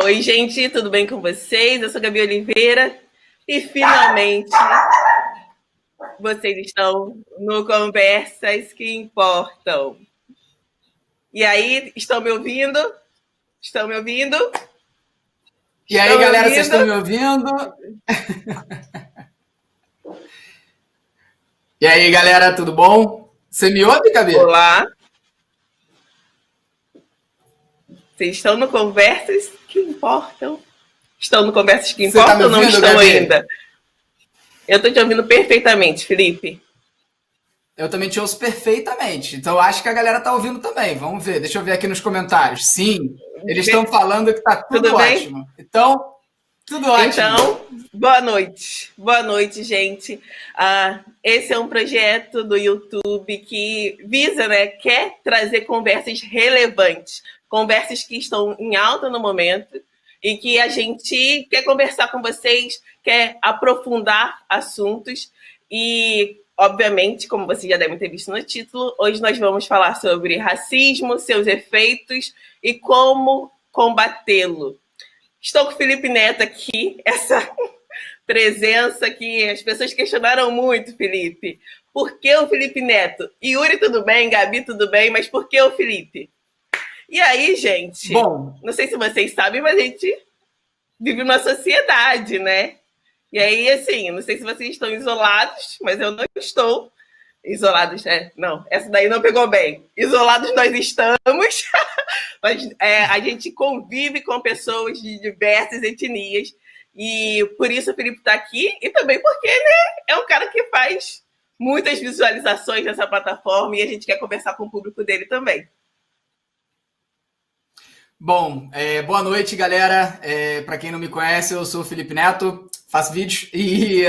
Oi, gente, tudo bem com vocês? Eu sou Gabi Oliveira e finalmente vocês estão no Conversas que Importam. E aí, estão me ouvindo? Estão me ouvindo? E aí, galera, vocês estão me ouvindo? E aí, galera, tudo bom? Você me ouve, Gabi? Olá. Vocês estão no Conversas que Importam? Estão no Conversas que Você tá me Importam ou não ouvindo, estão Gabi? ainda? Eu estou te ouvindo perfeitamente, Felipe. Eu também te ouço perfeitamente. Então, eu acho que a galera tá ouvindo também. Vamos ver. Deixa eu ver aqui nos comentários. Sim, eles estão falando que tá tudo Tudo bem? ótimo. Então, tudo ótimo. Então, boa noite. Boa noite, gente. Esse é um projeto do YouTube que visa, né, quer trazer conversas relevantes, conversas que estão em alta no momento e que a gente quer conversar com vocês, quer aprofundar assuntos e, obviamente, como vocês já devem ter visto no título, hoje nós vamos falar sobre racismo, seus efeitos e como combatê-lo. Estou com o Felipe Neto aqui, essa presença que as pessoas questionaram muito, Felipe. Por que o Felipe Neto? Yuri, tudo bem? Gabi, tudo bem? Mas por que o Felipe? E aí, gente, Bom, não sei se vocês sabem, mas a gente vive numa sociedade, né? E aí, assim, não sei se vocês estão isolados, mas eu não estou. Isolados, né? Não, essa daí não pegou bem. Isolados nós estamos, mas a gente convive com pessoas de diversas etnias e por isso o Felipe está aqui e também porque, né, é um cara que faz muitas visualizações nessa plataforma e a gente quer conversar com o público dele também. bom, boa noite, galera. Para quem não me conhece, eu sou o Felipe Neto, faço vídeos e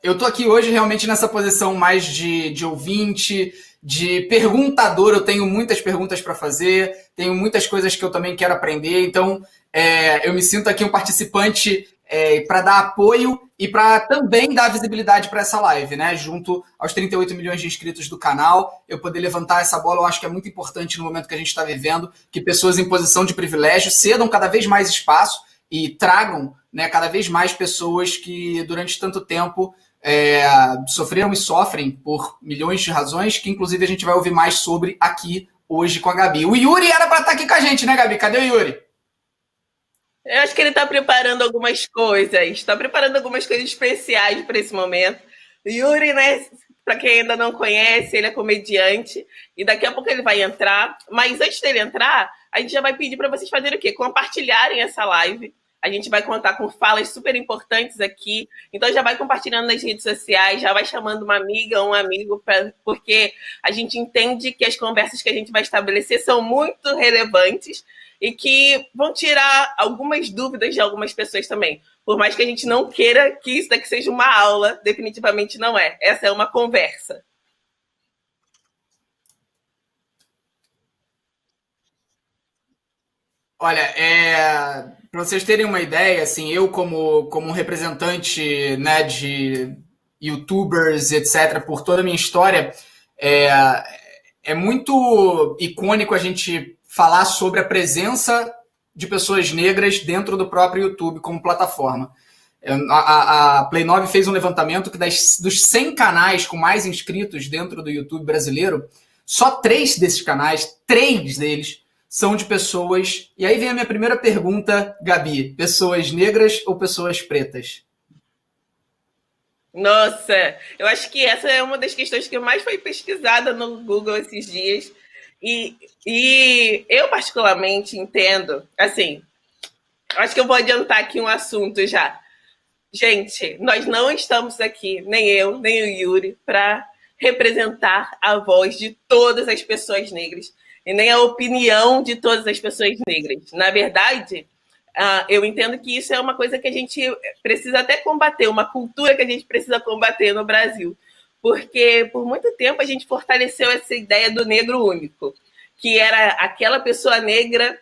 eu tô aqui hoje realmente nessa posição mais de ouvinte, de perguntador. Eu tenho muitas perguntas para fazer, tenho muitas coisas que eu também quero aprender, então eu me sinto aqui um participante para dar apoio e para também dar visibilidade para essa live, né? Junto aos 38 milhões de inscritos do canal, eu poder levantar essa bola, eu acho que é muito importante no momento que a gente está vivendo, que pessoas em posição de privilégio cedam cada vez mais espaço e tragam, né, cada vez mais pessoas que durante tanto tempo sofreram e sofrem por milhões de razões, que inclusive a gente vai ouvir mais sobre aqui hoje com a Gabi. O Yuri era para estar aqui com a gente, né, Gabi? Cadê o Yuri? Eu acho que ele está preparando algumas coisas, está preparando algumas coisas especiais para esse momento. Yuri, né? Para quem ainda não conhece, ele é comediante e daqui a pouco ele vai entrar. Mas antes dele entrar, a gente já vai pedir para vocês fazerem o quê? Compartilharem essa live. A gente vai contar com falas super importantes aqui. Então já vai compartilhando nas redes sociais, já vai chamando uma amiga ou um amigo, porque a gente entende que as conversas que a gente vai estabelecer são muito relevantes e que vão tirar algumas dúvidas de algumas pessoas também. Por mais que a gente não queira que isso daqui seja uma aula, definitivamente não é. Essa é uma conversa. Olha, para vocês terem uma ideia, assim, eu como um representante, né, de YouTubers, etc., por toda a minha história, é, é muito icônico a gente falar sobre a presença de pessoas negras dentro do próprio YouTube como plataforma. A Play 9 fez um levantamento que dos 100 canais com mais inscritos dentro do YouTube brasileiro, só 3 desses canais, 3 deles, são de pessoas... E aí vem a minha primeira pergunta, Gabi. Pessoas negras ou pessoas pretas? Nossa, eu acho que essa é uma das questões que mais foi pesquisada no Google esses dias. E eu, particularmente, entendo, assim, acho que eu vou adiantar aqui um assunto já. Gente, nós não estamos aqui, nem eu, nem o Yuri, para representar a voz de todas as pessoas negras e nem a opinião de todas as pessoas negras. Na verdade, eu entendo que isso é uma coisa que a gente precisa até combater, uma cultura que a gente precisa combater no Brasil. Porque por muito tempo a gente fortaleceu essa ideia do negro único, que era aquela pessoa negra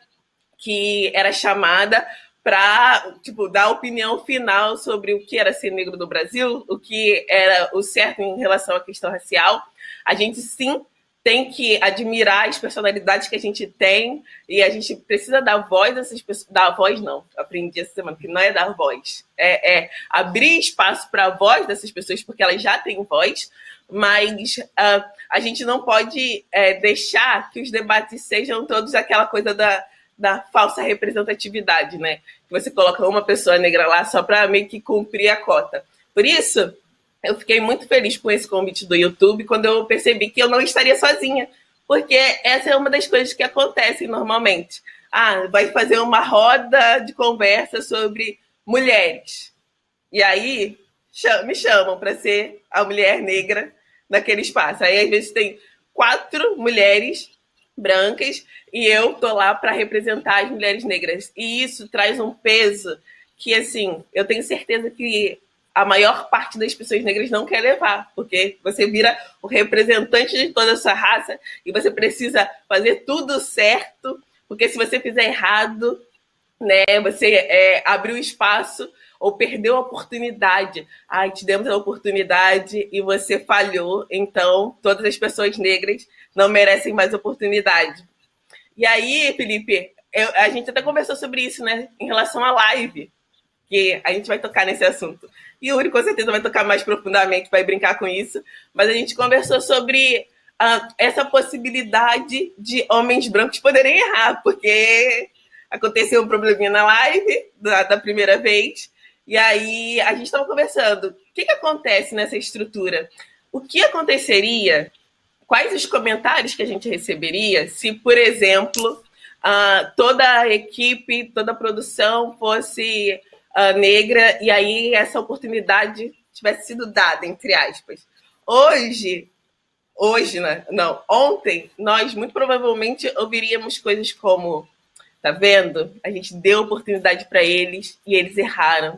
que era chamada para dar opinião final sobre o que era ser negro no Brasil, o que era o certo em relação à questão racial. A gente sim tem que admirar as personalidades que a gente tem e a gente precisa dar voz a essas pessoas. Dar voz, não. Aprendi essa semana que não é dar voz. É abrir espaço para a voz dessas pessoas, porque elas já têm voz, mas a gente não pode deixar que os debates sejam todos aquela coisa da falsa representatividade, né? Você coloca uma pessoa negra lá só para meio que cumprir a cota. Por isso, eu fiquei muito feliz com esse convite do YouTube quando eu percebi que eu não estaria sozinha, porque essa é uma das coisas que acontecem normalmente. Vai fazer uma roda de conversa sobre mulheres. E aí me chamam para ser a mulher negra naquele espaço. Aí, às vezes, tem 4 mulheres brancas e eu tô lá para representar as mulheres negras. E isso traz um peso que, assim, eu tenho certeza que a maior parte das pessoas negras não quer levar, porque você vira o representante de toda essa raça e você precisa fazer tudo certo, porque se você fizer errado, né, você abriu espaço ou perdeu a oportunidade. Te demos a oportunidade e você falhou, então todas as pessoas negras não merecem mais oportunidade. E aí, Felipe, a gente até conversou sobre isso, né, em relação à live, que a gente vai tocar nesse assunto. E Yuri, com certeza, vai tocar mais profundamente, vai brincar com isso. Mas a gente conversou sobre essa possibilidade de homens brancos poderem errar, porque aconteceu um probleminha na live da primeira vez, e aí a gente estava conversando. O que acontece nessa estrutura? O que aconteceria? Quais os comentários que a gente receberia se, por exemplo, toda a equipe, toda a produção fosse negra e aí essa oportunidade tivesse sido dada, entre aspas. Ontem, nós muito provavelmente ouviríamos coisas como: tá vendo? A gente deu oportunidade para eles e eles erraram.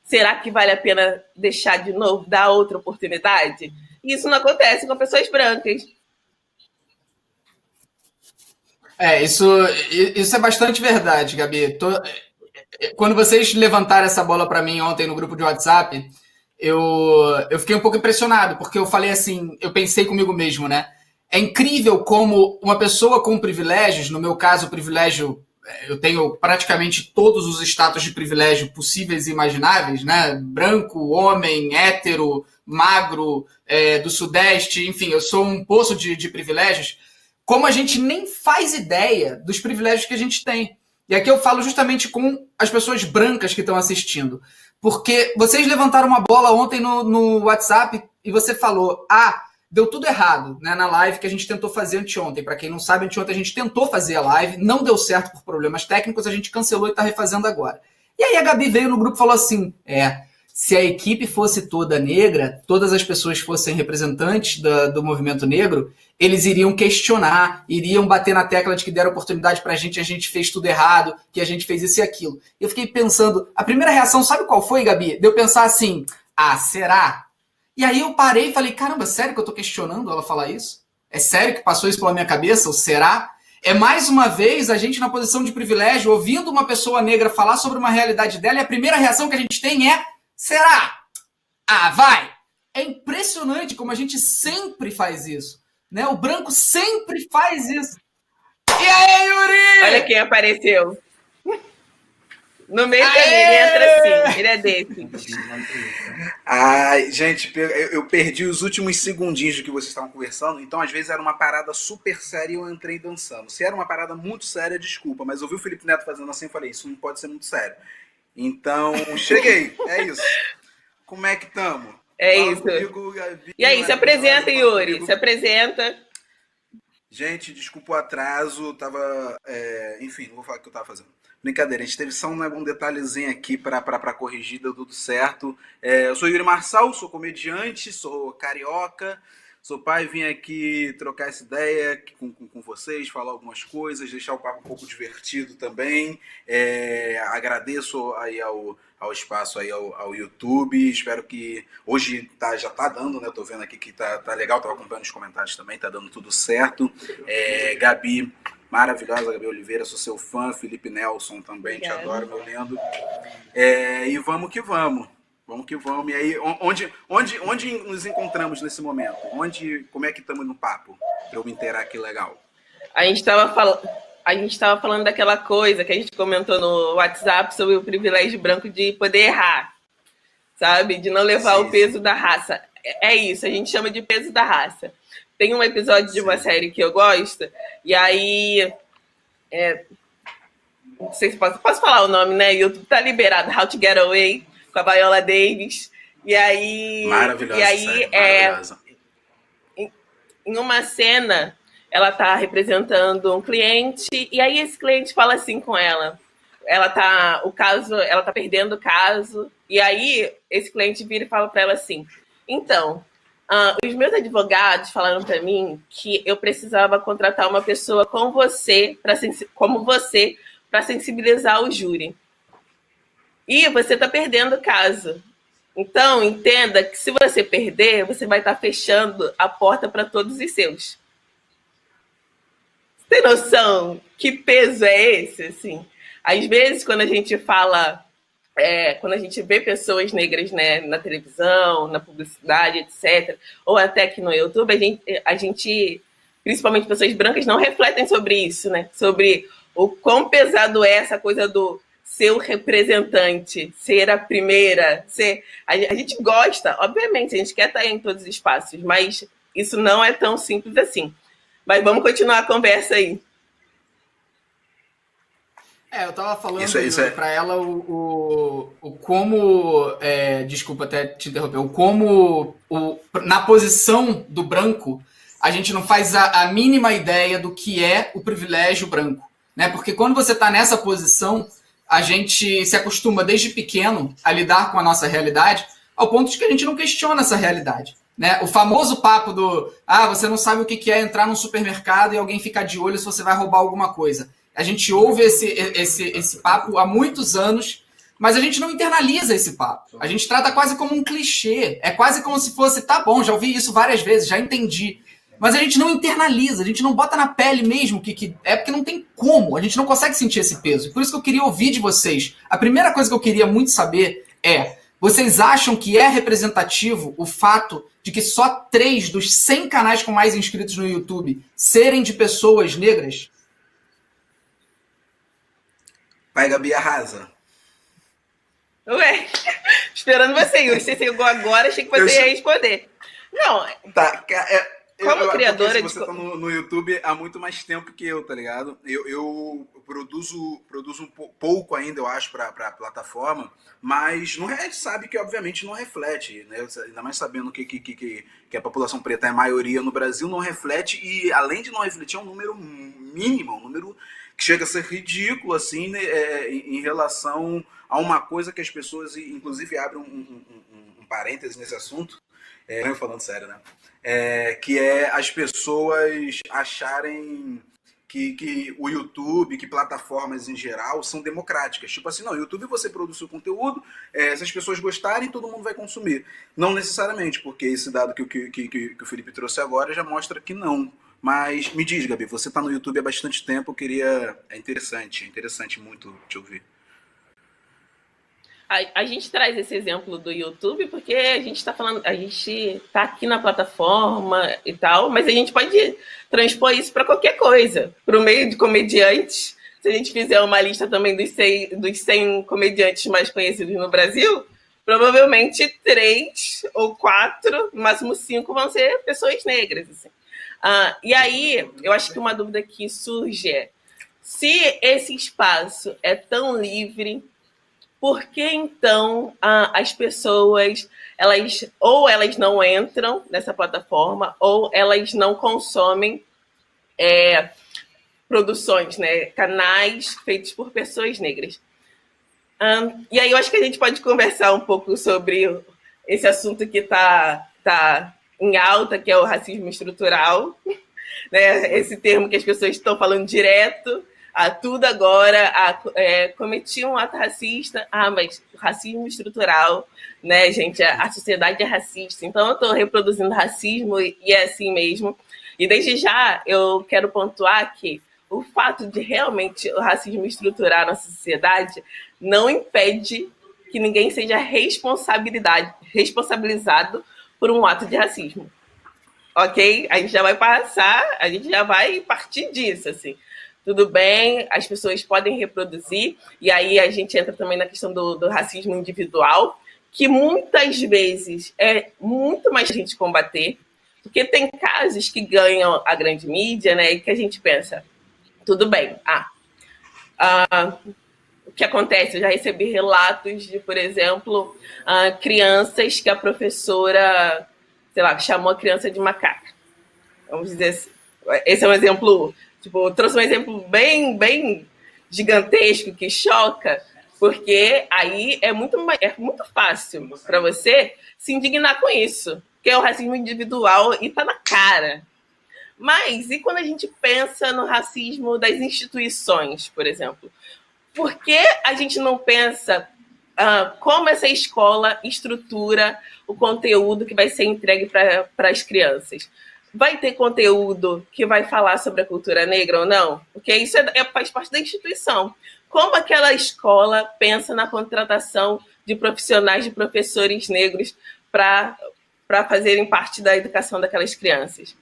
Será que vale a pena deixar de novo, dar outra oportunidade? Isso não acontece com pessoas brancas. Isso é bastante verdade, Gabi. Quando vocês levantaram essa bola para mim ontem no grupo de WhatsApp, eu fiquei um pouco impressionado, porque eu falei assim, eu pensei comigo mesmo, né? É incrível como uma pessoa com privilégios, no meu caso, o privilégio, eu tenho praticamente todos os status de privilégio possíveis e imagináveis, né? Branco, homem, hétero, magro, do Sudeste, enfim, eu sou um poço de privilégios, como a gente nem faz ideia dos privilégios que a gente tem. E aqui eu falo justamente com as pessoas brancas que estão assistindo. Porque vocês levantaram uma bola ontem no WhatsApp e você falou, deu tudo errado, né, na live que a gente tentou fazer anteontem. Para quem não sabe, anteontem a gente tentou fazer a live, não deu certo por problemas técnicos, a gente cancelou e está refazendo agora. E aí a Gabi veio no grupo e falou assim, se a equipe fosse toda negra, todas as pessoas fossem representantes do movimento negro, eles iriam questionar, iriam bater na tecla de que deram oportunidade pra gente, a gente fez tudo errado, que a gente fez isso e aquilo. Eu fiquei pensando, a primeira reação, sabe qual foi, Gabi? De eu pensar assim, será? E aí eu parei e falei, caramba, sério que eu tô questionando ela falar isso? É sério que passou isso pela minha cabeça, o será? É mais uma vez a gente na posição de privilégio, ouvindo uma pessoa negra falar sobre uma realidade dela, e a primeira reação que a gente tem é, será? Vai! É impressionante como a gente sempre faz isso. Né? O branco sempre faz isso. E aí, Yuri? Olha quem apareceu. No meio que ele entra assim, ele é desse. Gente, eu perdi os últimos segundinhos do que vocês estavam conversando, então às vezes era uma parada super séria e eu entrei dançando. Se era uma parada muito séria, desculpa, mas eu vi o Felipe Neto fazendo assim e falei, isso não pode ser muito sério. Então, cheguei, é isso. Como é que estamos? Isso. Comigo, Gabi, e aí, se apresenta, Yuri, se apresenta. Gente, desculpa o atraso, tava... enfim, não vou falar o que eu tava fazendo. Brincadeira, a gente teve só um detalhezinho aqui para corrigir, deu tudo certo. Eu sou Yuri Marçal, sou comediante, sou carioca, sou pai, vim aqui trocar essa ideia com vocês, falar algumas coisas, deixar o papo um pouco divertido também. Agradeço aí ao espaço aí ao YouTube, espero que hoje já tá dando, né? Tô vendo aqui que tá legal, tava acompanhando os comentários também, tá dando tudo certo. Gabi, maravilhosa, Gabi Oliveira, sou seu fã, Felipe Nelson também, obrigada. Te adoro, meu lindo. E vamos que vamos. Vamos que vamos. E aí, onde nos encontramos nesse momento? Como é que estamos no papo? Para eu me inteirar aqui legal. A gente estava falando daquela coisa que a gente comentou no WhatsApp sobre o privilégio branco de poder errar, sabe? De não levar o peso da raça. É isso, a gente chama de peso da raça. Tem um episódio de uma série que eu gosto, e aí... não sei se posso falar o nome, né? YouTube tá liberado, How to Get Away, com a Viola Davis. E aí... Maravilhosa, e aí, série, maravilhosa. Em uma cena, ela tá representando um cliente, e aí esse cliente fala assim com ela. Ela tá perdendo o caso, e aí esse cliente vira e fala para ela assim: então, os meus advogados falaram para mim que eu precisava contratar uma pessoa como você para sensibilizar o júri. E você está perdendo o caso. Então, entenda que se você perder, você vai estar fechando a porta para todos os seus. Você tem noção que peso é esse? Assim? Às vezes, quando a gente fala, quando a gente vê pessoas negras, né, na televisão, na publicidade, etc., ou até aqui no YouTube, a gente, principalmente pessoas brancas, não refletem sobre isso, né? Sobre o quão pesado é essa coisa do ser o representante, ser a primeira, a gente gosta, obviamente, a gente quer estar em todos os espaços, mas isso não é tão simples assim. Mas vamos continuar a conversa aí. Eu tava falando para ela o como, desculpa até te interromper, o como na posição do branco a gente não faz a mínima ideia do que é o privilégio branco, né? Porque quando você está nessa posição, a gente se acostuma desde pequeno a lidar com a nossa realidade, ao ponto de que a gente não questiona essa realidade, né? O famoso papo do você não sabe o que é entrar num supermercado e alguém ficar de olho se você vai roubar alguma coisa. A gente ouve esse papo há muitos anos, mas a gente não internaliza esse papo. A gente trata quase como um clichê. É quase como se fosse, tá bom, já ouvi isso várias vezes, já entendi. Mas a gente não internaliza, a gente não bota na pele mesmo que é, porque não tem como, a gente não consegue sentir esse peso. Por isso que eu queria ouvir de vocês. A primeira coisa que eu queria muito saber é: vocês acham que é representativo o fato de que só 3 dos 100 canais com mais inscritos no YouTube serem de pessoas negras? Vai, Gabi, arrasa. Ué, esperando você, Yuri. Você chegou agora, achei que você ia responder. Não. Tá, como criadora de... Você tá no YouTube há muito mais tempo que eu, tá ligado? Eu produzo um pouco ainda, eu acho, pra plataforma, mas a gente sabe que, obviamente, não reflete, né? Ainda mais sabendo que a população preta é a maioria no Brasil, não reflete, e além de não refletir, é um número mínimo, um número que chega a ser ridículo, assim, né, em relação a uma coisa que as pessoas, inclusive, abrem um parêntese nesse assunto, eu falando sério, né? Que é as pessoas acharem que o YouTube, que plataformas em geral são democráticas. Tipo assim, não, o YouTube você produz o conteúdo, se as pessoas gostarem, todo mundo vai consumir. Não necessariamente, porque esse dado que o Felipe trouxe agora já mostra que não. Mas me diz, Gabi, você está no YouTube há bastante tempo, eu queria... É interessante muito te ouvir. A gente traz esse exemplo do YouTube porque a gente está falando, a gente está aqui na plataforma e tal, mas a gente pode transpor isso para qualquer coisa. Para o meio de comediantes, se a gente fizer uma lista também dos 100 comediantes mais conhecidos no Brasil, provavelmente 3 ou 4, no máximo 5, vão ser pessoas negras. Assim. E aí, eu acho que uma dúvida que surge é: se esse espaço é tão livre, por que então as pessoas elas não entram nessa plataforma ou elas não consomem produções, né, canais feitos por pessoas negras? E aí eu acho que a gente pode conversar um pouco sobre esse assunto que tá em alta, que é o racismo estrutural, né? Esse termo que as pessoas estão falando direto a tudo agora, cometi um ato racista, mas racismo estrutural, né, gente? A sociedade é racista, então eu estou reproduzindo racismo e é assim mesmo. E desde já eu quero pontuar que o fato de realmente o racismo estruturar a nossa sociedade não impede que ninguém seja responsabilizado por um ato de racismo. Ok? A gente já vai partir disso, assim. Tudo bem, as pessoas podem reproduzir, e aí a gente entra também na questão do racismo individual, que muitas vezes é muito mais a gente combater, porque tem casos que ganham a grande mídia, né, e que a gente pensa, tudo bem, o que acontece? Eu já recebi relatos de, por exemplo, crianças que a professora, sei lá, chamou a criança de macaca. Vamos dizer assim. Esse é um exemplo, tipo, eu trouxe um exemplo bem, bem gigantesco que choca, porque aí é muito fácil para você se indignar com isso, que é o racismo individual e tá na cara. Mas e quando a gente pensa no racismo das instituições, por exemplo? Por que a gente não pensa como essa escola estrutura o conteúdo que vai ser entregue para as crianças? Vai ter conteúdo que vai falar sobre a cultura negra ou não? Porque isso faz parte da instituição. Como aquela escola pensa na contratação de profissionais, de professores negros para fazerem parte da educação daquelas crianças?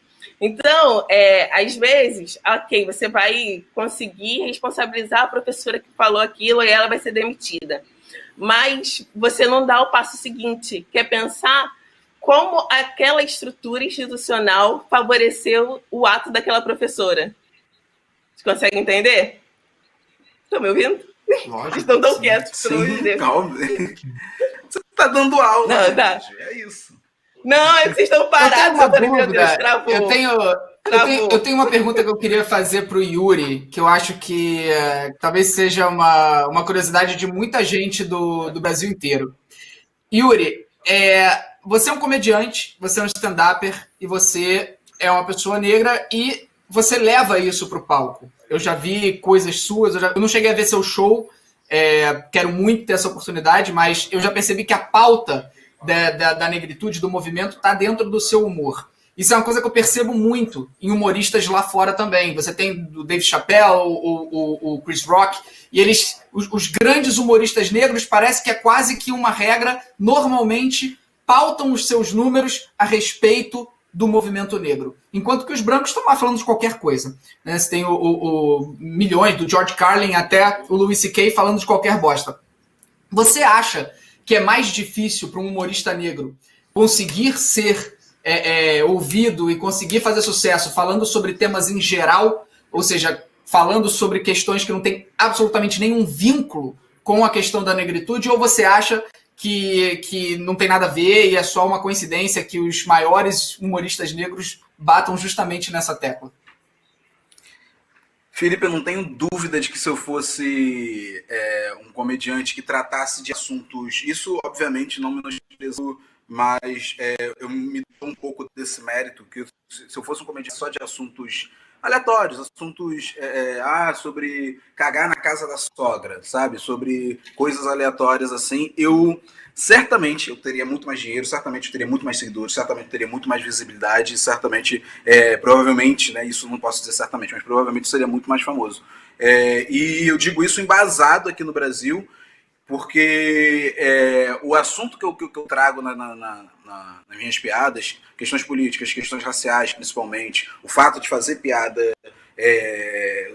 Então, às vezes, ok, você vai conseguir responsabilizar a professora que falou aquilo e ela vai ser demitida. Mas você não dá o passo seguinte, que é pensar como aquela estrutura institucional favoreceu o ato daquela professora. Você consegue entender? Estão me ouvindo? Lógico. Estão tão quietos. Sim, calma. Você está dando aula. Não, tá. É isso. Não, é que vocês estão parados. Eu tenho uma dúvida. Travou. Eu tenho uma pergunta que eu queria fazer para o Yuri, que eu acho que talvez seja uma curiosidade de muita gente do Brasil inteiro. Yuri, você é um comediante, você é um stand-upper e você é uma pessoa negra e você leva isso para o palco. Eu já vi coisas suas, eu não cheguei a ver seu show, quero muito ter essa oportunidade, mas eu já percebi que a pauta da negritude, do movimento, está dentro do seu humor. Isso é uma coisa que eu percebo muito em humoristas lá fora também. Você tem o Dave Chappelle, o Chris Rock, e os grandes humoristas negros, parece que é quase que uma regra, normalmente pautam os seus números a respeito do movimento negro. Enquanto que os brancos estão lá falando de qualquer coisa. Né? Você tem o milhões, do George Carlin até o Louis C.K. falando de qualquer bosta. Você acha que é mais difícil para um humorista negro conseguir ser ouvido e conseguir fazer sucesso falando sobre temas em geral, ou seja, falando sobre questões que não têm absolutamente nenhum vínculo com a questão da negritude, ou você acha que não tem nada a ver e é só uma coincidência que os maiores humoristas negros batam justamente nessa tecla? Felipe, eu não tenho dúvida de que se eu fosse um comediante que tratasse de assuntos... Isso, obviamente, não menosprezo, mas eu me dou um pouco desse mérito, que se eu fosse um comediante só de assuntos aleatórios, assuntos sobre cagar na casa da sogra, sabe? Sobre coisas aleatórias assim, certamente eu teria muito mais dinheiro, certamente eu teria muito mais seguidores, certamente eu teria muito mais visibilidade, certamente, provavelmente, né, isso não posso dizer certamente, mas provavelmente seria muito mais famoso. E eu digo isso embasado aqui no Brasil, porque o assunto que eu trago nas minhas piadas, questões políticas, questões raciais principalmente, o fato de fazer piada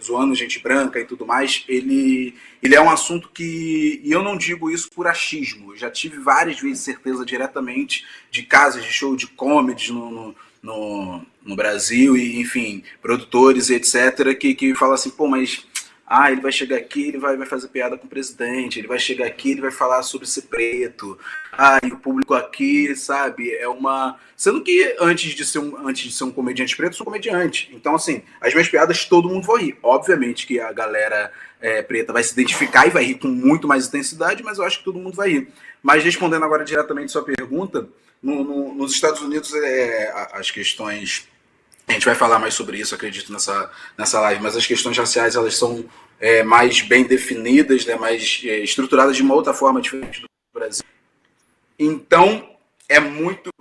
zoando gente branca e tudo mais, ele é um assunto que, e eu não digo isso por achismo, eu já tive várias vezes certeza diretamente de casas de show de comedy no Brasil, e enfim, produtores e etc, que falam assim, pô, mas ele vai chegar aqui, ele vai fazer piada com o presidente, ele vai chegar aqui, ele vai falar sobre ser preto, e o público aqui, sabe, sendo que antes de ser um comediante preto, eu sou um comediante. Então, assim, as minhas piadas todo mundo vai rir. Obviamente que a galera preta vai se identificar e vai rir com muito mais intensidade, mas eu acho que todo mundo vai rir. Mas respondendo agora diretamente sua pergunta, nos Estados Unidos as questões... A gente vai falar mais sobre isso, acredito, nessa live, mas as questões raciais, elas são mais bem definidas, né, mais estruturadas de uma outra forma diferente do Brasil. Então, é muito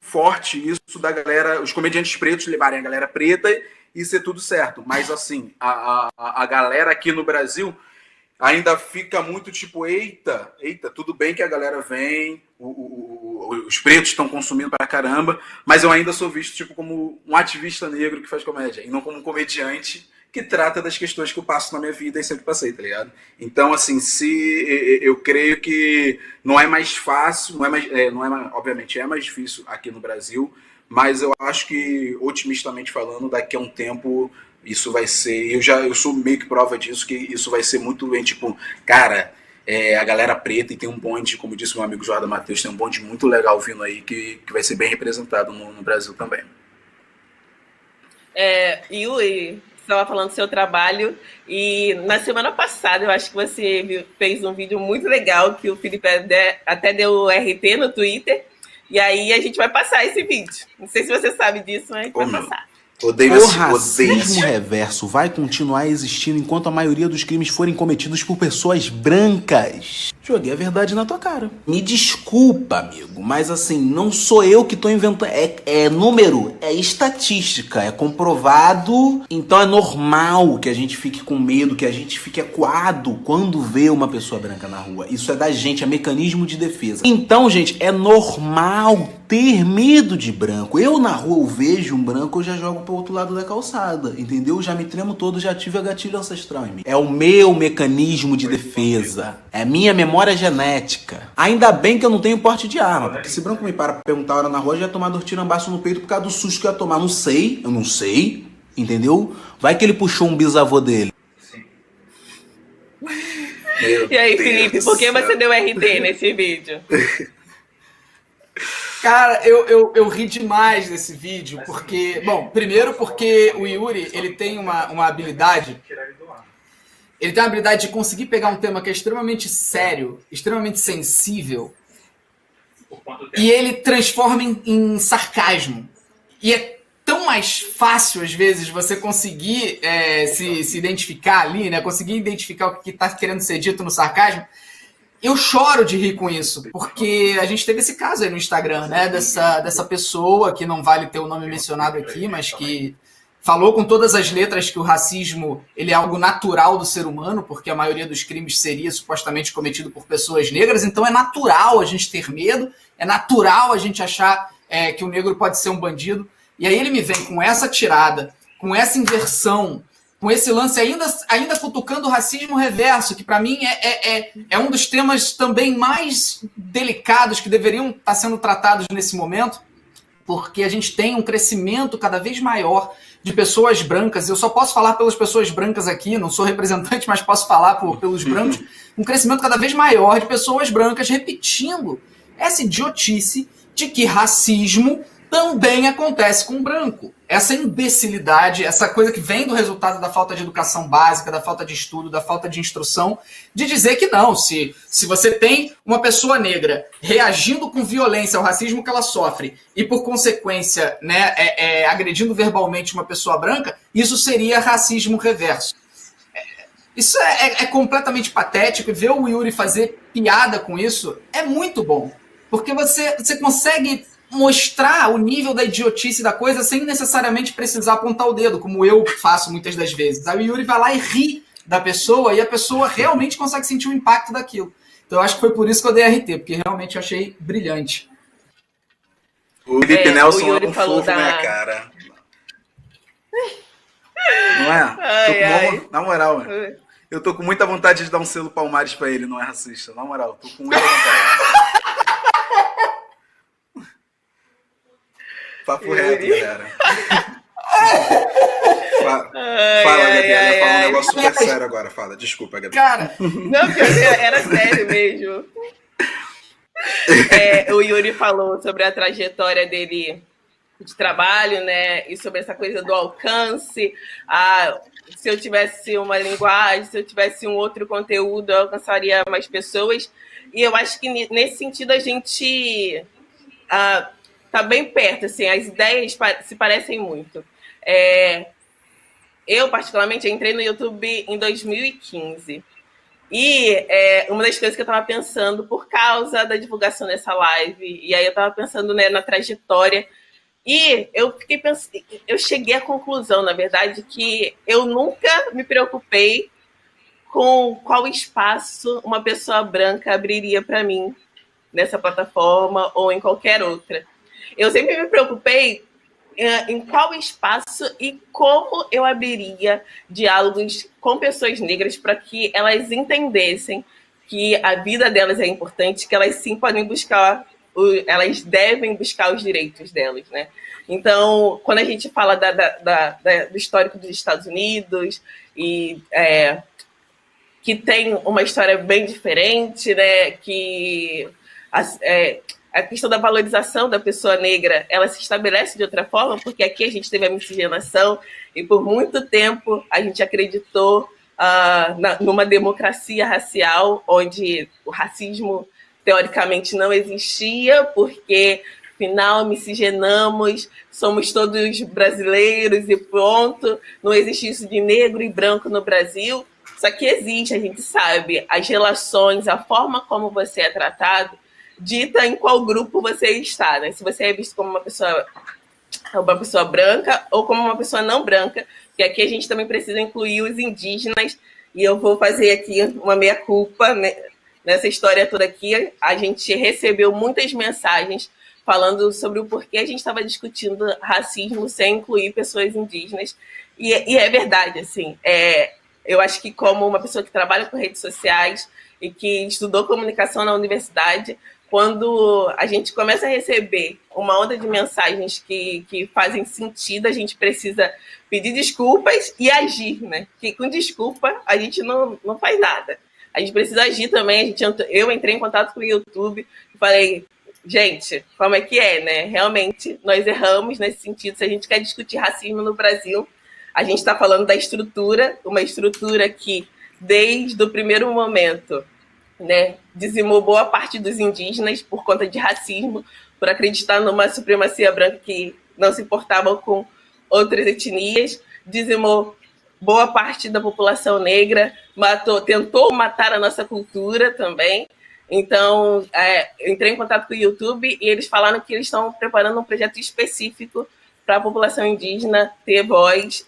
forte isso da galera, os comediantes pretos levarem a galera preta e ser tudo certo. Mas, assim, a galera aqui no Brasil, ainda fica muito tipo, eita, tudo bem que a galera vem, os pretos estão consumindo pra caramba, mas eu ainda sou visto tipo como um ativista negro que faz comédia, e não como um comediante que trata das questões que eu passo na minha vida e sempre passei, tá ligado? Então, assim, eu creio que não é mais fácil, obviamente é mais difícil aqui no Brasil, mas eu acho que, otimistamente falando, daqui a um tempo isso vai ser, eu sou meio que prova disso, que isso vai ser muito bem, tipo, cara, a galera preta, e tem um bonde, como disse meu amigo Jordan Matheus, tem um bonde muito legal vindo aí, que vai ser bem representado no Brasil também. Yuri, você estava falando do seu trabalho, e na semana passada eu acho que você fez um vídeo muito legal, que o Felipe até deu RT no Twitter, e aí a gente vai passar esse vídeo. Não sei se você sabe disso, mas vai passar. O racismo reverso vai continuar existindo enquanto a maioria dos crimes forem cometidos por pessoas brancas. Joguei a verdade na tua cara. Me desculpa, amigo, mas assim, não sou eu que tô inventando. É número, é estatística, é comprovado. Então é normal que a gente fique com medo, que a gente fique acuado quando vê uma pessoa branca na rua. Isso é da gente, é mecanismo de defesa. Então, gente, é normal ter medo de branco. Eu na rua eu vejo um branco, eu já jogo pro outro lado da calçada, entendeu? Já me tremo todo, já tive a gatilho ancestral em mim. É o meu mecanismo de defesa. É minha memória genética. Ainda bem que eu não tenho porte de arma, porque se branco me para pra perguntar a hora na rua, já ia tomar dor tirambaço no peito por causa do susto que eu ia tomar. Não sei, eu não sei, entendeu? Vai que ele puxou um bisavô dele. E aí, Felipe, por que você deu RT nesse vídeo? Cara, eu ri demais desse vídeo, porque... Bom, primeiro porque o Yuri, ele tem uma habilidade... Ele tem uma habilidade de conseguir pegar um tema que é extremamente sério, extremamente sensível, e ele transforma em sarcasmo. E é tão mais fácil, às vezes, você conseguir se identificar ali, né? Conseguir identificar o que está querendo ser dito no sarcasmo. Eu choro de rir com isso, porque a gente teve esse caso aí no Instagram, né? Dessa pessoa, que não vale ter o nome mencionado aqui, mas que falou com todas as letras que o racismo ele é algo natural do ser humano, porque a maioria dos crimes seria supostamente cometido por pessoas negras, então é natural a gente ter medo, é natural a gente achar que o negro pode ser um bandido. E aí ele me vem com essa tirada, com essa inversão, com esse lance ainda cutucando o racismo reverso, que para mim é um dos temas também mais delicados que deveriam estar sendo tratados nesse momento, porque a gente tem um crescimento cada vez maior de pessoas brancas. Eu só posso falar pelas pessoas brancas aqui, não sou representante, mas posso falar pelos brancos. Um crescimento cada vez maior de pessoas brancas repetindo essa idiotice de que racismo também acontece com o branco. Essa imbecilidade, essa coisa que vem do resultado da falta de educação básica, da falta de estudo, da falta de instrução, de dizer que não, se você tem uma pessoa negra reagindo com violência ao racismo que ela sofre e, por consequência, né, agredindo verbalmente uma pessoa branca, isso seria racismo reverso. Isso é completamente patético, e ver o Yuri fazer piada com isso é muito bom, porque você consegue mostrar o nível da idiotice da coisa sem necessariamente precisar apontar o dedo, como eu faço muitas das vezes. Aí o Yuri vai lá e ri da pessoa, e a pessoa realmente consegue sentir o impacto daquilo. Então eu acho que foi por isso que eu dei RT, porque realmente eu achei brilhante. O Felipe Nelson é um fofo, né, cara? Não é? Na moral, mano. Eu tô com muita vontade de dar um selo Palmares pra ele, não é racista. Na moral, tô com muita vontade. Papo reto, galera. Fala, Gabriela. Fala um negócio super sério agora. Fala, desculpa, Gabriela. Cara, não, porque era sério mesmo. O Yuri falou sobre a trajetória dele de trabalho, né? E sobre essa coisa do alcance. Se eu tivesse uma linguagem, se eu tivesse um outro conteúdo, eu alcançaria mais pessoas. E eu acho que nesse sentido a gente tá bem perto, assim, as ideias se parecem muito. Eu, particularmente, entrei no YouTube em 2015. E uma das coisas que eu estava pensando, por causa da divulgação dessa live, e aí eu estava pensando, né, na trajetória, e eu fiquei pensando, eu cheguei à conclusão, na verdade, que eu nunca me preocupei com qual espaço uma pessoa branca abriria para mim nessa plataforma ou em qualquer outra. Eu sempre me preocupei em qual espaço e como eu abriria diálogos com pessoas negras para que elas entendessem que a vida delas é importante, que elas sim podem buscar, elas devem buscar os direitos delas, né? Então, quando a gente fala do histórico dos Estados Unidos e que tem uma história bem diferente, né? Que a questão da valorização da pessoa negra, ela se estabelece de outra forma, porque aqui a gente teve a miscigenação e por muito tempo a gente acreditou numa democracia racial, onde o racismo teoricamente não existia, porque afinal miscigenamos, somos todos brasileiros e pronto, não existe isso de negro e branco no Brasil. Só que existe, a gente sabe, as relações, a forma como você é tratado, dita em qual grupo você está, né? Se você é visto como uma pessoa branca ou como uma pessoa não branca, porque aqui a gente também precisa incluir os indígenas, e eu vou fazer aqui uma meia-culpa, né? Nessa história toda aqui. A gente recebeu muitas mensagens falando sobre o porquê a gente estava discutindo racismo sem incluir pessoas indígenas, e é verdade, assim, eu acho que como uma pessoa que trabalha com redes sociais e que estudou comunicação na universidade, quando a gente começa a receber uma onda de mensagens que fazem sentido, a gente precisa pedir desculpas e agir, né? Que com desculpa a gente não faz nada. A gente precisa agir também. Eu entrei em contato com o YouTube e falei, gente, como é que é, né? Realmente, nós erramos nesse sentido. Se a gente quer discutir racismo no Brasil, a gente está falando da estrutura, uma estrutura que, desde o primeiro momento, né, dizimou boa parte dos indígenas por conta de racismo, por acreditar numa supremacia branca que não se importava com outras etnias, dizimou boa parte da população negra, tentou matar a nossa cultura também. Então, entrei em contato com o YouTube e eles falaram que eles estão preparando um projeto específico para a população indígena ter voz,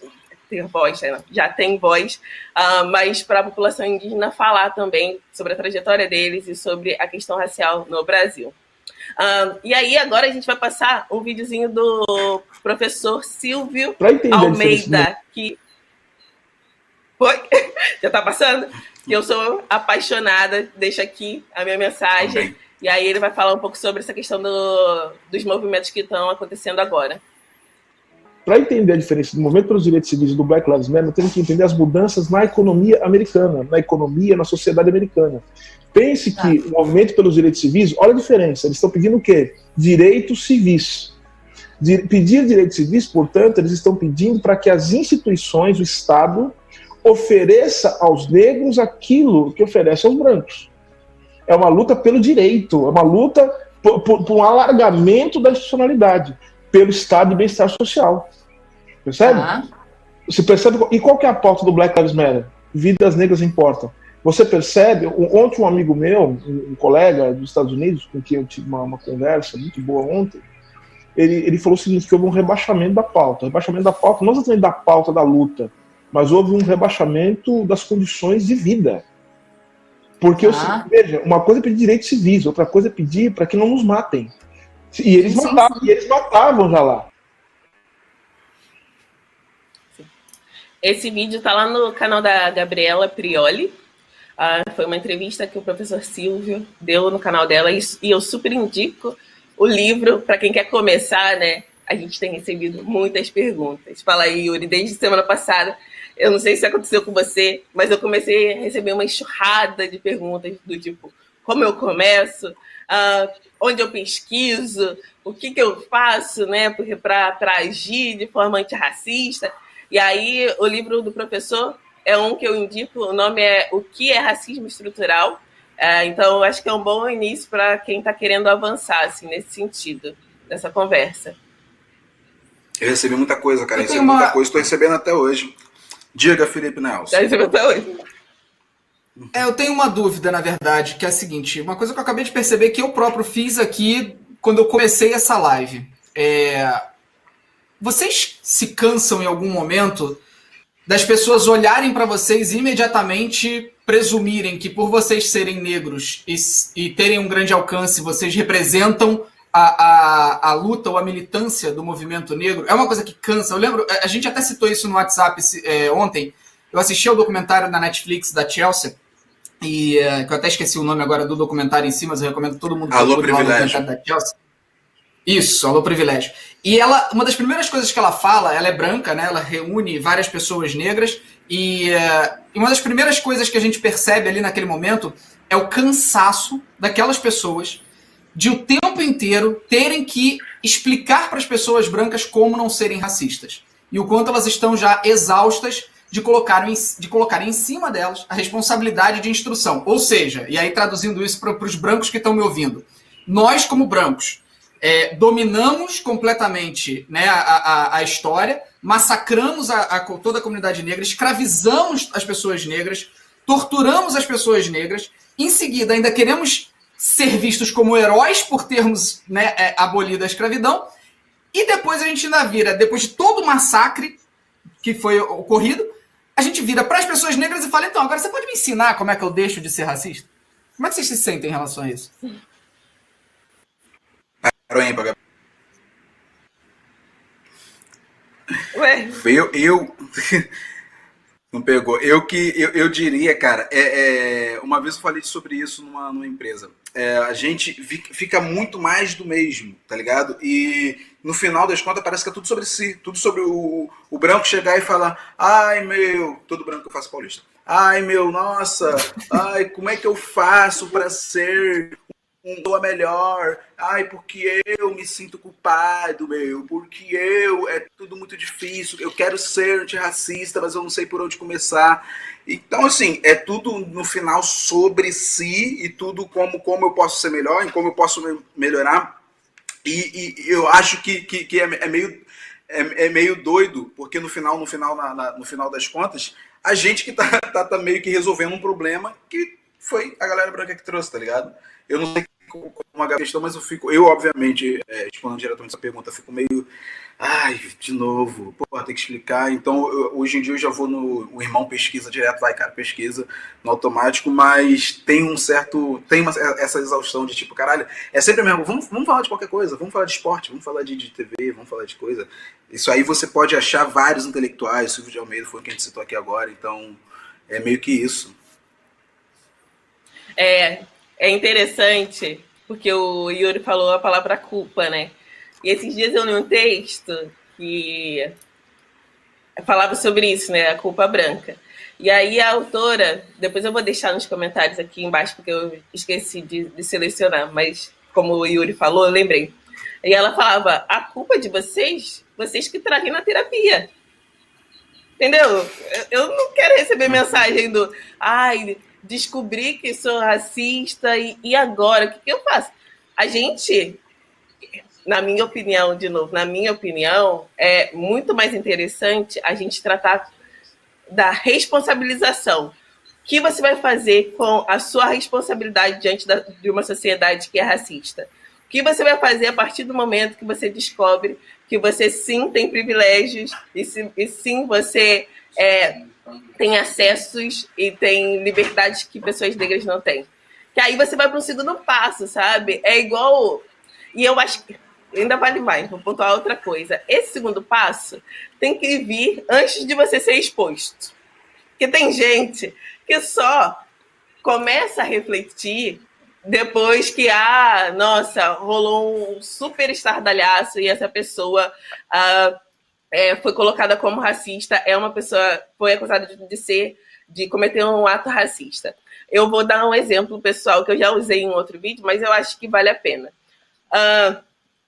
já tem voz, mas para a população indígena falar também sobre a trajetória deles e sobre a questão racial no Brasil. E aí agora a gente vai passar um videozinho do professor Silvio Almeida, que... Oi? Já está passando? Que eu sou apaixonada, deixa aqui a minha mensagem, também. E aí ele vai falar um pouco sobre essa questão dos movimentos que estão acontecendo agora. Para entender a diferença do movimento pelos direitos civis e do Black Lives Matter, temos que entender as mudanças na economia americana, na sociedade americana. Pense que o movimento pelos direitos civis, olha a diferença, eles estão pedindo o quê? Direitos civis. Pedir direitos civis, portanto, eles estão pedindo para que as instituições, o Estado, ofereça aos negros aquilo que oferece aos brancos. É uma luta pelo direito, é uma luta por um alargamento da institucionalidade, pelo estado de bem-estar social. Percebe? Você percebe? E qual que é a pauta do Black Lives Matter? Vidas negras importam. Você percebe? Ontem um amigo meu, um colega dos Estados Unidos, com quem eu tive uma conversa muito boa ontem, ele falou o seguinte, que houve um rebaixamento da pauta. Rebaixamento da pauta, não exatamente da pauta da luta, mas houve um rebaixamento das condições de vida. Porque, veja, uma coisa é pedir direitos civis, outra coisa é pedir para que não nos matem. E eles matavam, e eles matavam já lá. Esse vídeo está lá no canal da Gabriela Prioli. Foi uma entrevista que o professor Silvio deu no canal dela, e eu super indico o livro para quem quer começar, né? A gente tem recebido muitas perguntas. Fala aí, Yuri, desde semana passada, eu não sei se aconteceu com você, mas eu comecei a receber uma enxurrada de perguntas do tipo, como eu começo? Onde eu pesquiso? O que eu faço, né? Porque para agir de forma antirracista. E aí, o livro do professor é um que eu indico, o nome é O que é Racismo Estrutural? Então, acho que é um bom início para quem está querendo avançar assim, nesse sentido, nessa conversa. Eu recebi muita coisa, cara. Muita coisa, estou recebendo até hoje. Diga, Felipe Nelson. Está recebendo até hoje? Eu tenho uma dúvida, na verdade, que é a seguinte. Uma coisa que eu acabei de perceber que eu próprio fiz aqui quando eu comecei essa live. Vocês se cansam em algum momento das pessoas olharem para vocês e imediatamente presumirem que por vocês serem negros e terem um grande alcance, vocês representam a luta ou a militância do movimento negro, é uma coisa que cansa. Eu lembro, a gente até citou isso no WhatsApp ontem. Eu assisti ao documentário da Netflix da Chelsea, que eu até esqueci o nome agora do documentário em si, mas eu recomendo todo mundo que Alô, procure lá o documentário da Chelsea. Isso, Alô Privilégio. E ela, uma das primeiras coisas que ela fala, ela é branca, né? Ela reúne várias pessoas negras e uma das primeiras coisas que a gente percebe ali naquele momento é o cansaço daquelas pessoas de o tempo inteiro terem que explicar para as pessoas brancas como não serem racistas. E o quanto elas estão já exaustas de colocarem em cima delas a responsabilidade de instrução. Ou seja, e aí traduzindo isso para os brancos que estão me ouvindo, nós como brancos dominamos completamente, né, a história, massacramos toda a comunidade negra, escravizamos as pessoas negras, torturamos as pessoas negras, em seguida ainda queremos ser vistos como heróis por termos, né, abolido a escravidão, e depois a gente ainda vira, depois de todo o massacre que foi ocorrido, a gente vira para as pessoas negras e fala, então, agora você pode me ensinar como é que eu deixo de ser racista? Como é que vocês se sentem em relação a isso? Ué, Eu não pegou. Eu diria, cara, uma vez eu falei sobre isso numa empresa. A gente fica muito mais do mesmo, tá ligado? E no final das contas parece que é tudo sobre si, tudo sobre o branco chegar e falar, ai meu, todo branco que eu faço paulista. Ai meu, nossa, ai, como é que eu faço pra ser uma pessoa melhor? Ai, porque eu me sinto culpado, meu, porque é tudo muito difícil, eu quero ser antirracista, mas eu não sei por onde começar. Então, assim, é tudo no final sobre si e tudo como eu posso ser melhor e como eu posso melhorar. E eu acho que é meio doido, porque no final das contas, a gente que tá meio que resolvendo um problema que foi a galera branca que trouxe, tá ligado? Eu não sei como a questão, mas eu obviamente, respondendo diretamente essa pergunta, fico meio, ai, de novo, porra, tem que explicar. Então, hoje em dia eu já vou o irmão pesquisa direto, vai, cara, pesquisa no automático, mas tem essa exaustão de tipo, caralho, é sempre mesmo, vamos falar de qualquer coisa, vamos falar de esporte, vamos falar de TV, vamos falar de coisa. Isso aí você pode achar vários intelectuais, Silvio de Almeida foi o que a gente citou aqui agora, então é meio que isso. É interessante, porque o Yuri falou a palavra culpa, né? E esses dias eu li um texto que falava sobre isso, né? A culpa branca. E aí a autora, depois eu vou deixar nos comentários aqui embaixo, porque eu esqueci de selecionar, mas como o Yuri falou, eu lembrei. E ela falava, a culpa de vocês que trazem na terapia. Entendeu? Eu não quero receber mensagem do ai, descobri que sou racista e agora? O que eu faço? A gente, na minha opinião, é muito mais interessante a gente tratar da responsabilização. O que você vai fazer com a sua responsabilidade diante de uma sociedade que é racista? O que você vai fazer a partir do momento que você descobre que você sim tem privilégios e sim você tem acessos e tem liberdades que pessoas negras não têm? Que aí você vai para um segundo passo, sabe? É igual... E eu acho que ainda vale mais, vou pontuar outra coisa. Esse segundo passo tem que vir antes de você ser exposto. Porque tem gente que só começa a refletir depois que, nossa, rolou um super estardalhaço e essa pessoa foi colocada como racista, foi acusada de cometer um ato racista. Eu vou dar um exemplo pessoal que eu já usei em outro vídeo, mas eu acho que vale a pena.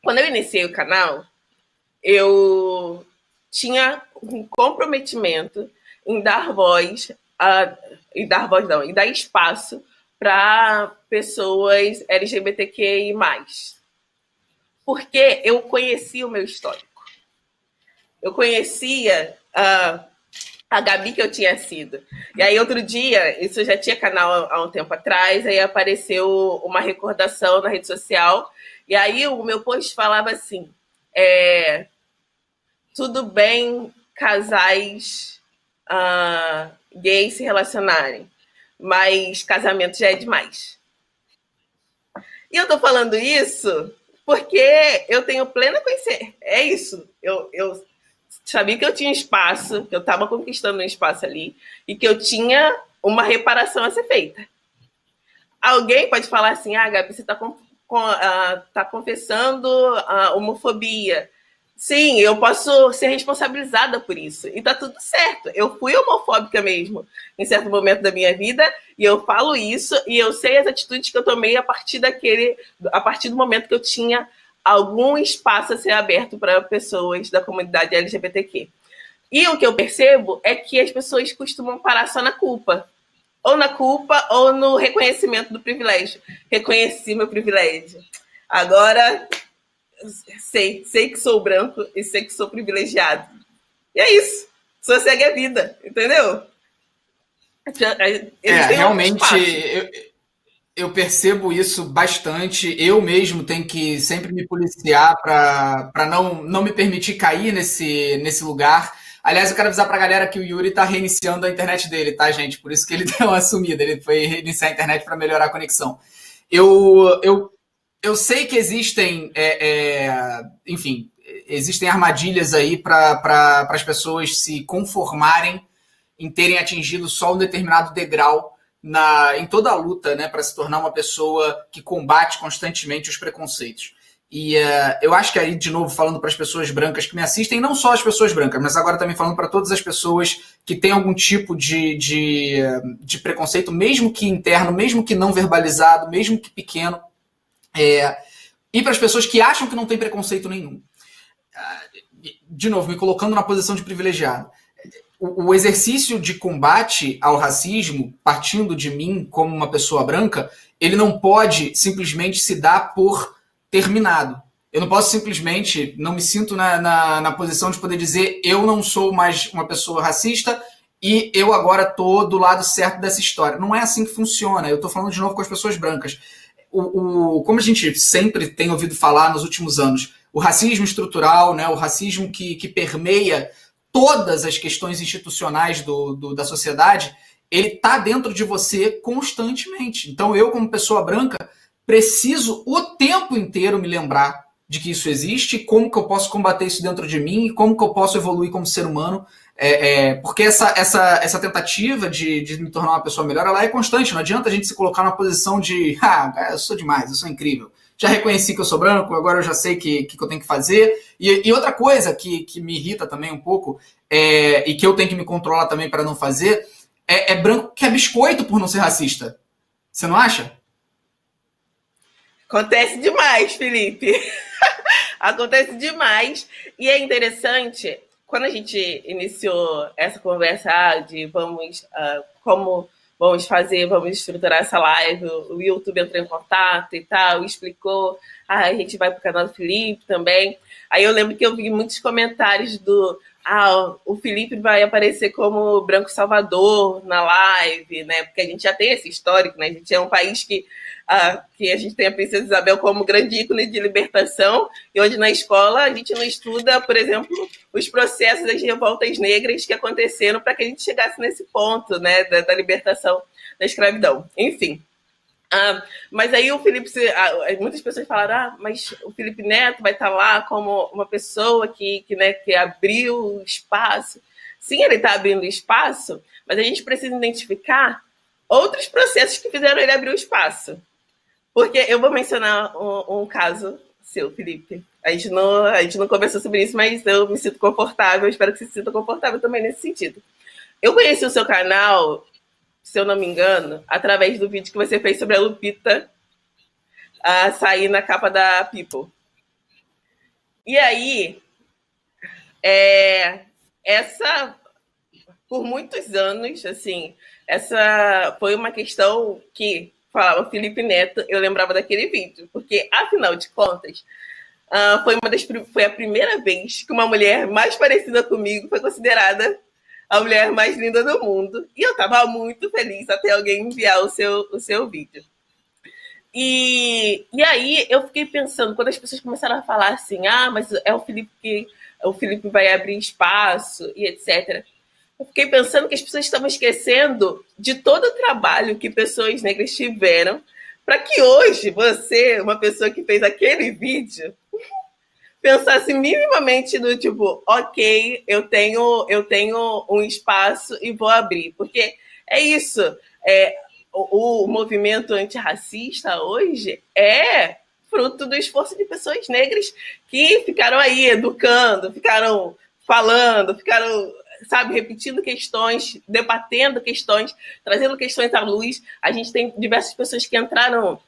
Quando eu iniciei o canal, eu tinha um comprometimento em dar voz, e dar espaço para pessoas LGBTQI+. Porque eu conhecia o meu histórico. Eu conhecia a Gabi que eu tinha sido. E aí, outro dia, isso já tinha canal há um tempo atrás, aí apareceu uma recordação na rede social, e aí o meu post falava assim, tudo bem, casais gays se relacionarem, mas casamento já é demais. E eu tô falando isso porque eu tenho plena consciência. É isso. Eu sabia que eu tinha espaço, que eu estava conquistando um espaço ali e que eu tinha uma reparação a ser feita. Alguém pode falar assim, Gabi, você tá confessando a homofobia. Sim, eu posso ser responsabilizada por isso. E tá tudo certo. Eu fui homofóbica mesmo em certo momento da minha vida, e eu falo isso, e eu sei as atitudes que eu tomei a partir do momento que eu tinha algum espaço a ser aberto para pessoas da comunidade LGBTQ. E o que eu percebo é que as pessoas costumam parar só na culpa. Ou na culpa, ou no reconhecimento do privilégio. Reconheci meu privilégio. Agora, sei que sou branco e sei que sou privilegiado. E é isso. Só segue a vida, entendeu? Realmente, eu percebo isso bastante. Eu mesmo tenho que sempre me policiar para não me permitir cair nesse lugar. Aliás, eu quero avisar pra galera que o Yuri tá reiniciando a internet dele, tá, gente? Por isso que ele deu uma sumida. Ele foi reiniciar a internet para melhorar a conexão. Eu sei que existem, enfim, existem armadilhas aí para as pessoas se conformarem em terem atingido só um determinado degrau em toda a luta, né, para se tornar uma pessoa que combate constantemente os preconceitos. E eu acho que aí, de novo, falando para as pessoas brancas que me assistem, não só as pessoas brancas, mas agora também falando para todas as pessoas que têm algum tipo de preconceito, mesmo que interno, mesmo que não verbalizado, mesmo que pequeno, e para as pessoas que acham que não tem preconceito nenhum. De novo, me colocando na posição de privilegiado. O exercício de combate ao racismo, partindo de mim como uma pessoa branca, ele não pode simplesmente se dar por terminado. Eu não posso simplesmente, não me sinto na posição de poder dizer eu não sou mais uma pessoa racista e eu agora estou do lado certo dessa história. Não é assim que funciona. Eu estou falando de novo com as pessoas brancas. Como a gente sempre tem ouvido falar nos últimos anos, o racismo estrutural, né, o racismo que permeia todas as questões institucionais da sociedade, ele está dentro de você constantemente. Então eu, como pessoa branca, preciso o tempo inteiro me lembrar de que isso existe, como que eu posso combater isso dentro de mim, e como que eu posso evoluir como ser humano, porque essa tentativa de me tornar uma pessoa melhor, ela é constante. Não adianta a gente se colocar numa posição de eu sou demais, eu sou incrível, já reconheci que eu sou branco, agora eu já sei o que eu tenho que fazer. E outra coisa que me irrita também um pouco, e que eu tenho que me controlar também para não fazer, é branco que é biscoito por não ser racista. Você não acha? Acontece demais, Felipe. Acontece demais. E é interessante, quando a gente iniciou essa conversa de como vamos fazer, vamos estruturar essa live, o YouTube entrou em contato e tal, explicou, a gente vai para o canal do Felipe também. Aí eu lembro que eu vi muitos comentários o Felipe vai aparecer como Branco Salvador na live, né? Porque a gente já tem esse histórico, né? A gente é um país que a gente tem a Princesa Isabel como grande ícone de libertação, e onde na escola a gente não estuda, por exemplo, os processos das revoltas negras que aconteceram para que a gente chegasse nesse ponto, né, da libertação da escravidão. Enfim. Mas aí o Felipe, muitas pessoas falaram, mas o Felipe Neto vai estar lá como uma pessoa que abriu espaço. Sim, ele está abrindo espaço, mas a gente precisa identificar outros processos que fizeram ele abrir o espaço. Porque eu vou mencionar um caso seu, Felipe. A gente não conversou sobre isso, mas eu me sinto confortável, espero que você se sinta confortável também nesse sentido. Eu conheci o seu canal, se eu não me engano, através do vídeo que você fez sobre a Lupita sair na capa da People. E aí, por muitos anos, assim, essa foi uma questão que falava Felipe Neto, eu lembrava daquele vídeo, porque, afinal de contas, foi a primeira vez que uma mulher mais parecida comigo foi considerada a mulher mais linda do mundo. E eu estava muito feliz até alguém enviar o seu vídeo. E aí eu fiquei pensando, quando as pessoas começaram a falar assim, mas é o Felipe vai abrir espaço e etc. eu fiquei pensando que as pessoas estavam esquecendo de todo o trabalho que pessoas negras tiveram para que hoje você, uma pessoa que fez aquele vídeo, pensasse minimamente do tipo, ok, eu tenho um espaço e vou abrir. Porque é isso. O movimento antirracista hoje é fruto do esforço de pessoas negras que ficaram aí educando, ficaram falando, ficaram, sabe, repetindo questões, debatendo questões, trazendo questões à luz. A gente tem diversas pessoas que entraram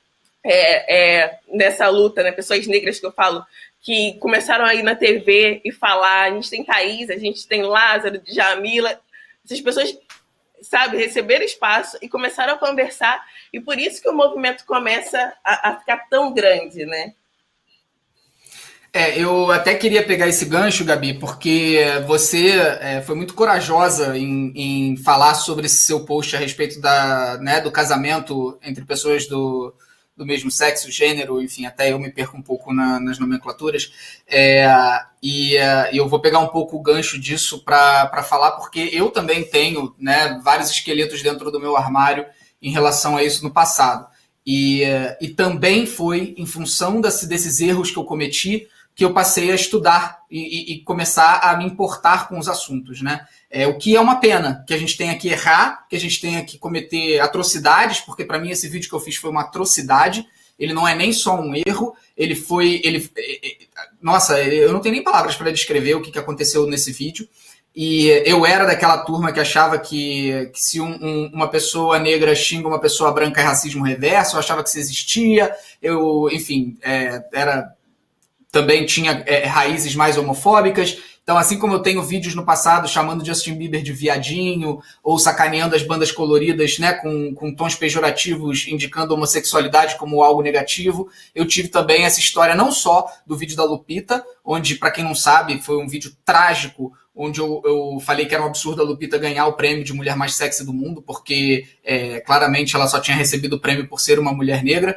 nessa luta, né? Pessoas negras que eu falo, que começaram a ir na TV e falar. A gente tem Thaís, a gente tem Lázaro, Djamila. Essas pessoas, sabe, receberam espaço e começaram a conversar. E por isso que o movimento começa a ficar tão grande, né? Eu até queria pegar esse gancho, Gabi, porque você foi muito corajosa em falar sobre esse seu post a respeito do casamento entre pessoas do mesmo sexo, gênero, enfim, até eu me perco um pouco nas nomenclaturas. E eu vou pegar um pouco o gancho disso para falar, porque eu também tenho, né, vários esqueletos dentro do meu armário em relação a isso no passado. E também foi em função desses erros que eu cometi que eu passei a estudar e começar a me importar com os assuntos, né? O que é uma pena, que a gente tenha que errar, que a gente tenha que cometer atrocidades, porque para mim esse vídeo que eu fiz foi uma atrocidade, ele não é nem só um erro, nossa, eu não tenho nem palavras para descrever o que aconteceu nesse vídeo, e eu era daquela turma que achava que se uma pessoa negra xinga uma pessoa branca é racismo reverso, eu achava que isso existia, enfim, também tinha raízes mais homofóbicas. Então, assim como eu tenho vídeos no passado chamando Justin Bieber de viadinho, ou sacaneando as bandas coloridas, né, com tons pejorativos, indicando homossexualidade como algo negativo, eu tive também essa história não só do vídeo da Lupita, onde, para quem não sabe, foi um vídeo trágico, onde eu falei que era um absurdo a Lupita ganhar o prêmio de mulher mais sexy do mundo, porque claramente ela só tinha recebido o prêmio por ser uma mulher negra,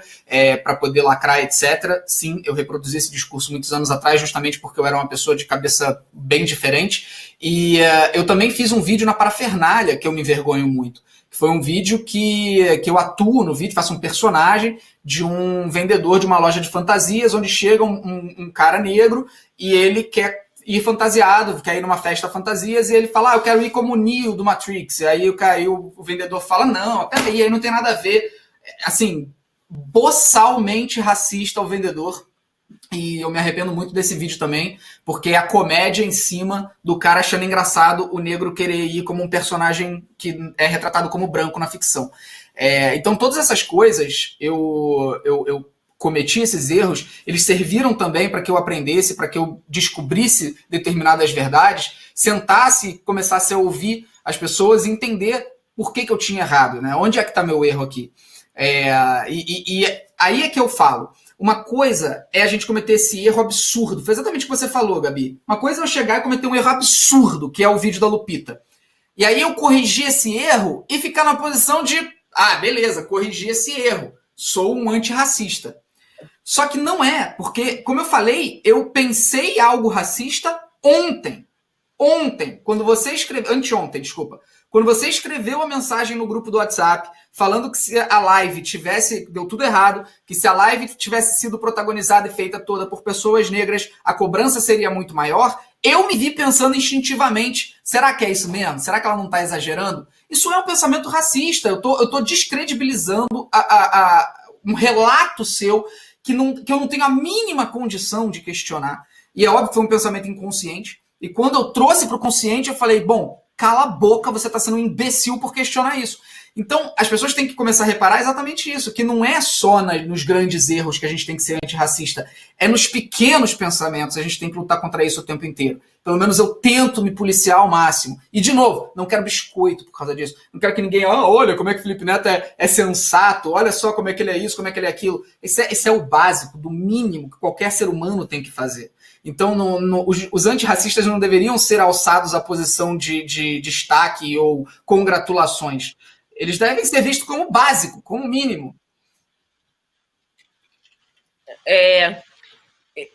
para poder lacrar, etc. Sim, eu reproduzi esse discurso muitos anos atrás, justamente porque eu era uma pessoa de cabeça bem diferente. E eu também fiz um vídeo na parafernália, que eu me envergonho muito. Foi um vídeo que eu atuo no vídeo, faço um personagem de um vendedor de uma loja de fantasias, onde chega um cara negro e ele quer ir fantasiado, quer ir numa festa fantasias, e ele fala, eu quero ir como o Neo do Matrix. E aí o vendedor fala, não, peraí, aí não tem nada a ver. Assim, boçalmente racista o vendedor. E eu me arrependo muito desse vídeo também, porque é a comédia em cima do cara achando engraçado o negro querer ir como um personagem que é retratado como branco na ficção. Então todas essas coisas eu cometi esses erros, eles serviram também para que eu aprendesse, para que eu descobrisse determinadas verdades, sentasse e começasse a ouvir as pessoas e entender por que eu tinha errado, né? Onde é que está meu erro aqui? E aí é que eu falo. Uma coisa é a gente cometer esse erro absurdo. Foi exatamente o que você falou, Gabi. Uma coisa é eu chegar e cometer um erro absurdo, que é o vídeo da Lupita. E aí eu corrigir esse erro e ficar na posição de, beleza, corrigi esse erro. Sou um antirracista. Só que não é, porque, como eu falei, eu pensei algo racista ontem. Quando você escreveu... Anteontem, desculpa. Quando você escreveu a mensagem no grupo do WhatsApp, falando que se a live deu tudo errado, que se a live tivesse sido protagonizada e feita toda por pessoas negras, a cobrança seria muito maior, eu me vi pensando instintivamente, será que é isso mesmo? Será que ela não está exagerando? Isso é um pensamento racista, eu tô descredibilizando um relato seu que eu não tenho a mínima condição de questionar. E é óbvio que foi um pensamento inconsciente. E quando eu trouxe para o consciente, eu falei, bom, cala a boca, você está sendo um imbecil por questionar isso. Então, as pessoas têm que começar a reparar exatamente isso, que não é só nos grandes erros que a gente tem que ser antirracista, é nos pequenos pensamentos, a gente tem que lutar contra isso o tempo inteiro. Pelo menos eu tento me policiar ao máximo. E, de novo, não quero biscoito por causa disso. Não quero que ninguém, olha como é que o Felipe Neto é sensato, olha só como é que ele é isso, como é que ele é aquilo. Esse é o básico, do mínimo que qualquer ser humano tem que fazer. Então, os antirracistas não deveriam ser alçados à posição de destaque ou congratulações. Eles devem ser vistos como básico, como mínimo.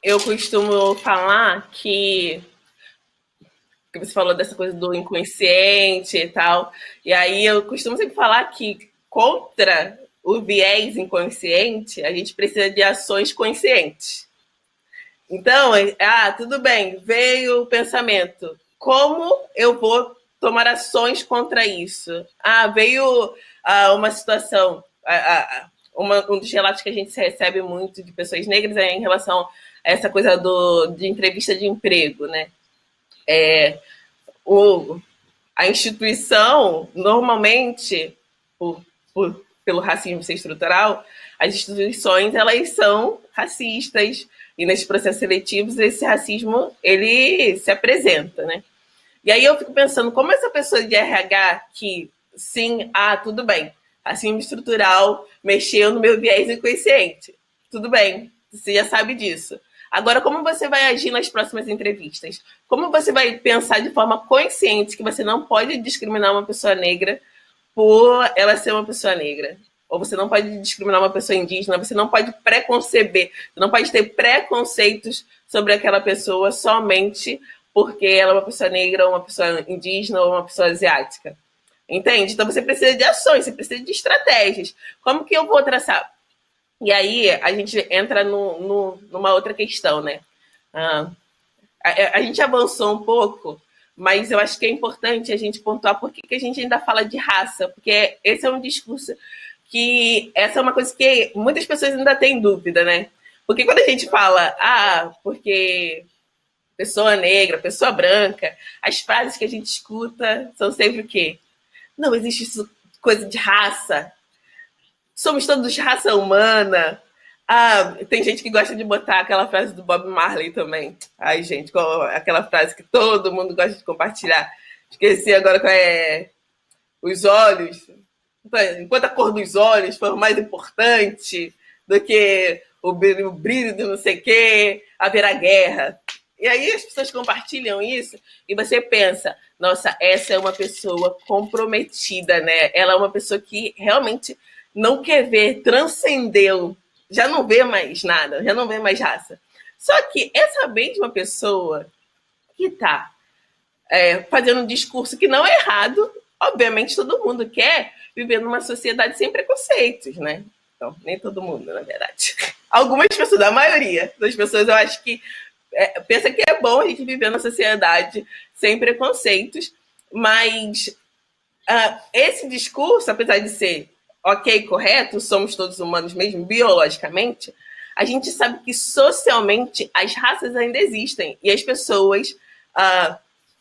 Eu costumo falar que porque você falou dessa coisa do inconsciente e tal. E aí eu costumo sempre falar que contra o viés inconsciente, a gente precisa de ações conscientes. Então, tudo bem, veio o pensamento. Como eu vou tomar ações contra isso? Veio uma situação, um dos relatos que a gente recebe muito de pessoas negras é em relação a essa coisa de entrevista de emprego, né? A instituição, normalmente, pelo racismo ser estrutural, as instituições elas são racistas e nesses processos seletivos esse racismo ele se apresenta, né? E aí eu fico pensando como essa pessoa de RH que sim, tudo bem, racismo estrutural mexeu no meu viés inconsciente, tudo bem, você já sabe disso. Agora, como você vai agir nas próximas entrevistas? Como você vai pensar de forma consciente que você não pode discriminar uma pessoa negra por ela ser uma pessoa negra? Ou você não pode discriminar uma pessoa indígena, você não pode preconceber, você não pode ter preconceitos sobre aquela pessoa somente porque ela é uma pessoa negra, ou uma pessoa indígena, ou uma pessoa asiática. Entende? Então você precisa de ações, você precisa de estratégias. Como que eu vou traçar? E aí a gente entra numa outra questão, né? A gente avançou um pouco, mas eu acho que é importante a gente pontuar por que a gente ainda fala de raça, porque esse é um discurso que essa é uma coisa que muitas pessoas ainda têm dúvida, né? Porque quando a gente fala, porque pessoa negra, pessoa branca, as frases que a gente escuta são sempre o quê? Não existe isso, coisa de raça. Somos todos raça humana. Tem gente que gosta de botar aquela frase do Bob Marley também. Ai, gente, aquela frase que todo mundo gosta de compartilhar. Esqueci agora qual é. Os olhos. Enquanto a cor dos olhos for mais importante do que o brilho do não sei o quê, haverá guerra. E aí as pessoas compartilham isso e você pensa, nossa, essa é uma pessoa comprometida, né? Ela é uma pessoa que realmente não quer ver, transcendeu, já não vê mais nada, já não vê mais raça. Só que essa mesma pessoa que está fazendo um discurso que não é errado, obviamente todo mundo quer viver numa sociedade sem preconceitos, né? Então, nem todo mundo, na verdade. Algumas pessoas, a maioria das pessoas, eu acho que pensa que é bom a gente viver na sociedade sem preconceitos, mas esse discurso, apesar de ser ok, correto, somos todos humanos mesmo, biologicamente, a gente sabe que socialmente as raças ainda existem e as pessoas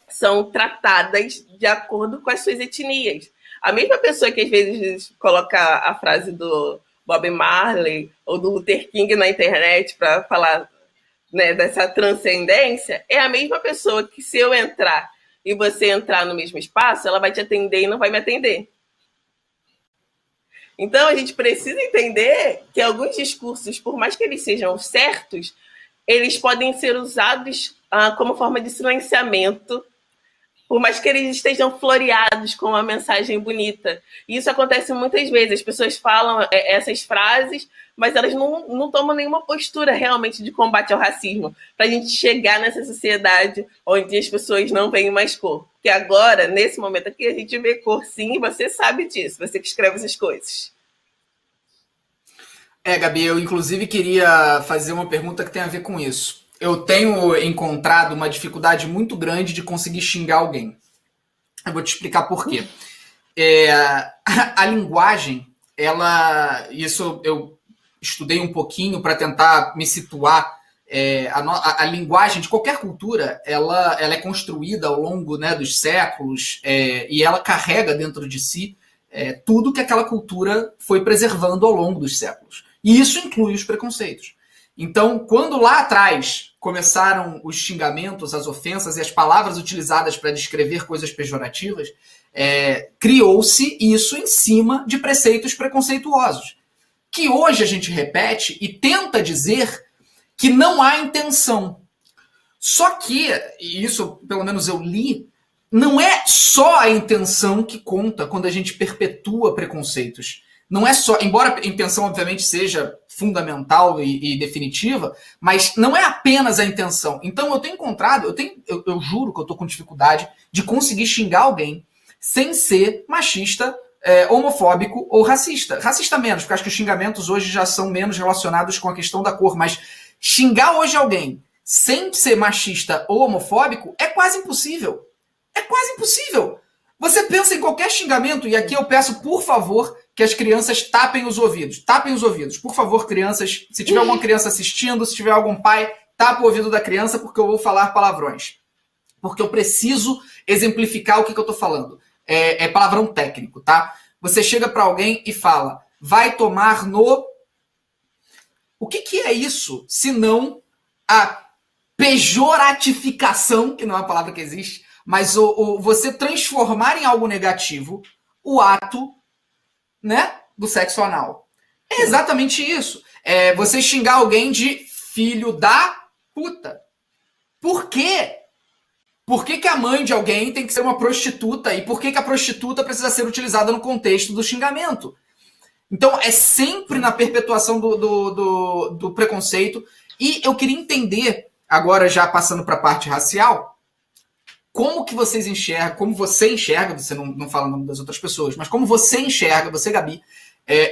são tratadas de acordo com as suas etnias. A mesma pessoa que às vezes coloca a frase do Bob Marley ou do Luther King na internet para falar, né, dessa transcendência, é a mesma pessoa que se eu entrar e você entrar no mesmo espaço, ela vai te atender e não vai me atender. Então, a gente precisa entender que alguns discursos, por mais que eles sejam certos, eles podem ser usados como forma de silenciamento, por mais que eles estejam floreados com uma mensagem bonita. E isso acontece muitas vezes. As pessoas falam essas frases, mas elas não tomam nenhuma postura realmente de combate ao racismo, para a gente chegar nessa sociedade onde as pessoas não veem mais cor. Porque agora, nesse momento aqui, a gente vê cor sim, e você sabe disso, você que escreve essas coisas. Gabi, eu inclusive queria fazer uma pergunta que tem a ver com isso. Eu tenho encontrado uma dificuldade muito grande de conseguir xingar alguém. Eu vou te explicar por quê. A linguagem, isso eu estudei um pouquinho para tentar me situar. A linguagem de qualquer cultura, ela é construída ao longo, né, dos séculos e ela carrega dentro de si tudo que aquela cultura foi preservando ao longo dos séculos. E isso inclui os preconceitos. Então, quando lá atrás começaram os xingamentos, as ofensas e as palavras utilizadas para descrever coisas pejorativas, criou-se isso em cima de preceitos preconceituosos, que hoje a gente repete e tenta dizer que não há intenção. Só que, e isso pelo menos eu li, não é só a intenção que conta quando a gente perpetua preconceitos. não é só, embora a intenção obviamente seja fundamental e definitiva, mas não é apenas a intenção. Então eu tenho encontrado, eu juro que eu estou com dificuldade de conseguir xingar alguém sem ser machista, homofóbico ou racista. Racista menos, porque acho que os xingamentos hoje já são menos relacionados com a questão da cor, mas xingar hoje alguém sem ser machista ou homofóbico é quase impossível. É quase impossível. Você pensa em qualquer xingamento, e aqui eu peço, por favor, que as crianças tapem os ouvidos. Tapem os ouvidos. Por favor, crianças, se tiver alguma criança assistindo, se tiver algum pai, tapa o ouvido da criança, porque eu vou falar palavrões. Porque eu preciso exemplificar o que eu estou falando. É palavrão técnico, tá? Você chega para alguém e fala, vai tomar no... O que é isso, se não a pejoratificação, que não é uma palavra que existe, mas você transformar em algo negativo o ato, né, do sexo anal. É exatamente isso. É você xingar alguém de filho da puta. Por quê? Por que a mãe de alguém tem que ser uma prostituta? E por que a prostituta precisa ser utilizada no contexto do xingamento? Então, é sempre na perpetuação do preconceito. E eu queria entender, agora já passando para a parte racial, como que vocês enxergam, como você enxerga, você não fala o nome das outras pessoas, mas como você enxerga, você, Gabi,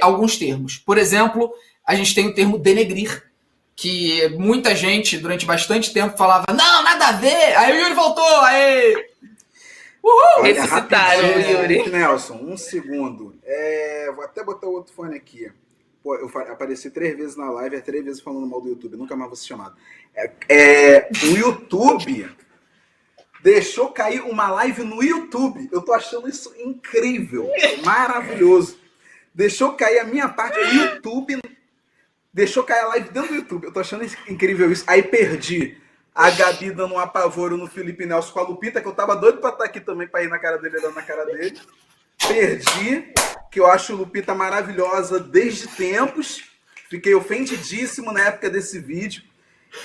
alguns termos. Por exemplo, a gente tem o termo denegrir, que muita gente, durante bastante tempo, falava, não, nada a ver, aí o Yuri voltou, aí... Uhul! Ressuscitaram o Yuri. Nelson, um segundo. Vou até botar o outro fone aqui. Pô, eu apareci 3 vezes na live, 3 vezes falando mal do YouTube, nunca mais vou ser chamado. O YouTube... deixou cair uma live no YouTube. Eu tô achando isso incrível. Maravilhoso. Deixou cair a minha parte no YouTube. Deixou cair a live dentro do YouTube. Eu tô achando incrível isso. Aí perdi a Gabi dando um apavoro no Felipe Nelson com a Lupita, que eu tava doido pra estar aqui também, pra ir na cara dele, dando na cara dele. Perdi, que eu acho Lupita maravilhosa desde tempos. Fiquei ofendidíssimo na época desse vídeo.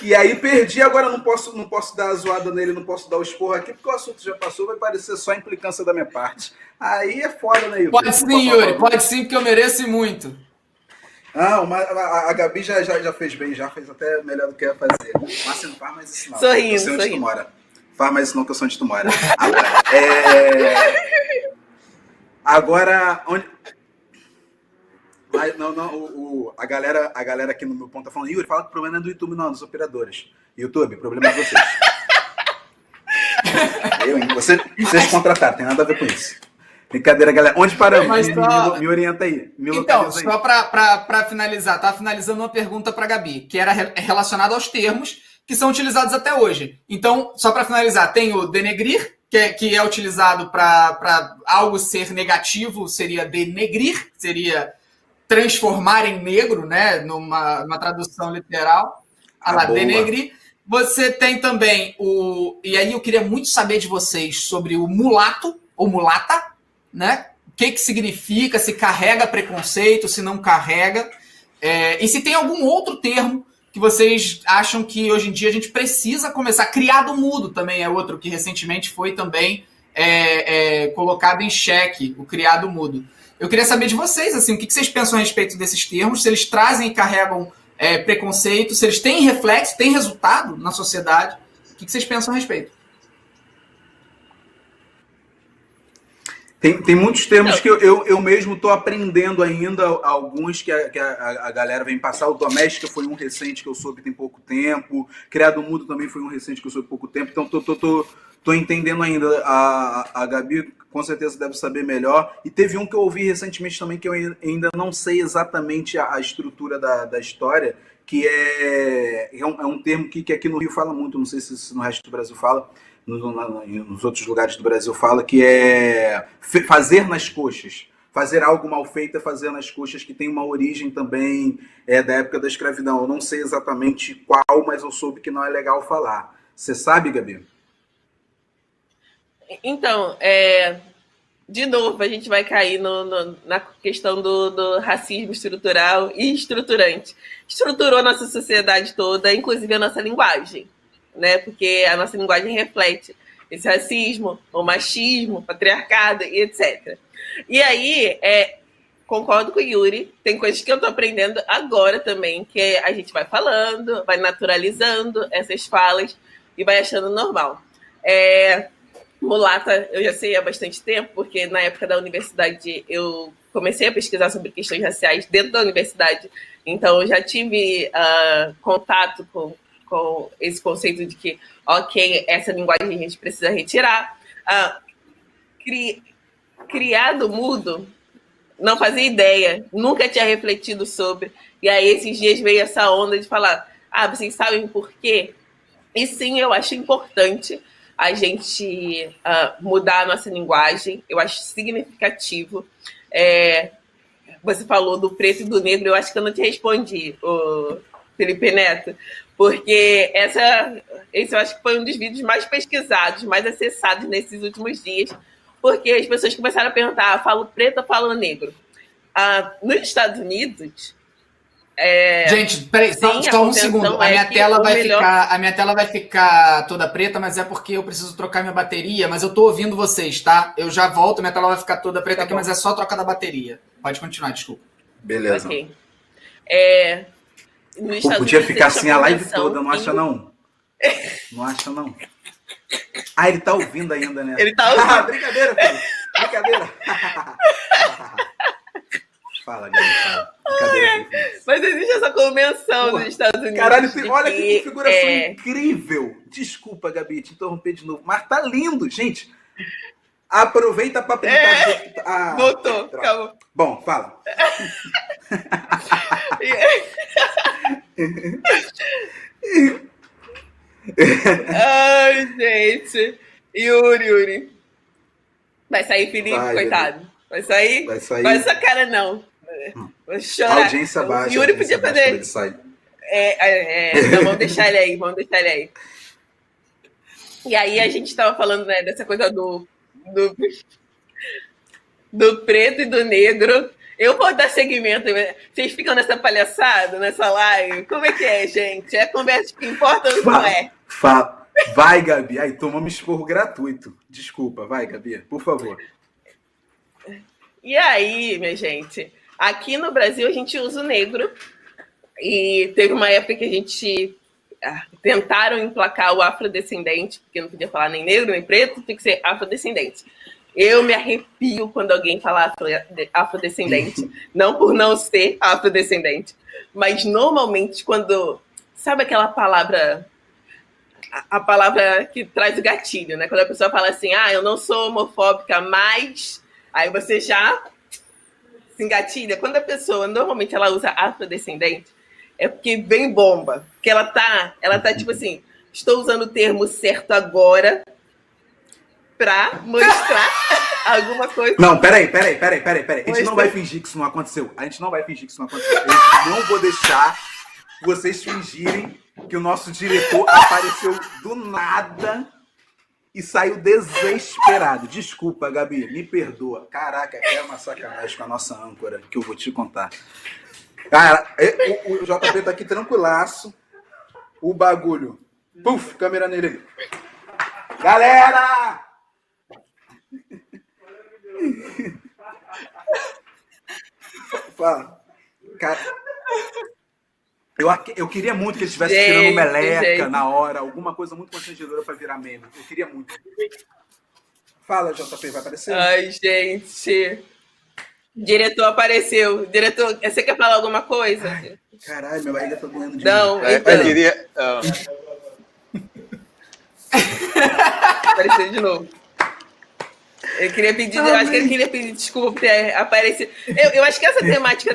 E aí perdi, agora não posso dar a zoada nele, não posso dar o esporro aqui, porque o assunto já passou, vai parecer só implicância da minha parte. Aí é foda, né, Yuri? Pode sim, Yuri, pode sim, porque eu mereço muito. A Gabi já fez bem, já fez até melhor do que ia fazer. Mas não faz mais isso não. Sorrindo, eu sei onde sorrindo. tu mora. Faz mais isso não, que eu sei onde tu mora. Agora, onde... Mas, a galera aqui no meu ponto tá falando, Yuri, fala que o problema não é do YouTube, não, dos operadores. YouTube, o problema é de vocês. Vocês contrataram, tem nada a ver com isso. Brincadeira, galera. Onde paramos? Me orienta aí. Então, só para finalizar, tá finalizando uma pergunta para Gabi, que era relacionada aos termos que são utilizados até hoje. Então, só para finalizar, tem o denegrir, que é utilizado para algo ser negativo, seria denegrir, seria transformar em negro, né? Numa tradução literal. Denegrir. Você tem também e aí eu queria muito saber de vocês sobre o mulato, ou mulata, né? O que significa, se carrega preconceito, se não carrega. E se tem algum outro termo que vocês acham que hoje em dia a gente precisa começar. Criado mudo também é outro que recentemente foi também colocado em xeque, o criado mudo. Eu queria saber de vocês, assim, o que vocês pensam a respeito desses termos, se eles trazem e carregam preconceito, se eles têm reflexo, têm resultado na sociedade. O que vocês pensam a respeito? Tem muitos termos que eu mesmo estou aprendendo ainda, alguns que a galera vem passar. O doméstica foi um recente que eu soube tem pouco tempo, criado mudo também foi um recente que eu soube pouco tempo, então tô entendendo ainda. A Gabi com certeza deve saber melhor. E teve um que eu ouvi recentemente também que eu ainda não sei exatamente a estrutura da história, que é um termo que aqui no Rio fala muito, não sei se no resto do Brasil fala, nos outros lugares do Brasil fala, que é fazer nas coxas. Fazer algo mal feito é fazer nas coxas, que tem uma origem também da época da escravidão. Eu não sei exatamente qual, mas eu soube que não é legal falar. Você sabe, Gabi? Então, de novo, a gente vai cair na questão do racismo estrutural e estruturante. Estruturou nossa sociedade toda, inclusive a nossa linguagem, né? Porque a nossa linguagem reflete esse racismo, o machismo, o patriarcado e etc. E aí, concordo com o Yuri, tem coisas que eu tô aprendendo agora também, que a gente vai falando, vai naturalizando essas falas e vai achando normal. Mulata, eu já sei há bastante tempo, porque na época da universidade eu comecei a pesquisar sobre questões raciais dentro da universidade, então eu já tive contato com esse conceito de que, ok, essa linguagem a gente precisa retirar. Criado mudo, não fazia ideia, nunca tinha refletido sobre, e aí esses dias veio essa onda de falar, vocês sabem por quê? E sim, eu acho importante a gente mudar a nossa linguagem, eu acho significativo. Você falou do preto e do negro, eu acho que eu não te respondi, o Felipe Neto, porque esse eu acho que foi um dos vídeos mais pesquisados, mais acessados nesses últimos dias, porque as pessoas começaram a perguntar, falo preto ou falo negro? Nos Estados Unidos... Gente, peraí, só um segundo. A minha tela vai ficar toda preta, mas é porque eu preciso trocar minha bateria, mas eu tô ouvindo vocês, tá? Eu já volto, minha tela vai ficar toda preta aqui, mas é só troca da bateria. Pode continuar, desculpa. Beleza. Ok. Podia ficar assim a live toda, não acha não? Não acha não? Ele tá ouvindo ainda, né? Ele tá ouvindo. Brincadeira, filho. Brincadeira. Fala, Gabi, fala. Brincadeira, filho. Mas existe essa convenção nos Estados Unidos. Caralho, olha que configuração incrível. Desculpa, Gabi, te interromper de novo. Mas tá lindo, gente. Aproveita pra brincar. Voltou, acabou. Bom, fala. Ai, gente. Yuri. Vai sair, Felipe, coitado. Vai sair? Vai sair. Vai essa cara, não. Vou chorar. A audiência baixa. Yuri podia fazer. Então, vamos deixar ele aí. E aí a gente tava falando, né, dessa coisa do preto e do negro. Eu vou dar segmento. Vocês ficam nessa palhaçada, nessa live? Como é que é, gente? É conversa que importa ou não é? Vai, Gabi. Aí, tomamos esporro gratuito. Desculpa. Vai, Gabi, por favor. E aí, minha gente? Aqui no Brasil a gente usa o negro. E teve uma época que a gente tentaram emplacar o afrodescendente, porque não podia falar nem negro nem preto, tem que ser afrodescendente. Eu me arrepio quando alguém fala afrodescendente, não por não ser afrodescendente, mas normalmente quando... Sabe aquela palavra... A palavra que traz o gatilho, né? Quando a pessoa fala assim, eu não sou homofóbica, mas... Aí você já se engatilha. Quando a pessoa, normalmente, ela usa afrodescendente, é porque vem bomba. Porque ela tá tipo assim, estou usando o termo certo agora pra mostrar alguma coisa. Não, peraí. A gente não vai fingir que isso não aconteceu. Eu não vou deixar vocês fingirem que o nosso diretor apareceu do nada e saiu desesperado. Desculpa, Gabi, me perdoa. Caraca, é uma sacanagem com a nossa âncora, que eu vou te contar. Cara, o JP tá aqui tranquilaço. O bagulho. Puf, câmera nele ali. Galera! Fala. Cara, eu queria muito que ele estivesse tirando meleca na hora, alguma coisa muito constrangedora pra virar meme. Eu queria muito. Fala, JP, vai aparecer? Ai, gente. Diretor apareceu. Diretor, você quer falar alguma coisa? Caralho, minha barriga tá doendo de Não, então. Eu queria... Apareceu de novo. Eu queria pedir, eu acho que ele queria pedir desculpa por ter aparecido. Eu acho que essa temática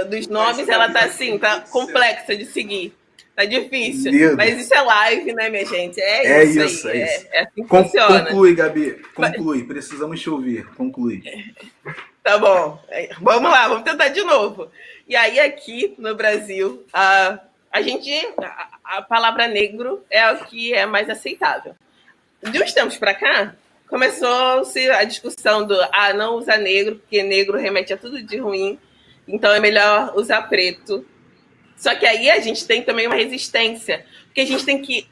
dos nomes, ela tá assim, tá complexa de seguir. Tá difícil. Deus. Mas isso é live, né, minha gente? É isso. É assim que funciona. Conclui, Gabi. Conclui. Precisamos te ouvir. Conclui. Tá bom. Vamos lá, vamos tentar de novo. E aí, aqui no Brasil, a palavra negro é o que é mais aceitável. De uns tempos para cá, começou-se a discussão do não usar negro, porque negro remete a tudo de ruim, então é melhor usar preto. Só que aí a gente tem também uma resistência, porque a gente tem que...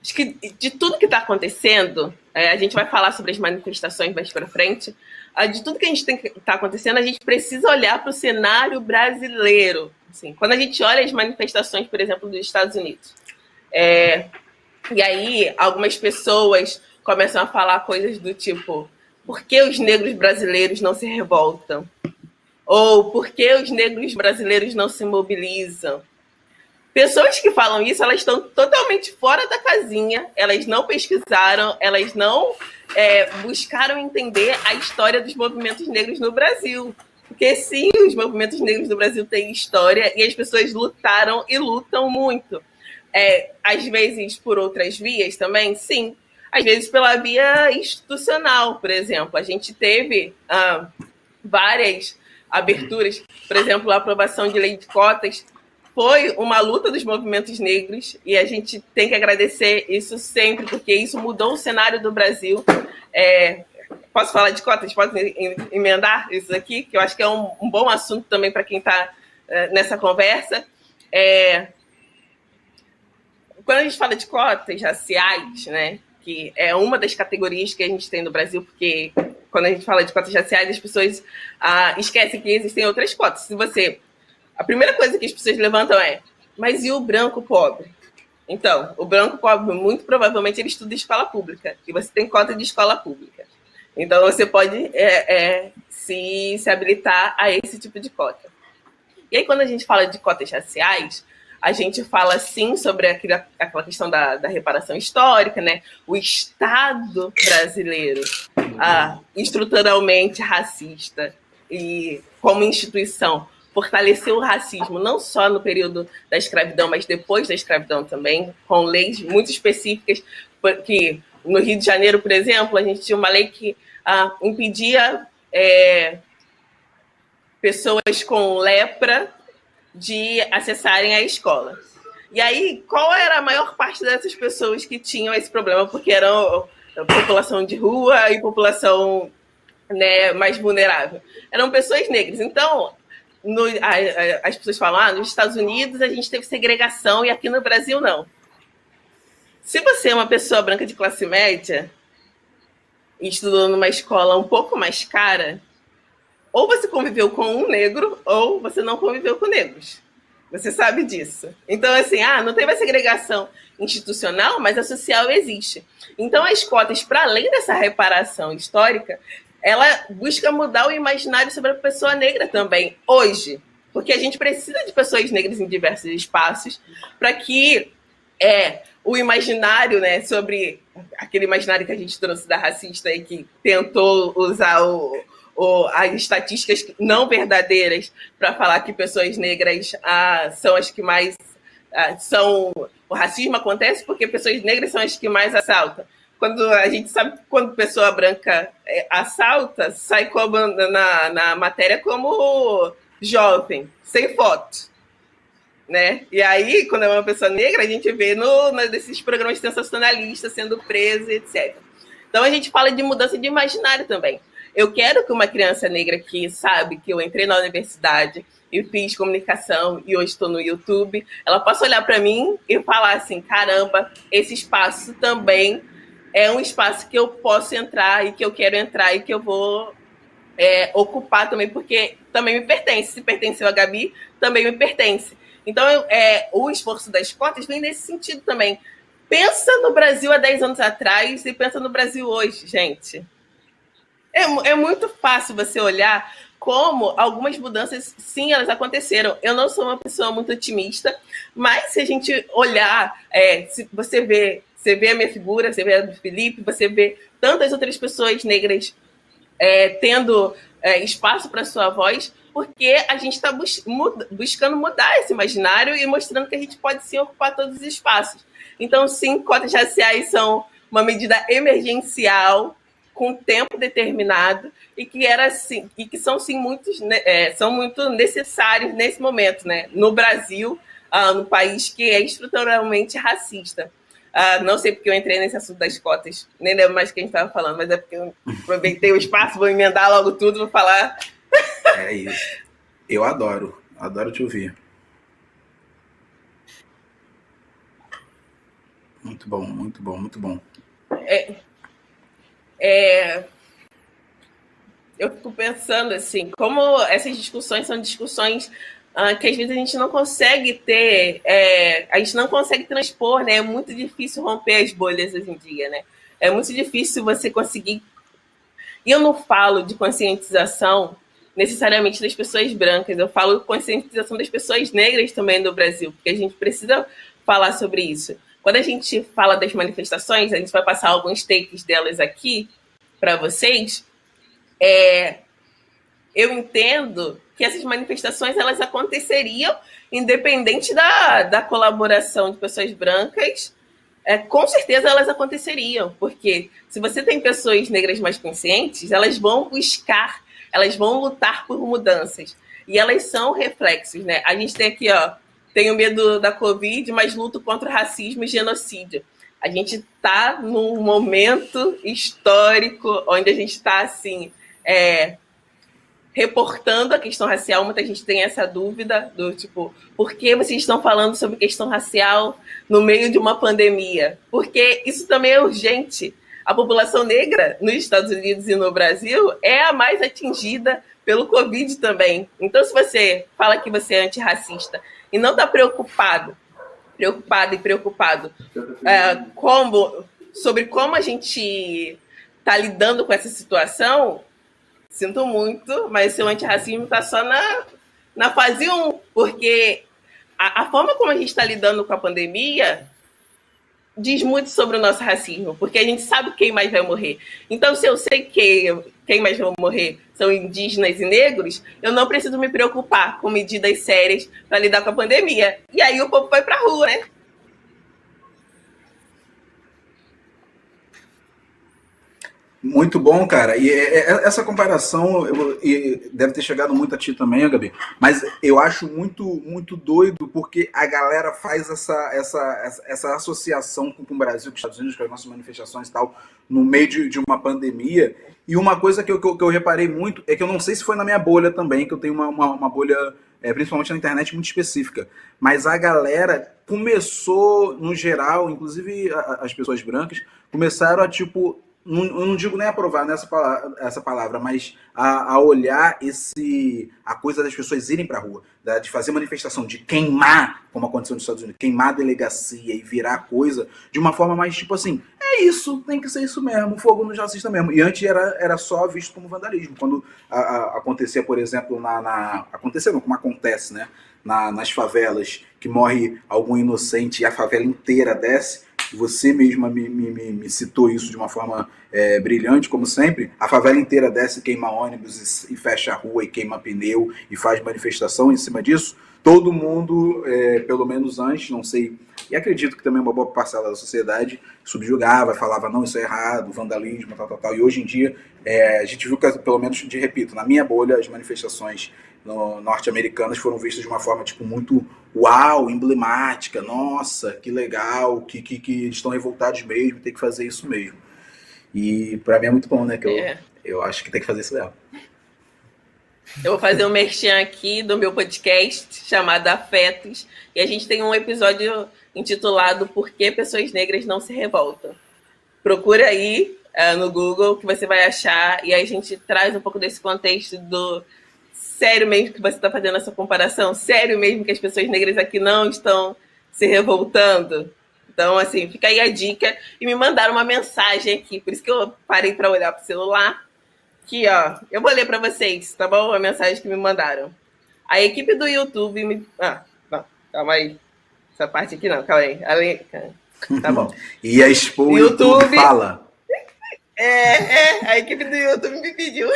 Acho que de tudo que está acontecendo, a gente vai falar sobre as manifestações mais para frente, de tudo que a gente tem que está acontecendo, a gente precisa olhar para o cenário brasileiro. Assim, quando a gente olha as manifestações, por exemplo, dos Estados Unidos, e aí algumas pessoas começam a falar coisas do tipo: por que os negros brasileiros não se revoltam? Ou por que os negros brasileiros não se mobilizam? Pessoas que falam isso, elas estão totalmente fora da casinha, elas não pesquisaram, elas não buscaram entender a história dos movimentos negros no Brasil. Porque sim, os movimentos negros do Brasil têm história e as pessoas lutaram e lutam muito. Às vezes por outras vias também, sim. Às vezes pela via institucional, por exemplo. A gente teve várias aberturas, por exemplo, a aprovação de lei de cotas foi uma luta dos movimentos negros e a gente tem que agradecer isso sempre, porque isso mudou o cenário do Brasil. Posso falar de cotas? Posso emendar isso aqui? Que eu acho que é um bom assunto também para quem está nessa conversa. Quando a gente fala de cotas raciais, né, que é uma das categorias que a gente tem no Brasil, porque quando a gente fala de cotas raciais, as pessoas esquecem que existem outras cotas. A primeira coisa que as pessoas levantam mas e o branco pobre? Então, o branco pobre, muito provavelmente, ele estuda em escola pública, e você tem cota de escola pública. Então, você pode se habilitar a esse tipo de cota. E aí, quando a gente fala de cotas raciais, a gente fala, sim, sobre aquela questão da reparação histórica, né? O Estado brasileiro, estruturalmente racista, e como instituição, fortaleceu o racismo, não só no período da escravidão, mas depois da escravidão também, com leis muito específicas, porque no Rio de Janeiro, por exemplo, a gente tinha uma lei que impedia pessoas com lepra de acessarem a escola. E aí, qual era a maior parte dessas pessoas que tinham esse problema? Porque eram população de rua e população, né, mais vulnerável. Eram pessoas negras. Então, as pessoas falam, nos Estados Unidos a gente teve segregação e aqui no Brasil não. Se você é uma pessoa branca de classe média e estudou numa escola um pouco mais cara, ou você conviveu com um negro ou você não conviveu com negros. Você sabe disso. Então, assim, não teve a segregação institucional, mas a social existe. Então, as cotas, para além dessa reparação histórica, ela busca mudar o imaginário sobre a pessoa negra também, hoje. Porque a gente precisa de pessoas negras em diversos espaços para que o imaginário, né, sobre aquele imaginário que a gente trouxe da racista e que tentou usar as estatísticas não verdadeiras para falar que pessoas negras são as que mais o racismo acontece porque pessoas negras são as que mais assaltam. Quando a gente sabe que quando pessoa branca assalta, sai como na matéria como jovem, sem foto, né? E aí, quando é uma pessoa negra, a gente vê nesses programas sensacionalistas sendo preso, etc. Então, a gente fala de mudança de imaginário também. Eu quero que uma criança negra que sabe que eu entrei na universidade e fiz comunicação e hoje estou no YouTube, ela possa olhar para mim e falar assim, caramba, esse espaço também é um espaço que eu posso entrar e que eu quero entrar e que eu vou ocupar também, porque também me pertence. Se pertenceu a Gabi, também me pertence. Então, o esforço das cotas vem nesse sentido também. Pensa no Brasil há 10 anos atrás e pensa no Brasil hoje, gente. É muito fácil você olhar como algumas mudanças, sim, elas aconteceram. Eu não sou uma pessoa muito otimista, mas se a gente olhar, se você vê a minha figura, você vê a do Felipe, você vê tantas outras pessoas negras tendo espaço para sua voz, porque a gente está buscando mudar esse imaginário e mostrando que a gente pode sim ocupar todos os espaços. Então, sim, cotas raciais são uma medida emergencial, com tempo determinado, e que são sim são muito necessários nesse momento, né? No Brasil, no país que é estruturalmente racista. Não sei porque eu entrei nesse assunto das cotas, nem lembro mais o que a gente estava falando, mas é porque eu aproveitei o espaço, vou emendar logo tudo, vou falar. É isso. Eu adoro te ouvir. Muito bom, muito bom, muito bom. Eu fico pensando assim, como essas discussões são discussões que às vezes a gente não consegue ter, a gente não consegue transpor, né? É muito difícil romper as bolhas hoje em dia, né? É muito difícil você conseguir. E eu não falo de conscientização necessariamente das pessoas brancas, eu falo de conscientização das pessoas negras também no Brasil, porque a gente precisa falar sobre isso. Quando a gente fala das manifestações, a gente vai passar alguns takes delas aqui para vocês. Eu entendo que essas manifestações elas aconteceriam independente da colaboração de pessoas brancas. Com certeza elas aconteceriam, porque se você tem pessoas negras mais conscientes, elas vão buscar, elas vão lutar por mudanças. E elas são reflexos, né? A gente tem aqui, tenho medo da Covid, mas luto contra o racismo e genocídio. A gente está num momento histórico onde a gente está, assim, reportando a questão racial. Muita gente tem essa dúvida do tipo, por que vocês estão falando sobre questão racial no meio de uma pandemia? Porque isso também é urgente. A população negra nos Estados Unidos e no Brasil é a mais atingida pelo Covid também. Então, se você fala que você é antirracista e não está preocupado sobre como a gente está lidando com essa situação, sinto muito, mas seu antirracismo está só na fase 1, porque a forma como a gente está lidando com a pandemia diz muito sobre o nosso racismo, porque a gente sabe quem mais vai morrer. Então, se eu sei que quem mais vai morrer são indígenas e negros, eu não preciso me preocupar com medidas sérias para lidar com a pandemia. E aí o povo vai para a rua, né? Muito bom, cara. E essa comparação deve ter chegado muito a ti também, Gabi. Mas eu acho muito doido porque a galera faz essa associação com o Brasil, com os Estados Unidos, com as nossas manifestações e tal, no meio de uma pandemia. E uma coisa que eu reparei muito é que eu não sei se foi na minha bolha também, que eu tenho uma bolha, principalmente na internet, muito específica. Mas a galera começou, no geral, inclusive as pessoas brancas, começaram a, tipo, eu não digo nem aprovar essa palavra, mas a olhar a coisa das pessoas irem pra rua, de fazer manifestação, de queimar, como aconteceu nos Estados Unidos, queimar a delegacia e virar coisa, de uma forma mais tipo assim, é isso, tem que ser isso mesmo, fogo no racista mesmo. E antes era só visto como vandalismo. Quando acontecia, por exemplo, aconteceu não, como acontece, né? Nas favelas, que morre algum inocente e a favela inteira desce. Você mesma me citou isso de uma forma brilhante, como sempre. A favela inteira desce, queima ônibus e fecha a rua e queima pneu e faz manifestação em cima disso. Todo mundo, pelo menos antes, não sei, e acredito que também uma boa parcela da sociedade subjugava, falava, não, isso é errado, vandalismo, tal. E hoje em dia, a gente viu que, pelo menos, repito, na minha bolha, as manifestações norte-americanas foram vistas de uma forma tipo muito uau, emblemática, nossa, que legal, que eles estão revoltados mesmo, tem que fazer isso mesmo. E pra mim é muito bom, né? Que eu acho que tem que fazer isso mesmo. Eu vou fazer um merchan aqui do meu podcast chamado Afetos, e a gente tem um episódio intitulado Por que Pessoas Negras Não Se Revoltam. Procura aí no Google que você vai achar, e aí a gente traz um pouco desse contexto do sério mesmo que você está fazendo essa comparação? Sério mesmo que as pessoas negras aqui não estão se revoltando? Então, assim, fica aí a dica. E me mandaram uma mensagem aqui, por isso que eu parei para olhar para o celular. Aqui, ó, eu vou ler para vocês, tá bom? A mensagem que me mandaram. A equipe do YouTube me... não, calma aí. Essa parte aqui não, calma aí. Tá bom. E a Expo YouTube fala. A equipe do YouTube me pediu.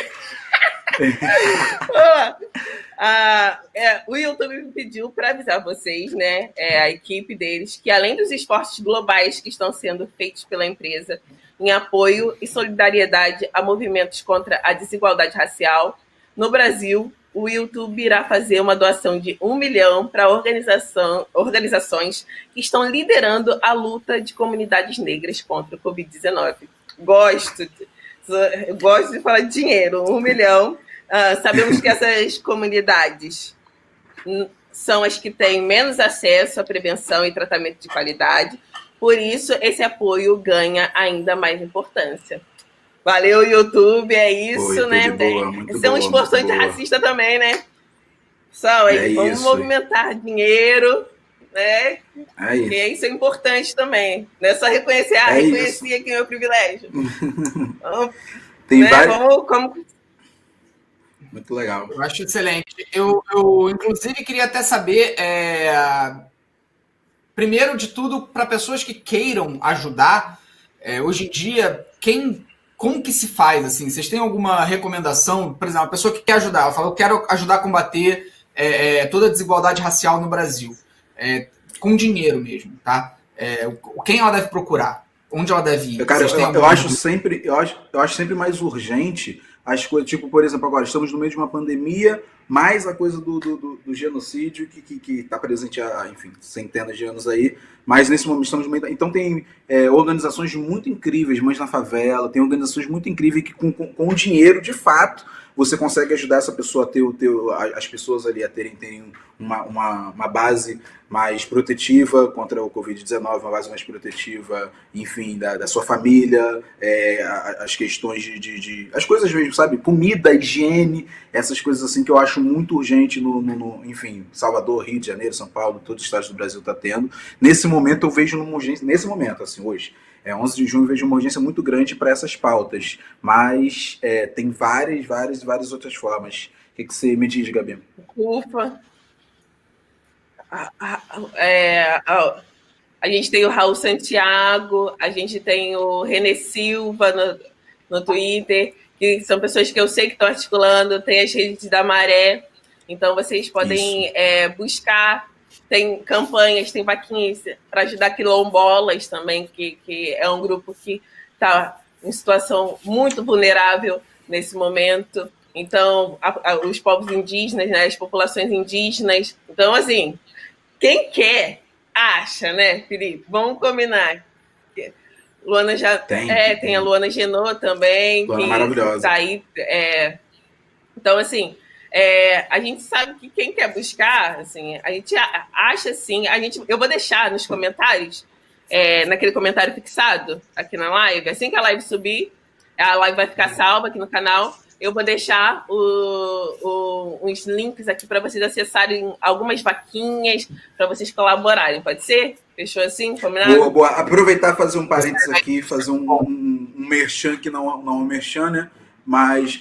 O YouTube me pediu para avisar vocês, né, a equipe deles, que além dos esforços globais que estão sendo feitos pela empresa em apoio e solidariedade a movimentos contra a desigualdade racial, no Brasil, o YouTube irá fazer uma doação de 1 milhão para organizações que estão liderando a luta de comunidades negras contra o Covid-19. Gosto de falar de dinheiro, 1 milhão. Sabemos que essas comunidades são as que têm menos acesso à prevenção e tratamento de qualidade, por isso esse apoio ganha ainda mais importância. Valeu, YouTube, é isso, Oi, tô né? de boa, muito Ser um boa, esforço muito boa. antirracista também, né? Pessoal, aí, É vamos isso. movimentar dinheiro, né? É E isso. isso é importante também. Não é só reconhecer, É reconheci aqui meu privilégio. Vamos, Tem né? vários. Como... Muito legal. Eu acho excelente. Eu inclusive, queria até saber, primeiro de tudo, para pessoas que queiram ajudar, hoje em dia, como que se faz? Assim? Vocês têm alguma recomendação? Por exemplo, a pessoa que quer ajudar, ela fala, eu quero ajudar a combater toda a desigualdade racial no Brasil, com dinheiro mesmo, tá? Quem ela deve procurar? Onde ela deve ir? Cara, Vocês têm eu alguma acho sempre, eu acho sempre mais urgente as coisas, tipo, por exemplo, agora estamos no meio de uma pandemia, mais a coisa do genocídio que está presente há, enfim, centenas de anos aí, mas nesse momento estamos no meio. Então tem organizações muito incríveis, Mães na Favela, tem organizações muito incríveis que com dinheiro, de fato, você consegue ajudar essa pessoa a ter as pessoas ali a terem uma base mais protetiva contra o Covid-19, uma base mais protetiva, enfim, da sua família, as questões as coisas mesmo, sabe? Comida, higiene, essas coisas assim que eu acho muito urgente enfim, Salvador, Rio de Janeiro, São Paulo, todos os estados do Brasil tá tendo. Nesse momento eu vejo uma urgência, nesse momento, assim, hoje, 11 de junho, eu vejo uma urgência muito grande para essas pautas, mas tem várias outras formas. O que você me diz, Gabi? Ufa! A gente tem o Raul Santiago, a gente tem o René Silva no Twitter, que são pessoas que eu sei que estão articulando, tem as redes da Maré, então vocês podem buscar, tem campanhas, tem vaquinhas para ajudar quilombolas também, que é um grupo que está em situação muito vulnerável nesse momento. Então, os povos indígenas, né, as populações indígenas. Então, assim, quem quer, acha, né, Felipe? Vamos combinar. Luana já tem a Luana Genot também, Luana que maravilhosa. Tá aí. Então, assim, a gente sabe que quem quer buscar, assim, a gente acha assim, eu vou deixar nos comentários, naquele comentário fixado aqui na live, assim que a live subir, a live vai ficar salva aqui no canal. Eu vou deixar uns links aqui para vocês acessarem algumas vaquinhas, para vocês colaborarem. Pode ser? Fechou assim? Combinado? Boa. Aproveitar e fazer um parênteses aqui, fazer um merchan que não é um merchan, né? Mas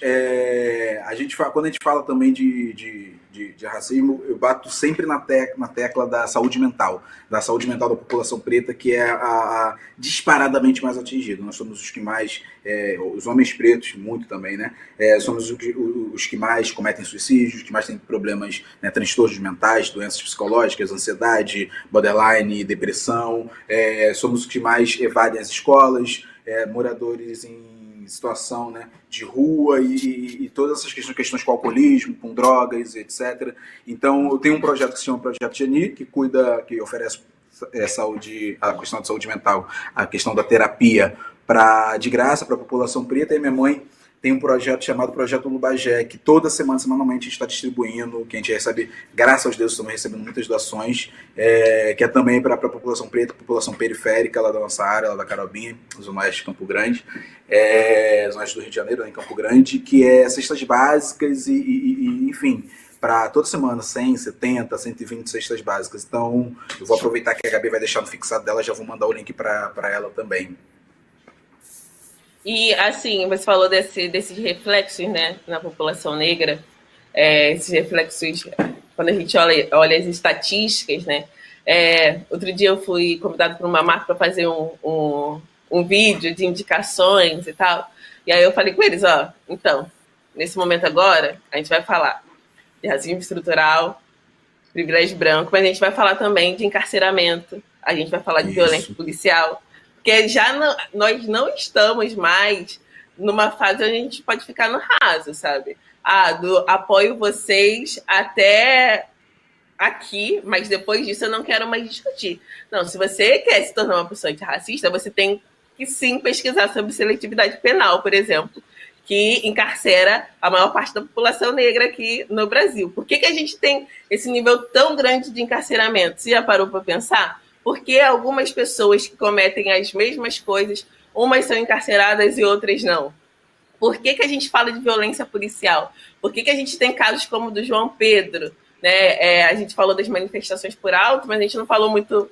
quando a gente fala também de racismo, eu bato sempre na tecla da saúde mental da população preta, que é a disparadamente mais atingida. Nós somos os que mais, os homens pretos, muito também, né? Somos os que mais cometem suicídios, que mais têm problemas, né, transtornos mentais, doenças psicológicas, ansiedade, borderline, depressão. Somos os que mais evadem as escolas, moradores em situação, né, de rua e todas essas questões com alcoolismo, com drogas, etc. Então, eu tenho um projeto que se chama Projeto Geni, que oferece saúde, a questão de saúde mental, a questão da terapia de graça para a população preta. E minha mãe tem um projeto chamado Projeto Lubagé, que toda semana, semanalmente, a gente está distribuindo, que a gente recebe, graças a Deus, estamos recebendo muitas doações, que é também para a população preta, população periférica, lá da nossa área, lá da Carobinha, Zona Oeste de Campo Grande, Zona Oeste do Rio de Janeiro, lá em Campo Grande, que é cestas básicas enfim, para toda semana, 100, 70, 120 cestas básicas. Então, eu vou aproveitar que a Gabi vai deixar no fixado dela, já vou mandar o link para ela também. E, assim, você falou desses reflexos, né, na população negra, esses reflexos, quando a gente olha as estatísticas, né, outro dia eu fui convidado por uma marca para fazer um vídeo de indicações e tal, e aí eu falei com eles, então, nesse momento agora, a gente vai falar de racismo estrutural, privilégio branco, mas a gente vai falar também de encarceramento, a gente vai falar de violência policial, porque nós não estamos mais numa fase onde a gente pode ficar no raso, sabe? Apoio vocês até aqui, mas depois disso eu não quero mais discutir. Não, se você quer se tornar uma pessoa antirracista, você tem que sim pesquisar sobre seletividade penal, por exemplo, que encarcera a maior parte da população negra aqui no Brasil. Por que a gente tem esse nível tão grande de encarceramento? Você já parou para pensar? Porque algumas pessoas que cometem as mesmas coisas, umas são encarceradas e outras não. Por que a gente fala de violência policial? Por que a gente tem casos como o do João Pedro? Né? A gente falou das manifestações por alto, mas a gente não falou muito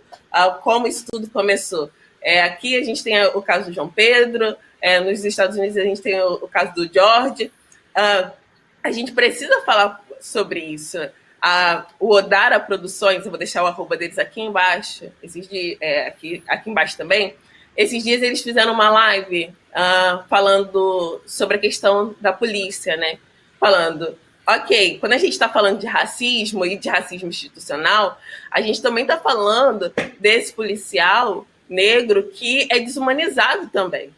como isso tudo começou. Aqui a gente tem o caso do João Pedro, nos Estados Unidos a gente tem o caso do George. A gente precisa falar sobre isso. O Odara Produções, eu vou deixar o arroba deles aqui embaixo, esses dias, aqui embaixo também. Esses dias eles fizeram uma live falando sobre a questão da polícia, né? Falando, ok, quando a gente está falando de racismo e de racismo institucional, a gente também está falando desse policial negro que é desumanizado também,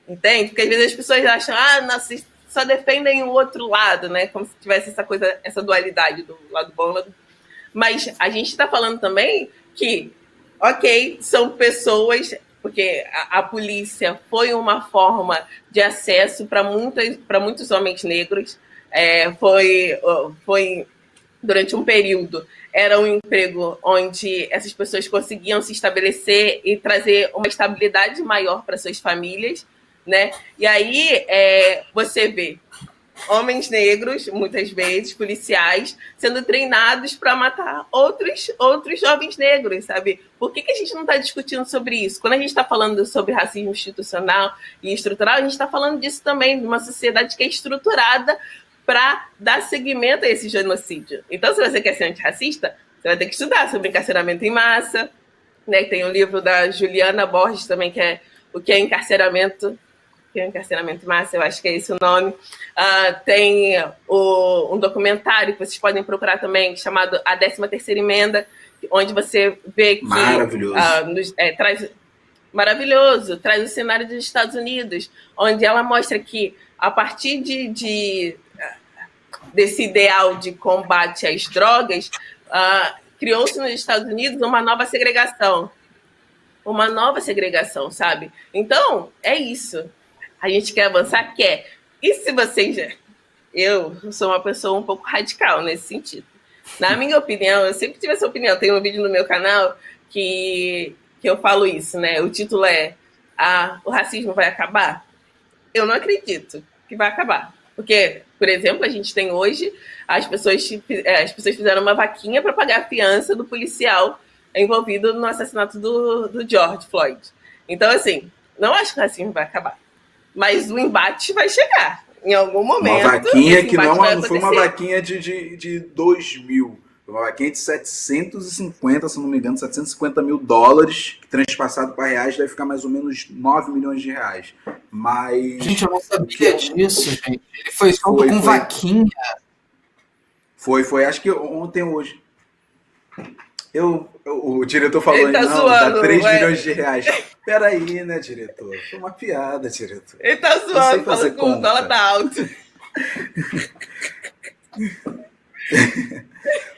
entende? Porque às vezes as pessoas acham, nossa, só defendem o outro lado, né? Como se tivesse essa coisa, essa dualidade do lado bom, lado... Mas a gente está falando também que, ok, são pessoas, porque a polícia foi uma forma de acesso para muitos homens negros, foi durante um período, era um emprego onde essas pessoas conseguiam se estabelecer e trazer uma estabilidade maior para suas famílias, né? E aí você vê homens negros, muitas vezes, policiais, sendo treinados para matar outros jovens negros, sabe? Por que a gente não está discutindo sobre isso? Quando a gente está falando sobre racismo institucional e estrutural, a gente está falando disso também, de uma sociedade que é estruturada para dar seguimento a esse genocídio. Então, se você quer ser antirracista, você vai ter que estudar sobre encarceramento em massa, né? Tem um livro da Juliana Borges também, que é O que é Encarceramento... que é encarceramento em massa, eu acho que é esse o nome. Tem um documentário que vocês podem procurar também, chamado A 13ª Emenda, onde você vê que... Maravilhoso. Traz o cenário dos Estados Unidos, onde ela mostra que, a partir desse ideal de combate às drogas, criou-se nos Estados Unidos uma nova segregação. Uma nova segregação, sabe? Então, é isso. A gente quer avançar? Quer. E se vocês... Eu sou uma pessoa um pouco radical nesse sentido. Na minha opinião, eu sempre tive essa opinião. Tem um vídeo no meu canal que eu falo isso, né? O título é O racismo vai acabar? Eu não acredito que vai acabar. Porque, por exemplo, a gente tem hoje... As pessoas fizeram uma vaquinha para pagar a fiança do policial envolvido no assassinato do George Floyd. Então, assim, não acho que o racismo vai acabar. Mas o embate vai chegar. Em algum momento. Uma vaquinha que não foi uma vaquinha de 2 mil. Foi uma vaquinha de 750, se não me engano, $750 mil, que transpassado para reais deve ficar mais ou menos 9 milhões de reais. Mas... Gente, eu não sabia disso, gente. Ele foi solto com vaquinha. Foi, acho que ontem ou hoje. O diretor falou, tá zoando, dá 3 milhões de reais. Peraí, né, diretor? Foi uma piada, diretor. Ele tá zoando, falando que o dólar tá alto.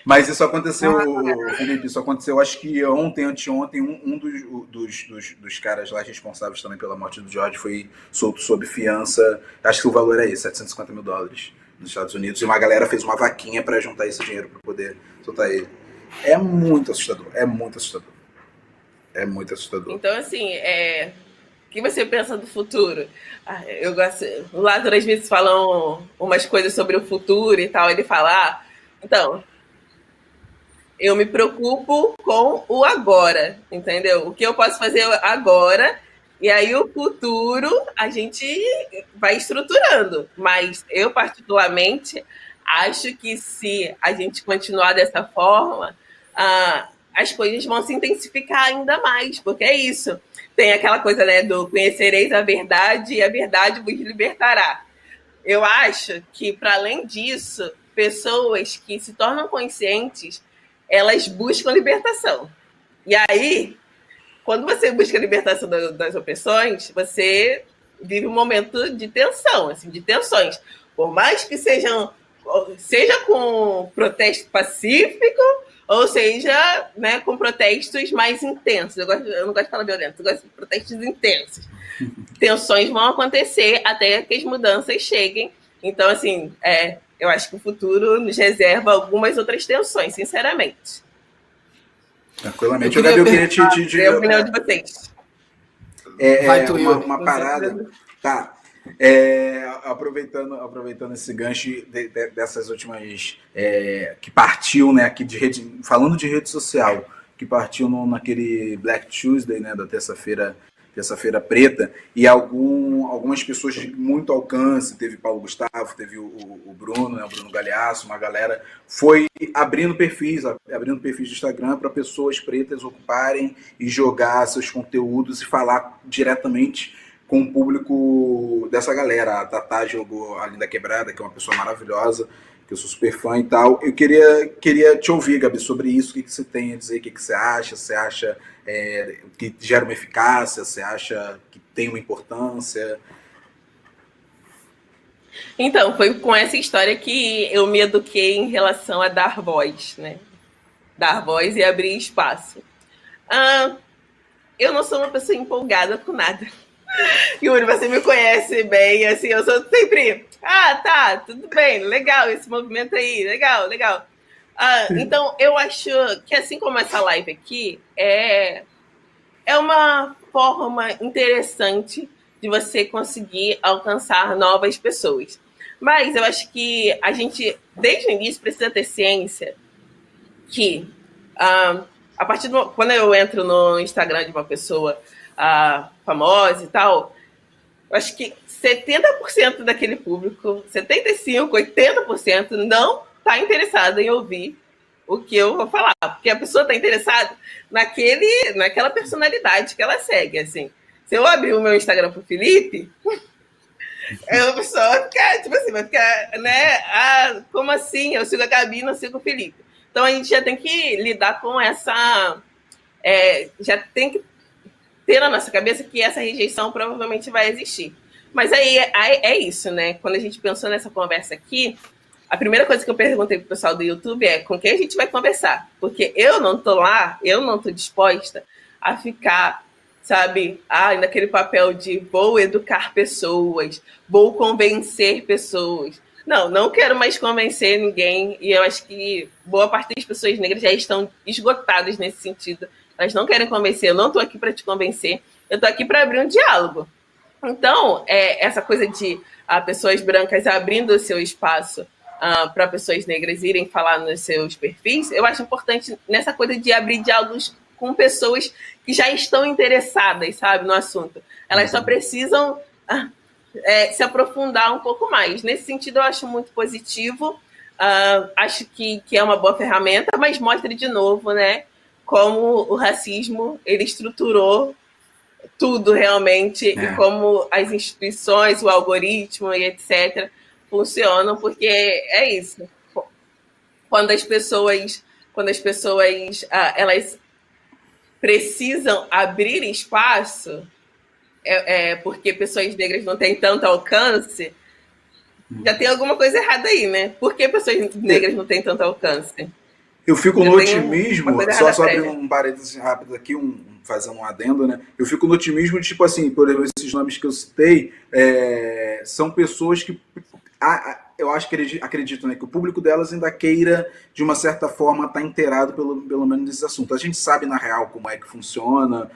Mas isso aconteceu, Felipe, isso aconteceu, acho que anteontem, um dos caras lá responsáveis também pela morte do George foi solto sob fiança. Acho que o valor é esse, $750 mil nos Estados Unidos. E uma galera fez uma vaquinha para juntar esse dinheiro para poder soltar ele. É muito assustador, é muito assustador. É muito assustador. Então, assim, o que você pensa do futuro? Eu gosto. O Lázaro às vezes falam umas coisas sobre o futuro e tal. Ele fala, então, eu me preocupo com o agora, entendeu? O que eu posso fazer agora, e aí o futuro a gente vai estruturando. Mas eu, particularmente, acho que se a gente continuar dessa forma, as coisas vão se intensificar ainda mais, porque é isso. Tem aquela coisa, né, do conhecereis a verdade e a verdade vos libertará. Eu acho que, para além disso, pessoas que se tornam conscientes, elas buscam libertação. E aí, quando você busca a libertação das opressões, você vive um momento de tensão, assim, de tensões. Por mais que seja com protesto pacífico, ou seja, né, com protestos mais intensos. Eu não gosto de falar violento, eu gosto de protestos intensos. Tensões vão acontecer até que as mudanças cheguem. Então, assim, eu acho que o futuro nos reserva algumas outras tensões, sinceramente. Tranquilamente. Eu queria te a opinião de vocês. Uma parada. Tá. Aproveitando esse gancho dessas últimas que partiu, né, aqui falando de rede social, que partiu naquele Black Tuesday, né, da terça-feira preta, e algumas pessoas de muito alcance, teve Paulo Gustavo, teve o Bruno, né, o Bruno Galhaço, uma galera foi abrindo perfis do Instagram para pessoas pretas ocuparem e jogar seus conteúdos e falar diretamente com o público dessa galera. A Tatá jogou a Linda Quebrada, que é uma pessoa maravilhosa, que eu sou super fã e tal. Eu queria te ouvir, Gabi, sobre isso. O que você tem a dizer? O que você acha? Você acha que gera uma eficácia? Você acha que tem uma importância? Então, foi com essa história que eu me eduquei em relação a dar voz, né? Dar voz e abrir espaço. Eu não sou uma pessoa empolgada com nada. Yuri, você me conhece bem, assim, eu sou sempre, tá, tudo bem, legal esse movimento aí, legal. Então, eu acho que assim como essa live aqui, é uma forma interessante de você conseguir alcançar novas pessoas. Mas eu acho que a gente, desde o início, precisa ter ciência que, a partir quando eu entro no Instagram de uma pessoa famosa e tal, eu acho que 70% daquele público, 75%, 80% não está interessado em ouvir o que eu vou falar, porque a pessoa está interessada naquela personalidade que ela segue, assim. Se eu abrir o meu Instagram pro Felipe, a pessoa vai ficar, tipo assim, né? Como assim? Eu sigo a Gabi, não sigo o Felipe. Então a gente já tem que lidar com essa... já tem que ter na nossa cabeça que essa rejeição provavelmente vai existir. Mas aí é isso, né? Quando a gente pensou nessa conversa aqui, a primeira coisa que eu perguntei pro pessoal do YouTube é com quem a gente vai conversar? Porque eu não tô lá, eu não tô disposta a ficar, sabe, naquele papel de vou educar pessoas, vou convencer pessoas. Não quero mais convencer ninguém, e eu acho que boa parte das pessoas negras já estão esgotadas nesse sentido. Elas não querem convencer, eu não estou aqui para te convencer, eu estou aqui para abrir um diálogo. Então, essa coisa de pessoas brancas abrindo o seu espaço para pessoas negras irem falar nos seus perfis, eu acho importante nessa coisa de abrir diálogos com pessoas que já estão interessadas, sabe, no assunto. Elas só precisam se aprofundar um pouco mais. Nesse sentido, eu acho muito positivo, acho que é uma boa ferramenta, mas mostra de novo, né, como o racismo ele estruturou tudo realmente e como as instituições, o algoritmo e etc. funcionam, porque é isso. Quando as pessoas elas precisam abrir espaço, porque pessoas negras não têm tanto alcance, já tem alguma coisa errada aí, né? Por que pessoas negras não têm tanto alcance? Eu fico no otimismo, só abrir um parênteses rápido aqui, fazendo um adendo, né? Eu fico no otimismo de, tipo assim, por exemplo, esses nomes que eu citei, são pessoas que eu acho que acredito, né, que o público delas ainda queira, de uma certa forma, estar inteirado pelo menos nesse assunto. A gente sabe, na real, como é que funciona.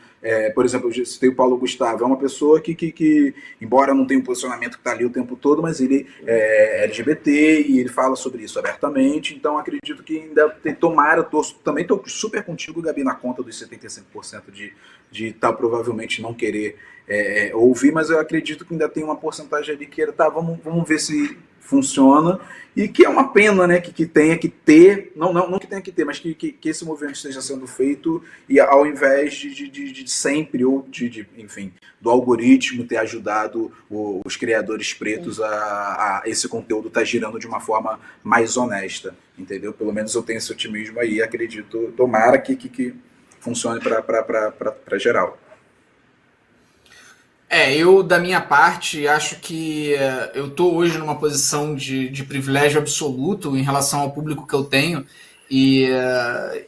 Por exemplo, eu citei o Paulo Gustavo, é uma pessoa que embora não tenha um posicionamento que está ali o tempo todo, mas ele é LGBT e ele fala sobre isso abertamente, então acredito que ainda também estou super contigo, Gabi, na conta dos 75% de provavelmente não querer ouvir, mas eu acredito que ainda tem uma porcentagem ali que vamos ver se funciona, e que é uma pena, né, que tenha que ter, não que tenha que ter, mas que esse movimento esteja sendo feito, e ao invés de sempre, ou enfim, do algoritmo ter ajudado os criadores pretos a esse conteúdo estar girando de uma forma mais honesta, entendeu? Pelo menos eu tenho esse otimismo aí, acredito, tomara que funcione para geral. Eu, da minha parte, acho que eu estou hoje numa posição de privilégio absoluto em relação ao público que eu tenho, e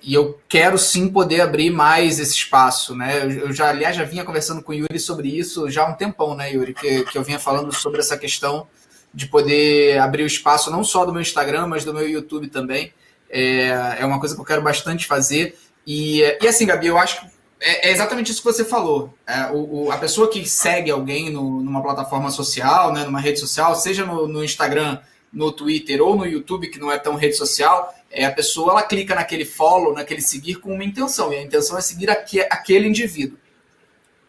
eu quero sim poder abrir mais esse espaço, né? Eu já vinha conversando com o Yuri sobre isso já há um tempão, né, Yuri? Que eu vinha falando sobre essa questão de poder abrir o espaço não só do meu Instagram, mas do meu YouTube também. É uma coisa que eu quero bastante fazer. E assim, Gabi, eu acho que É exatamente isso que você falou. A pessoa que segue alguém numa plataforma social, né, numa rede social, seja no Instagram, no Twitter ou no YouTube, que não é tão rede social, a pessoa ela clica naquele follow, naquele seguir com uma intenção, e a intenção é seguir aquele indivíduo.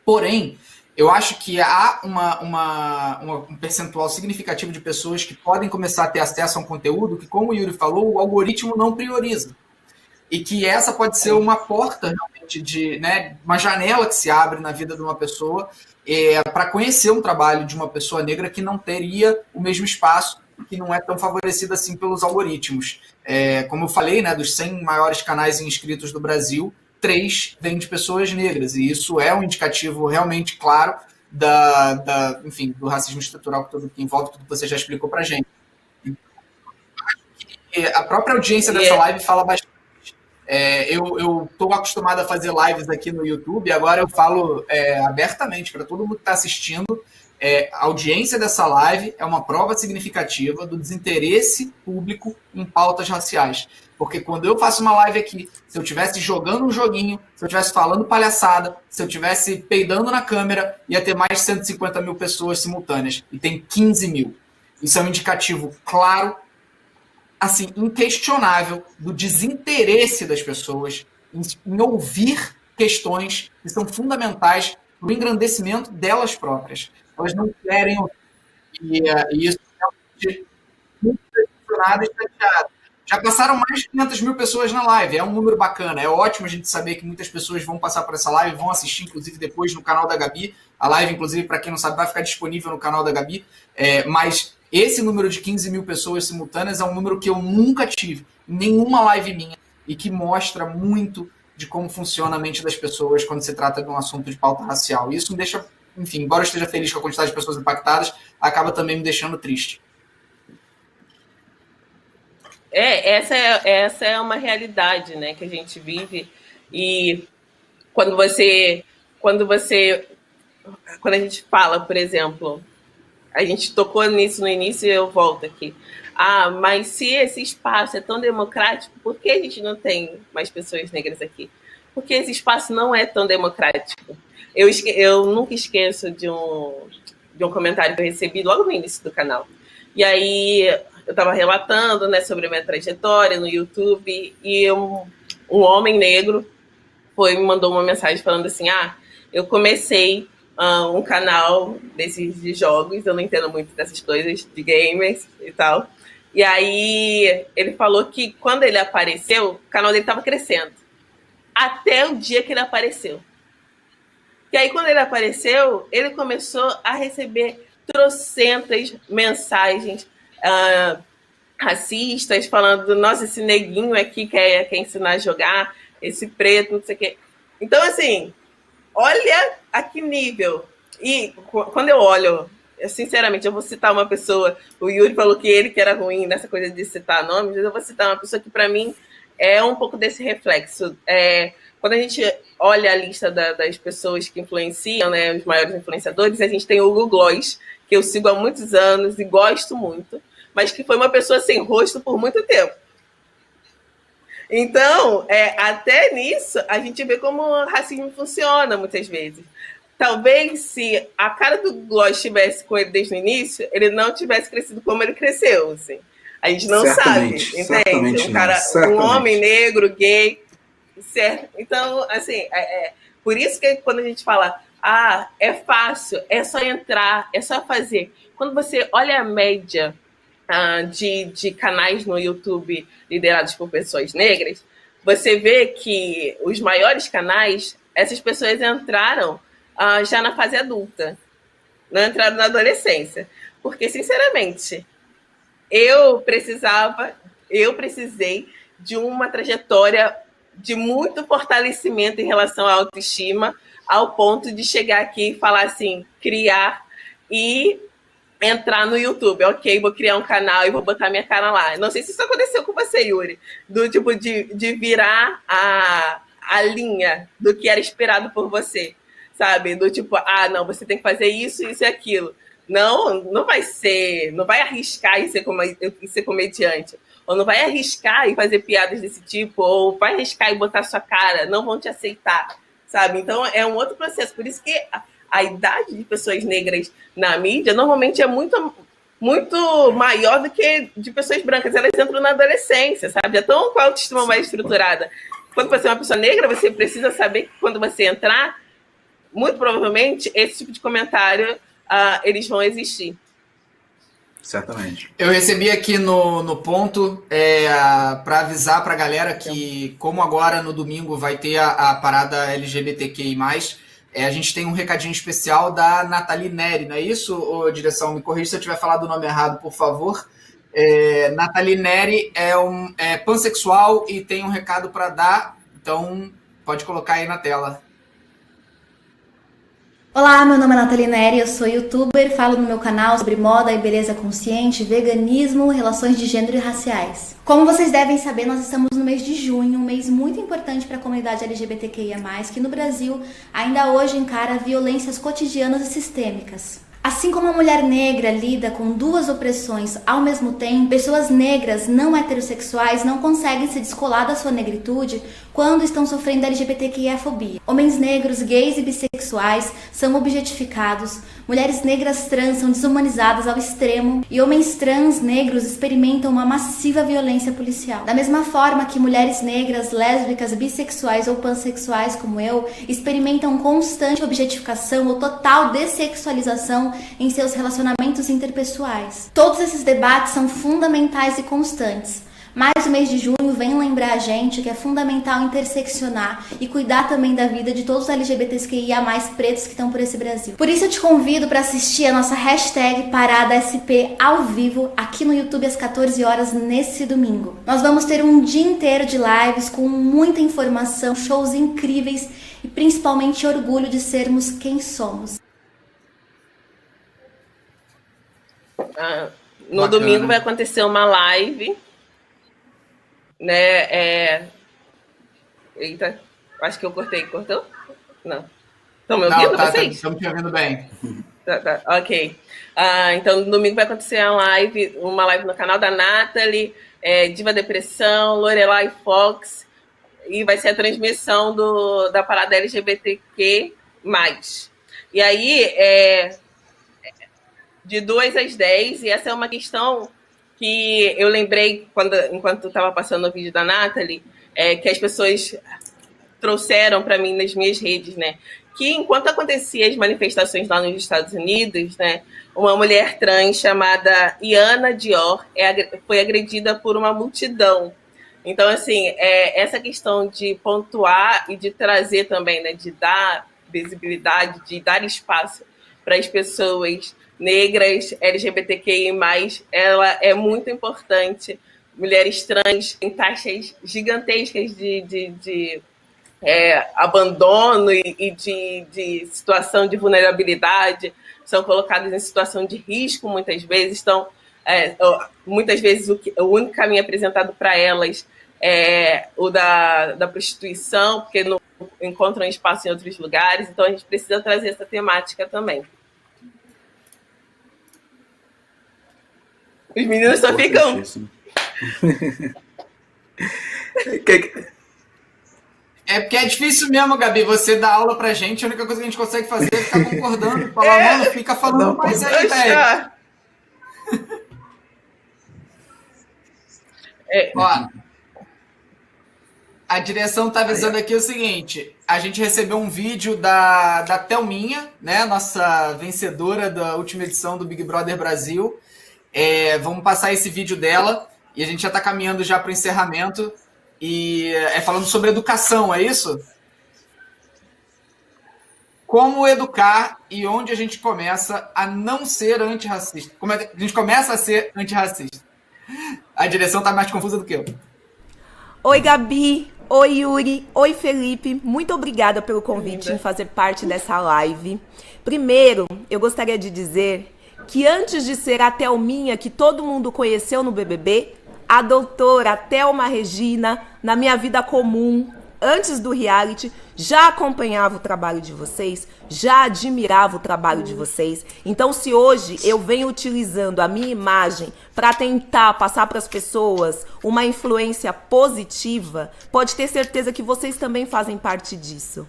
Porém, eu acho que há um percentual significativo de pessoas que podem começar a ter acesso a um conteúdo que, como o Yuri falou, o algoritmo não prioriza. E que essa pode ser uma porta, realmente, né, uma janela que se abre na vida de uma pessoa para conhecer um trabalho de uma pessoa negra que não teria o mesmo espaço, que não é tão favorecido assim pelos algoritmos. Como eu falei, né, dos 100 maiores canais inscritos do Brasil, 3 vêm de pessoas negras, e isso é um indicativo realmente claro enfim, do racismo estrutural que envolve tudo que você já explicou para a gente. E a própria audiência dessa live fala bastante. Eu estou acostumado a fazer lives aqui no YouTube, e agora eu falo abertamente para todo mundo que está assistindo. A audiência dessa live é uma prova significativa do desinteresse público em pautas raciais. Porque quando eu faço uma live aqui, se eu estivesse jogando um joguinho, se eu estivesse falando palhaçada, se eu estivesse peidando na câmera, ia ter mais de 150 mil pessoas simultâneas. E tem 15 mil. Isso é um indicativo claro, assim, inquestionável, do desinteresse das pessoas em ouvir questões que são fundamentais para o engrandecimento delas próprias. Elas não querem ouvir. E isso é muito decepcionado e chateado. Já passaram mais de 500 mil pessoas na live, é um número bacana, é ótimo a gente saber que muitas pessoas vão passar por essa live, vão assistir, inclusive, depois no canal da Gabi. A live, inclusive, para quem não sabe, vai ficar disponível no canal da Gabi, mas esse número de 15 mil pessoas simultâneas é um número que eu nunca tive em nenhuma live minha e que mostra muito de como funciona a mente das pessoas quando se trata de um assunto de pauta racial. E isso me deixa, enfim, embora eu esteja feliz com a quantidade de pessoas impactadas, acaba também me deixando triste. Essa é uma realidade, né, que a gente vive. E quando a gente fala, por exemplo, a gente tocou nisso no início e eu volto aqui. Mas se esse espaço é tão democrático, por que a gente não tem mais pessoas negras aqui? Porque esse espaço não é tão democrático. Eu nunca esqueço de um comentário que eu recebi logo no início do canal. E aí eu estava relatando, né, sobre a minha trajetória no YouTube, e um homem negro me mandou uma mensagem falando assim: eu comecei um canal desses de jogos, eu não entendo muito dessas coisas, de gamers e tal. E aí ele falou que quando ele apareceu, o canal dele estava crescendo. Até o dia que ele apareceu. E aí quando ele apareceu, ele começou a receber trocentas mensagens racistas, falando: nossa, esse neguinho aqui quer ensinar a jogar, esse preto, não sei o quê. Então, assim, olha a que nível. E quando eu olho, sinceramente, eu vou citar uma pessoa, o Yuri falou que ele que era ruim nessa coisa de citar nomes, mas eu vou citar uma pessoa que, para mim, é um pouco desse reflexo. Quando a gente olha a lista das pessoas que influenciam, né, os maiores influenciadores, a gente tem o Hugo Gloss, que eu sigo há muitos anos e gosto muito, mas que foi uma pessoa sem rosto por muito tempo. Então, até nisso, a gente vê como o racismo funciona muitas vezes. Talvez se a cara do Gloss estivesse com ele desde o início, ele não tivesse crescido como ele cresceu. Assim. A gente não sabe, entende? Um homem negro, gay, certo? Então, assim, por isso que quando a gente fala, é fácil, é só entrar, é só fazer. Quando você olha a média de canais no YouTube liderados por pessoas negras, você vê que os maiores canais, essas pessoas entraram já na fase adulta, não entraram na adolescência. Porque, sinceramente, eu precisei de uma trajetória de muito fortalecimento em relação à autoestima, ao ponto de chegar aqui e falar assim, criar e entrar no YouTube. Ok, vou criar um canal e vou botar minha cara lá. Não sei se isso aconteceu com você, Yuri, do tipo de virar a linha do que era esperado por você, sabe? Do tipo, não, você tem que fazer isso, isso e aquilo. Não vai arriscar em ser comediante, ou não vai arriscar em fazer piadas desse tipo, ou vai arriscar e botar sua cara, não vão te aceitar, sabe? Então, é um outro processo. Por isso que a idade de pessoas negras na mídia normalmente é muito maior do que de pessoas brancas. Elas entram na adolescência, sabe? Já estão com a autoestima mais estruturada. Quando você é uma pessoa negra, você precisa saber que quando você entrar, muito provavelmente, esse tipo de comentário, eles vão existir. Certamente. Eu recebi aqui no ponto para avisar para a galera que, como agora no domingo vai ter a parada LGBTQI+, a gente tem um recadinho especial da Nathalie Neri, não é isso, ô, direção? Me corrija se eu tiver falado o nome errado, por favor. Nathalie Neri é pansexual e tem um recado para dar, então pode colocar aí na tela. Olá, meu nome é Nathalie Neri, eu sou youtuber, falo no meu canal sobre moda e beleza consciente, veganismo, relações de gênero e raciais. Como vocês devem saber, nós estamos no mês de junho, um mês muito importante para a comunidade LGBTQIA+, que no Brasil ainda hoje encara violências cotidianas e sistêmicas. Assim como a mulher negra lida com duas opressões ao mesmo tempo, pessoas negras não heterossexuais não conseguem se descolar da sua negritude quando estão sofrendo LGBTQIA-fobia. Homens negros, gays e bissexuais são objetificados, mulheres negras trans são desumanizadas ao extremo e homens trans negros experimentam uma massiva violência policial. Da mesma forma que mulheres negras, lésbicas, bissexuais ou pansexuais como eu experimentam constante objetificação ou total dessexualização em seus relacionamentos interpessoais. Todos esses debates são fundamentais e constantes. Mas o mês de junho vem lembrar a gente que é fundamental interseccionar e cuidar também da vida de todos os LGBTQIA+ pretos que estão por esse Brasil. Por isso eu te convido para assistir a nossa hashtag ParadaSP ao vivo aqui no YouTube às 14 horas nesse domingo. Nós vamos ter um dia inteiro de lives com muita informação, shows incríveis e principalmente orgulho de sermos quem somos. No Bacana. domingo vai acontecer uma live, né? Eita, acho que eu cortei. Cortou? Não. Estão me ouvindo, vocês? Estamos te ouvindo bem. Tá, ok. Então, no domingo vai acontecer uma live no canal da Nathalie, Diva Depressão, Lorelai Fox, e vai ser a transmissão da parada LGBTQ+. E aí, de 2 às 10, e essa é uma questão que eu lembrei enquanto estava passando o vídeo da Nathalie, que as pessoas trouxeram para mim nas minhas redes, né? Que enquanto aconteciam as manifestações lá nos Estados Unidos, né, uma mulher trans chamada Iana Dior foi agredida por uma multidão. Então, assim, essa questão de pontuar e de trazer também, né, de dar visibilidade, de dar espaço para as pessoas negras, LGBTQI+, ela é muito importante. Mulheres trans têm taxas gigantescas de abandono e de situação de vulnerabilidade, são colocadas em situação de risco muitas vezes. Então, muitas vezes o único caminho apresentado para elas é o da prostituição, porque não encontram espaço em outros lugares. Então, a gente precisa trazer essa temática também. Os meninos só ficam... É porque é difícil mesmo, Gabi, você dar aula pra gente, a única coisa que a gente consegue fazer é ficar concordando, falar, mano, fica falando mais aí, velho. Ó, a direção tá avisando aqui o seguinte, a gente recebeu um vídeo da Thelminha, né, nossa vencedora da última edição do Big Brother Brasil. Vamos passar esse vídeo dela e a gente já tá caminhando já para o encerramento. E falando sobre educação, é isso? Como educar e onde a gente começa a não ser antirracista? Como a gente começa a ser antirracista? A direção tá mais confusa do que eu. Oi, Gabi. Oi, Yuri. Oi, Felipe. Muito obrigada pelo convite em fazer parte dessa live. Primeiro, eu gostaria de dizer que antes de ser a Thelminha que todo mundo conheceu no BBB, a doutora Thelma Regina, na minha vida comum, antes do reality, já acompanhava o trabalho de vocês, já admirava o trabalho de vocês. Então, se hoje eu venho utilizando a minha imagem para tentar passar para as pessoas uma influência positiva, pode ter certeza que vocês também fazem parte disso.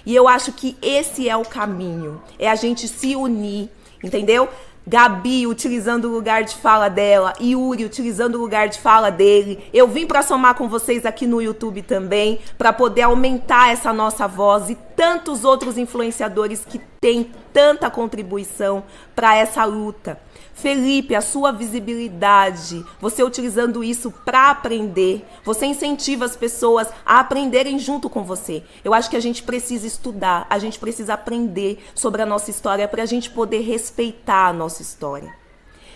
E eu acho que esse é o caminho, é a gente se unir, entendeu? Gabi utilizando o lugar de fala dela, Yuri utilizando o lugar de fala dele. Eu vim para somar com vocês aqui no YouTube também, para poder aumentar essa nossa voz e tantos outros influenciadores que têm tanta contribuição para essa luta. Felipe, a sua visibilidade, você utilizando isso para aprender, você incentiva as pessoas a aprenderem junto com você. Eu acho que a gente precisa estudar, a gente precisa aprender sobre a nossa história para a gente poder respeitar a nossa história.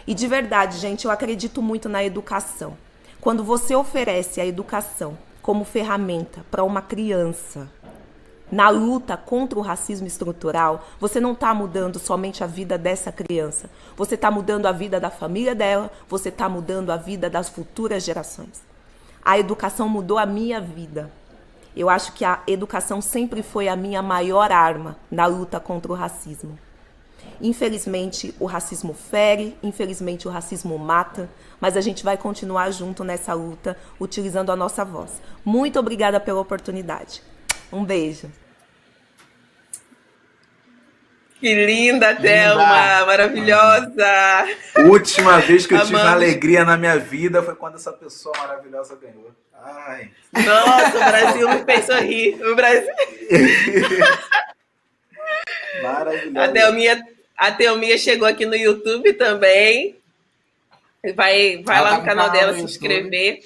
E de verdade, gente, eu acredito muito na educação. Quando você oferece a educação como ferramenta para uma criança, na luta contra o racismo estrutural, você não está mudando somente a vida dessa criança. Você está mudando a vida da família dela, você está mudando a vida das futuras gerações. A educação mudou a minha vida. Eu acho que a educação sempre foi a minha maior arma na luta contra o racismo. Infelizmente, o racismo fere, infelizmente, o racismo mata, mas a gente vai continuar junto nessa luta, utilizando a nossa voz. Muito obrigada pela oportunidade. Um beijo. Que linda, Thelma, maravilhosa. Última vez que eu tive Amamos. alegria na minha vida foi quando essa pessoa maravilhosa ganhou. Ai. Nossa, o Brasil me fez sorrir. O Brasil... Maravilhosa. A Thelminha chegou aqui no YouTube também. Vai Ela lá tá no com canal canal dela no se YouTube. inscrever.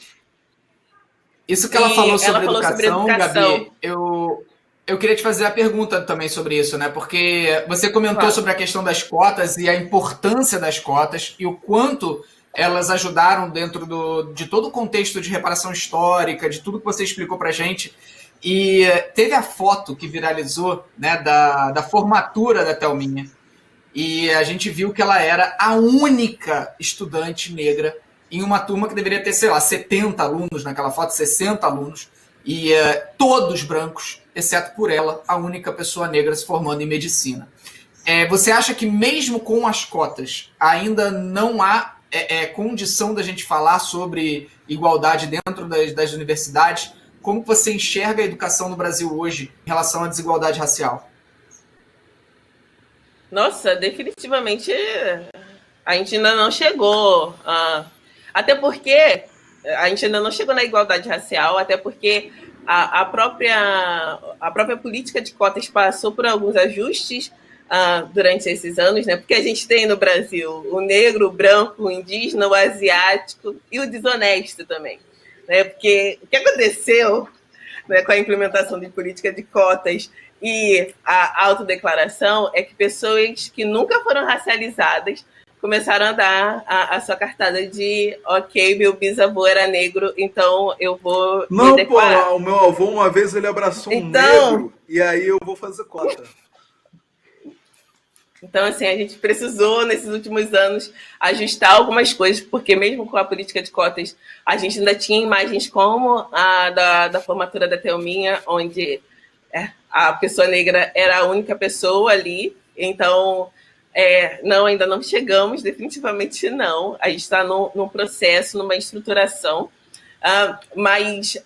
Isso que ela E falou ela sobre falou sobre educação, educação. Gabi, eu queria te fazer a pergunta também sobre isso, né? Porque você comentou Claro. sobre a questão das cotas e a importância das cotas e o quanto elas ajudaram dentro de todo o contexto de reparação histórica, de tudo que você explicou pra gente. E teve a foto que viralizou, né, da formatura da Thelminha. E a gente viu que ela era a única estudante negra em uma turma que deveria ter, sei lá, 70 alunos naquela foto, 60 alunos, e todos brancos, exceto por ela, a única pessoa negra se formando em medicina. Você acha que mesmo com as cotas ainda não há condição da gente falar sobre igualdade dentro das universidades? Como você enxerga a educação no Brasil hoje em relação à desigualdade racial? Nossa, definitivamente a gente ainda não chegou. Até porque a gente ainda não chegou na igualdade racial, até porque a própria política de cotas passou por alguns ajustes durante esses anos, né? Porque a gente tem no Brasil o negro, o branco, o indígena, o asiático e o desonesto também. Né? Porque o que aconteceu, né, com a implementação de política de cotas e a autodeclaração é que pessoas que nunca foram racializadas começaram a dar a sua cartada de ok, meu bisavô era negro, então eu vou Não, me pô, declarar. o meu avô uma vez ele abraçou um Então- negro e aí eu vou fazer cota. Então, assim, a gente precisou, nesses últimos anos, ajustar algumas coisas, porque mesmo com a política de cotas, a gente ainda tinha imagens como a da formatura da Thelminha, onde a pessoa negra era a única pessoa ali. Então, não, ainda não chegamos, definitivamente não. A gente está num processo, numa estruturação, mas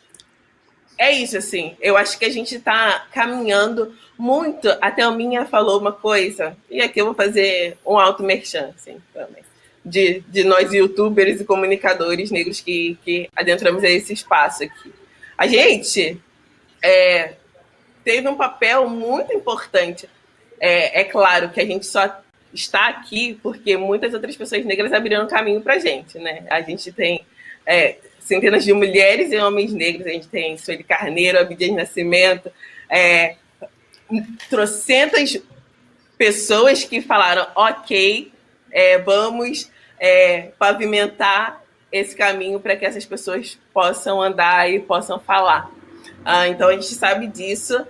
é isso, assim. Eu acho que a gente está caminhando muito. A Thelminha falou uma coisa, e aqui eu vou fazer um auto-merchan, assim, também, de nós youtubers e comunicadores negros que adentramos esse espaço aqui. A gente teve um papel muito importante. É claro que a gente só está aqui porque muitas outras pessoas negras abriram caminho para a gente, né? A gente tem centenas de mulheres e homens negros, a gente tem Sueli Carneiro, Abdias Nascimento, trocentas pessoas que falaram, ok, vamos pavimentar esse caminho para que essas pessoas possam andar e possam falar. Então, a gente sabe disso.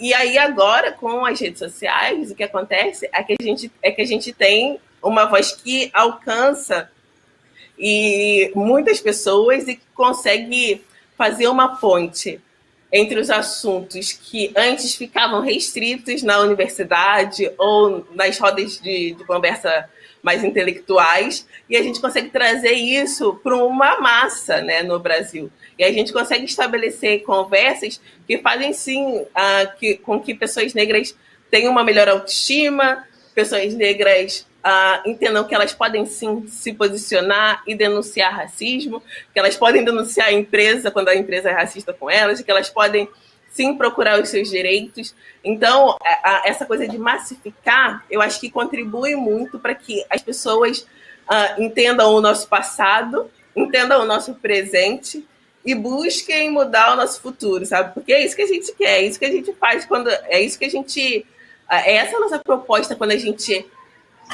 E aí, agora, com as redes sociais, o que acontece é que a gente tem uma voz que alcança e muitas pessoas e consegue fazer uma ponte entre os assuntos que antes ficavam restritos na universidade ou nas rodas de conversa mais intelectuais, e a gente consegue trazer isso para uma massa, né, no Brasil. E a gente consegue estabelecer conversas que fazem, sim, com que pessoas negras tenham uma melhor autoestima, pessoas negras entendam que elas podem, sim, se posicionar e denunciar racismo, que elas podem denunciar a empresa quando a empresa é racista com elas, que elas podem, sim, procurar os seus direitos. Então, essa coisa de massificar, eu acho que contribui muito para que as pessoas entendam o nosso passado, entendam o nosso presente e busquem mudar o nosso futuro, sabe? Porque é isso que a gente quer, é isso que a gente faz quando... É isso que a gente... essa é a nossa proposta quando a gente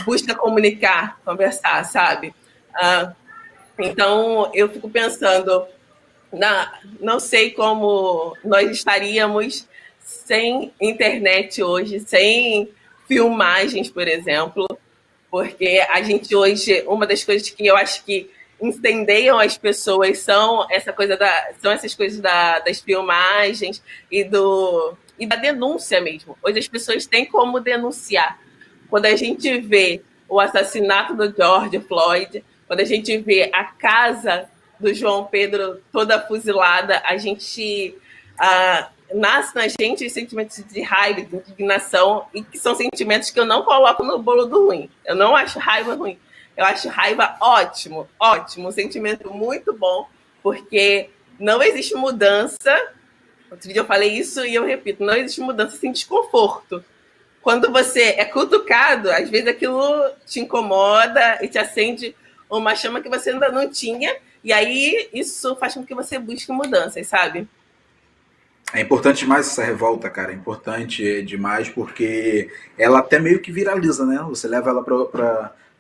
busca comunicar, conversar, sabe? Então, eu fico pensando... Não sei como nós estaríamos sem internet hoje, sem filmagens, por exemplo, porque a gente hoje, uma das coisas que eu acho que incendeiam as pessoas são essas coisas das filmagens e da denúncia mesmo. Hoje as pessoas têm como denunciar. Quando a gente vê o assassinato do George Floyd, quando a gente vê a casa do João Pedro toda fuzilada, a gente nasce na gente os sentimentos de raiva, de indignação, e que são sentimentos que eu não coloco no bolo do ruim. Eu não acho raiva ruim. Eu acho raiva ótimo, um sentimento muito bom, porque não existe mudança. Outro dia eu falei isso e eu repito, não existe mudança sem desconforto. Quando você é cutucado, às vezes aquilo te incomoda e te acende uma chama que você ainda não tinha, e aí isso faz com que você busque mudanças, sabe? É importante demais essa revolta, cara. É importante demais porque ela até meio que viraliza, né? Você leva ela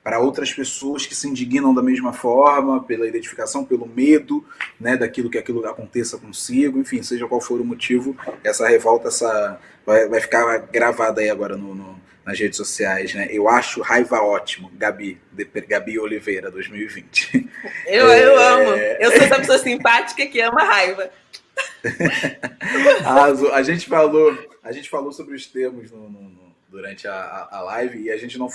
para outras pessoas que se indignam da mesma forma, pela identificação, pelo medo, né, daquilo que aquilo aconteça consigo, enfim, seja qual for o motivo, essa revolta vai ficar gravada aí agora nas redes sociais, né? Eu acho raiva ótimo, Gabi Oliveira, 2020. Eu amo. Eu sou essa pessoa simpática que ama raiva. A gente falou sobre os termos durante a live e a gente não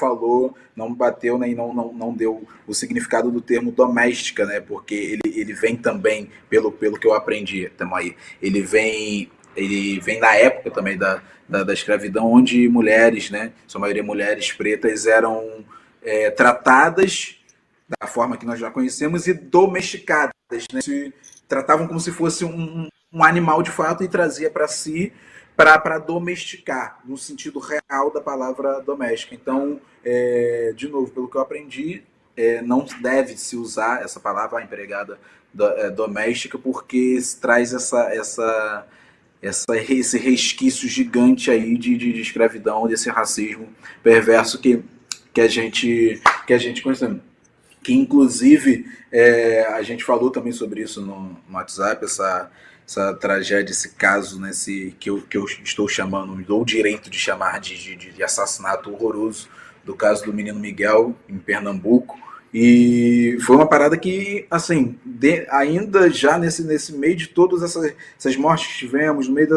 bateu nem não deu o significado do termo doméstica, né? Porque ele vem também, pelo que eu aprendi, tamo aí, ele vem na época também da escravidão, onde mulheres, né, sua maioria mulheres pretas, eram tratadas da forma que nós já conhecemos e domesticadas, né? Se tratavam como se fosse um animal de fato e trazia para si para domesticar, no sentido real da palavra doméstica. Então, de novo, pelo que eu aprendi, não deve se usar essa palavra, a empregada doméstica, porque traz esse resquício gigante aí de escravidão, desse racismo perverso que a gente conhece. Que, inclusive, a gente falou também sobre isso no WhatsApp, essa tragédia, esse caso, né, que eu estou chamando, me dou o direito de chamar de assassinato horroroso, do caso do menino Miguel, em Pernambuco. E foi uma parada que, assim, ainda já nesse meio de todas essas mortes que tivemos, no meio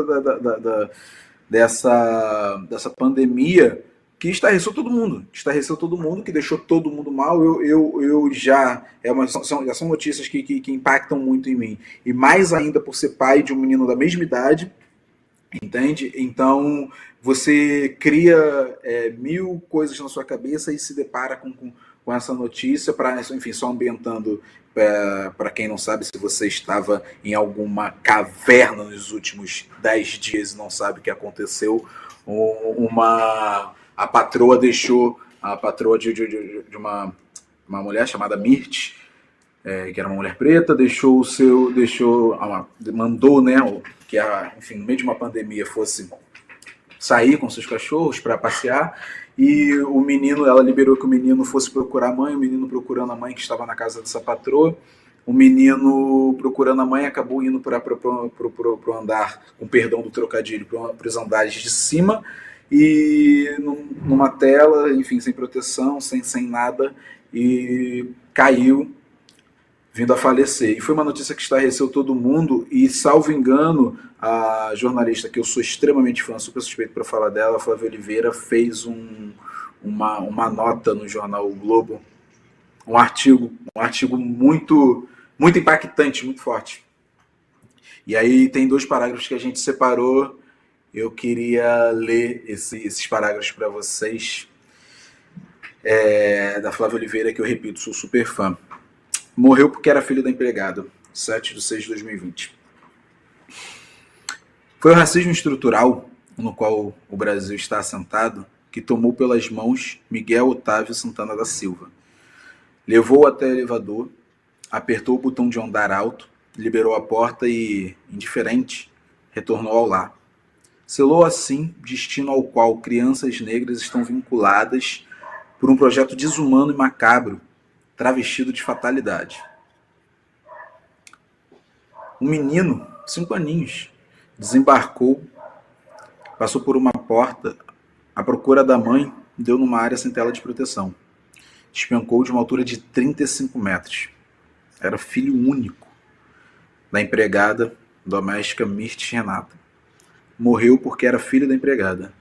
dessa pandemia, que estarreceu todo mundo, que deixou todo mundo mal. Já são notícias que impactam muito em mim, e mais ainda por ser pai de um menino da mesma idade, entende? Então você cria mil coisas na sua cabeça e se depara com essa notícia, enfim, só ambientando, para quem não sabe, se você estava em alguma caverna nos últimos 10 dias e não sabe o que aconteceu, a patroa de uma mulher chamada Mirth, que era uma mulher preta, mandou, né, que enfim, no meio de uma pandemia fosse sair com seus cachorros para passear, e ela liberou que o menino fosse procurar a mãe, o menino procurando a mãe que estava na casa dessa patroa. O menino procurando a mãe acabou indo para o andar, com perdão do trocadilho, para os andares de cima, e numa tela, enfim, sem proteção, sem nada, e caiu, vindo a falecer. E foi uma notícia que estarreceu todo mundo, e, salvo engano, a jornalista, que eu sou extremamente fã, super suspeito para falar dela, a Flávia Oliveira, fez uma nota no jornal O Globo, um artigo muito, muito impactante, muito forte. E aí tem 2 parágrafos que a gente separou. Eu queria ler esses parágrafos para vocês. Da Flávia Oliveira, que eu repito, sou super fã. Morreu porque era filho da empregada, 7/6/2020. Foi o racismo estrutural no qual o Brasil está assentado que tomou pelas mãos Miguel Otávio Santana da Silva. Levou-o até o elevador, apertou o botão de andar alto, liberou a porta e, indiferente, retornou ao lar. Selou assim destino ao qual crianças negras estão vinculadas por um projeto desumano e macabro, travestido de fatalidade. Um menino, 5 aninhos, desembarcou, passou por uma porta, à procura da mãe, deu numa área sem tela de proteção. Despencou de uma altura de 35 metros. Era filho único da empregada doméstica Mirtes Renata. Morreu porque era filho da empregada.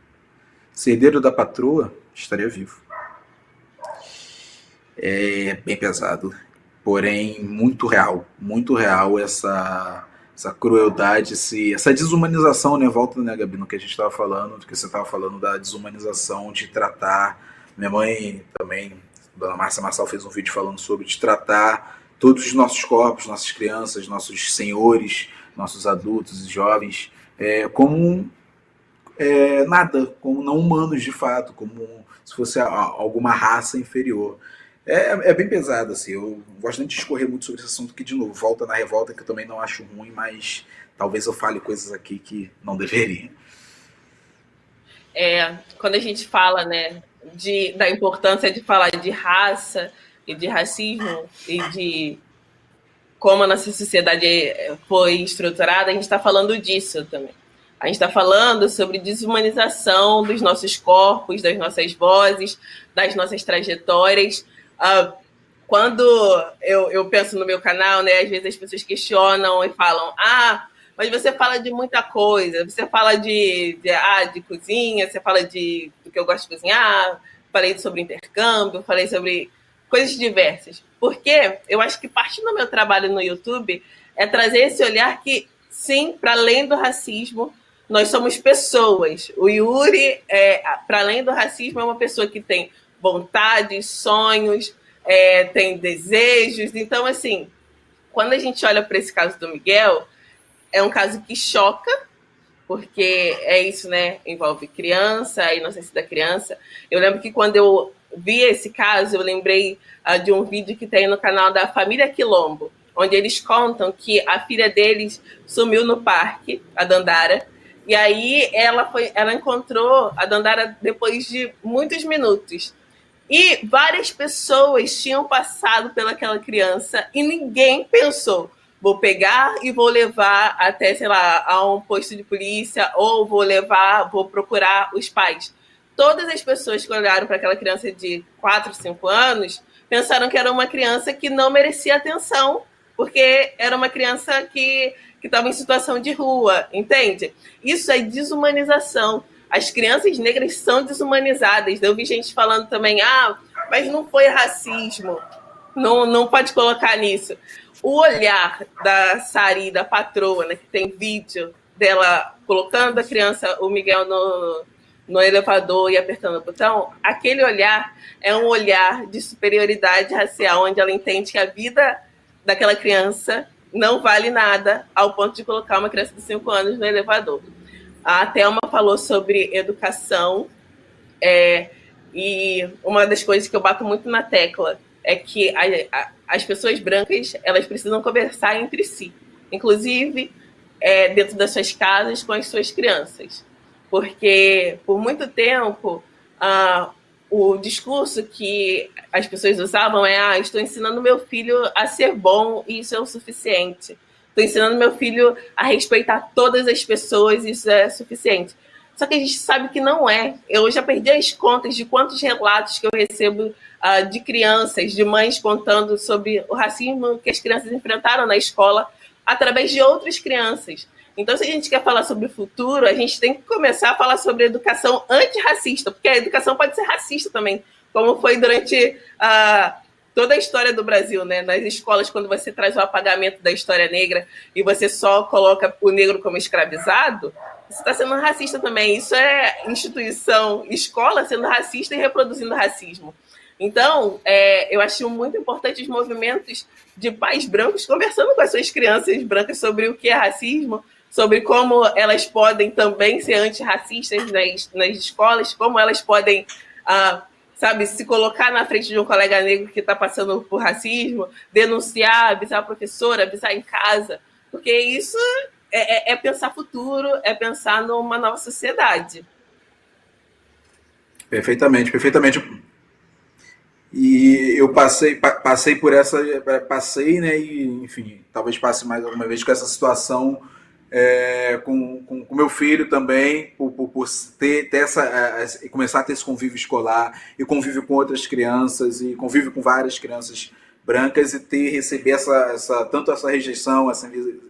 Se herdeiro da patroa, estaria vivo. É bem pesado, porém muito real essa crueldade, essa desumanização, né? Volta, né, Gabi, no que a gente estava falando, do que você estava falando da desumanização, de tratar. Minha mãe também, Dona Márcia Marçal, fez um vídeo falando sobre de tratar todos os nossos corpos, nossas crianças, nossos senhores, nossos adultos e jovens, como nada, como não humanos de fato, como se fosse alguma raça inferior. É bem pesado, assim. Eu gosto de discorrer muito sobre esse assunto, que, de novo, volta na revolta, que eu também não acho ruim, mas talvez eu fale coisas aqui que não deveria. Quando a gente fala, né, da importância de falar de raça e de racismo e de como a nossa sociedade foi estruturada, a gente está falando disso também. A gente está falando sobre desumanização dos nossos corpos, das nossas vozes, das nossas trajetórias. Quando eu penso no meu canal, né, às vezes as pessoas questionam e falam: mas você fala de muita coisa, você fala de cozinha, você fala do que eu gosto de cozinhar, falei sobre intercâmbio, falei sobre coisas diversas. Porque eu acho que parte do meu trabalho no YouTube é trazer esse olhar que, sim, para além do racismo, nós somos pessoas. O Yuri, para além do racismo, é uma pessoa que tem vontades, sonhos, tem desejos. Então, assim, quando a gente olha para esse caso do Miguel, é um caso que choca, porque é isso, né? Envolve criança, a inocência da criança. Eu lembro que quando eu vi esse caso, eu lembrei de um vídeo que tem no canal da Família Quilombo, onde eles contam que a filha deles sumiu no parque, a Dandara, e aí ela encontrou a Dandara depois de muitos minutos. E várias pessoas tinham passado pelaquela criança e ninguém pensou: vou pegar e vou levar até, sei lá, a um posto de polícia, ou vou procurar os pais. Todas as pessoas que olharam para aquela criança de 4, 5 anos pensaram que era uma criança que não merecia atenção, porque era uma criança que estava em situação de rua, entende? Isso é desumanização. As crianças negras são desumanizadas. Eu vi gente falando também: mas não foi racismo. Não pode colocar nisso. O olhar da Sari, da patroa, né, que tem vídeo dela colocando a criança, o Miguel, no elevador e apertando o botão, aquele olhar é um olhar de superioridade racial, onde ela entende que a vida daquela criança não vale nada ao ponto de colocar uma criança de 5 anos no elevador. A Thelma falou sobre educação, e uma das coisas que eu bato muito na tecla é que as pessoas brancas, elas precisam conversar entre si, inclusive dentro das suas casas com as suas crianças, porque por muito tempo o discurso que as pessoas usavam estou ensinando meu filho a ser bom e isso é o suficiente. Estou ensinando meu filho a respeitar todas as pessoas e isso é suficiente. Só que a gente sabe que não é. Eu já perdi as contas de quantos relatos que eu recebo de crianças, de mães contando sobre o racismo que as crianças enfrentaram na escola através de outras crianças. Então, se a gente quer falar sobre o futuro, a gente tem que começar a falar sobre educação antirracista, porque a educação pode ser racista também, como foi durante toda a história do Brasil, né? Nas escolas, quando você traz o apagamento da história negra e você só coloca o negro como escravizado, você está sendo racista também. Isso é instituição, escola sendo racista e reproduzindo racismo. Então, eu acho muito importante os movimentos de pais brancos conversando com as suas crianças brancas sobre o que é racismo, sobre como elas podem também ser antirracistas nas escolas, como elas podem, se colocar na frente de um colega negro que está passando por racismo, denunciar, avisar a professora, avisar em casa, porque isso é pensar futuro, é pensar numa nova sociedade. Perfeitamente, perfeitamente. E eu passei por essa, né, e enfim, talvez passe mais alguma vez com essa situação com meu filho também, por ter começar a ter esse convívio escolar e convívio com outras crianças e convívio com várias crianças brancas e receber tanto essa rejeição, essa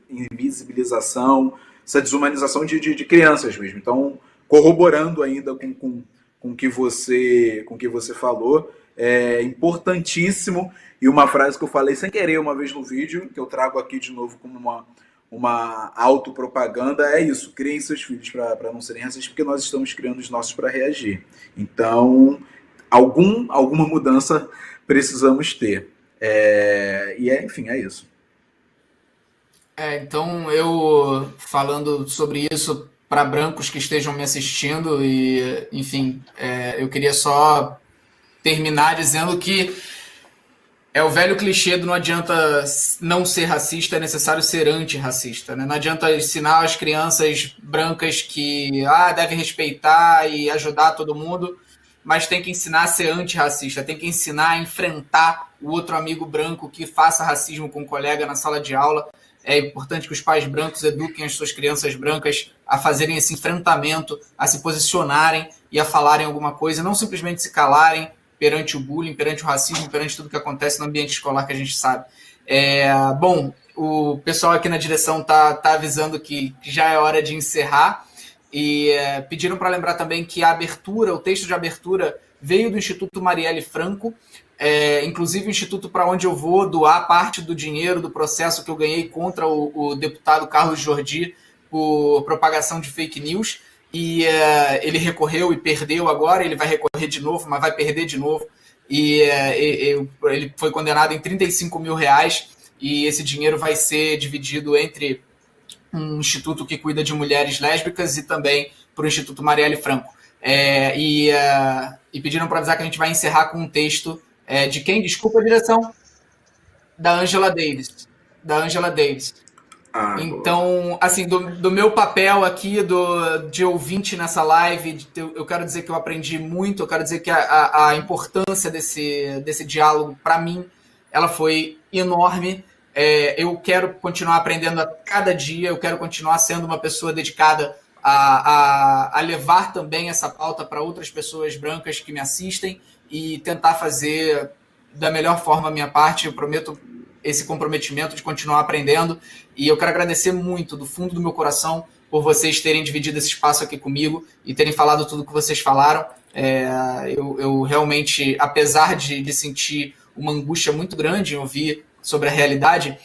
invisibilização, essa desumanização de crianças mesmo. Então, corroborando ainda com o que você falou, é importantíssimo. E uma frase que eu falei sem querer uma vez no vídeo, que eu trago aqui de novo como uma autopropaganda, é isso: criem seus filhos para não serem racistas, porque nós estamos criando os nossos para reagir. Então, alguma mudança precisamos ter. Enfim, é isso. Então, eu falando sobre isso para brancos que estejam me assistindo, e enfim, eu queria só terminar dizendo que é o velho clichê do não adianta não ser racista, é necessário ser antirracista, né? Não adianta ensinar as crianças brancas que devem respeitar e ajudar todo mundo, mas tem que ensinar a ser antirracista, tem que ensinar a enfrentar o outro amigo branco que faça racismo com um colega na sala de aula. É importante que os pais brancos eduquem as suas crianças brancas a fazerem esse enfrentamento, a se posicionarem e a falarem alguma coisa, não simplesmente se calarem perante o bullying, perante o racismo, perante tudo que acontece no ambiente escolar que a gente sabe. Bom, o pessoal aqui na direção tá avisando que já é hora de encerrar e pediram para lembrar também que o texto de abertura veio do Instituto Marielle Franco, inclusive o instituto para onde eu vou doar parte do dinheiro do processo que eu ganhei contra o deputado Carlos Jordi por propagação de fake news. E ele recorreu e perdeu agora, ele vai recorrer de novo, mas vai perder de novo. E ele foi condenado em R$35 mil, e esse dinheiro vai ser dividido entre um instituto que cuida de mulheres lésbicas e também para o Instituto Marielle Franco. E pediram para avisar que a gente vai encerrar com um texto de quem? Desculpa a direção. Da Angela Davis. Então, assim, do meu papel aqui de ouvinte nessa live, eu quero dizer que eu aprendi muito, eu quero dizer que a importância desse diálogo, para mim, ela foi enorme. Eu quero continuar aprendendo a cada dia, eu quero continuar sendo uma pessoa dedicada a levar também essa pauta para outras pessoas brancas que me assistem e tentar fazer da melhor forma a minha parte. Eu prometo esse comprometimento de continuar aprendendo, e eu quero agradecer muito do fundo do meu coração por vocês terem dividido esse espaço aqui comigo e terem falado tudo que vocês falaram. Eu realmente, apesar de sentir uma angústia muito grande em ouvir sobre a realidade,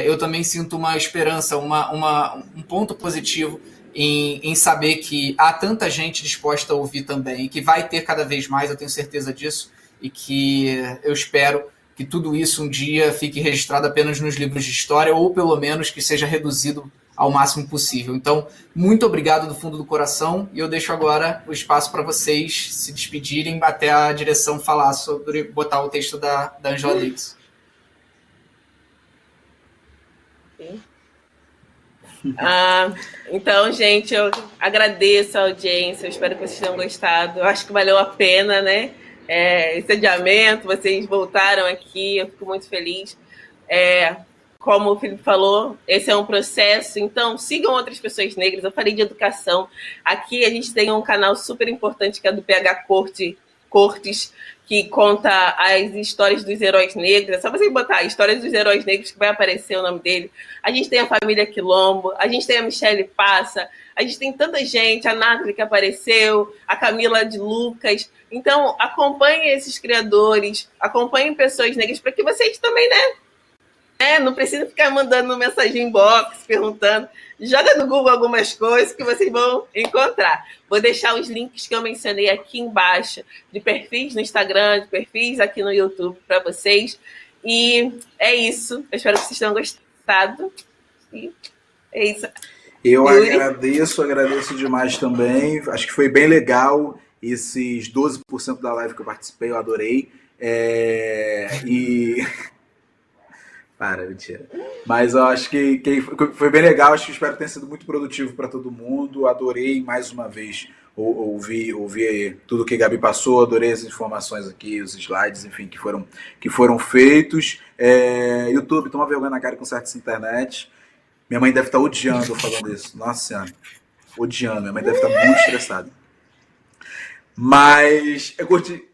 eu também sinto uma esperança, um ponto positivo em saber que há tanta gente disposta a ouvir também, e que vai ter cada vez mais, eu tenho certeza disso, e que eu espero que tudo isso um dia fique registrado apenas nos livros de história, ou pelo menos que seja reduzido ao máximo possível. Então, muito obrigado do fundo do coração, e eu deixo agora o espaço para vocês se despedirem, até a direção falar botar o texto da Angela Davis. Então, gente, eu agradeço a audiência, eu espero que vocês tenham gostado. Eu acho que valeu a pena, né? Esse adiamento, vocês voltaram aqui, eu fico muito feliz. Como o Felipe falou, esse é um processo, então sigam outras pessoas negras. Eu falei de educação. Aqui a gente tem um canal super importante que é do PH Cortes, que conta as histórias dos heróis negros. É só você botar histórias dos heróis negros que vai aparecer o nome dele. A gente tem a família Quilombo, a gente tem a Michelle Passa, a gente tem tanta gente, a Nathalie que apareceu, a Camila de Lucas. Então, acompanhem esses criadores, acompanhem pessoas negras, para que vocês também, não precisa ficar mandando mensagem inbox, perguntando. Joga no Google algumas coisas que vocês vão encontrar. Vou deixar os links que eu mencionei aqui embaixo, de perfis no Instagram, de perfis aqui no YouTube para vocês. E é isso. Eu espero que vocês tenham gostado. E é isso. Eu agradeço demais também. Acho que foi bem legal esses 12% da live que eu participei, eu adorei. Para, mentira. Mas eu acho que foi bem legal, espero que tenha sido muito produtivo para todo mundo. Adorei mais uma vez ouvir tudo que a Gabi passou, adorei as informações aqui, os slides, enfim, que foram feitos. YouTube, toma vergonha na cara com certa internet. Minha mãe deve estar odiando eu falando isso. Nossa Senhora, odiando. Minha mãe deve estar muito estressada. Mas eu curti.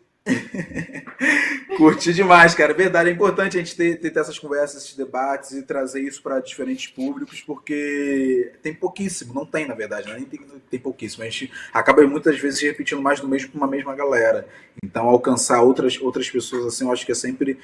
Curti demais, cara. Verdade, é importante a gente ter essas conversas, esses debates e trazer isso para diferentes públicos, porque tem pouquíssimo, não tem na verdade, nem tem pouquíssimo. A gente acaba muitas vezes repetindo mais do mesmo com uma mesma galera. Então, alcançar outras pessoas assim, eu acho que é sempre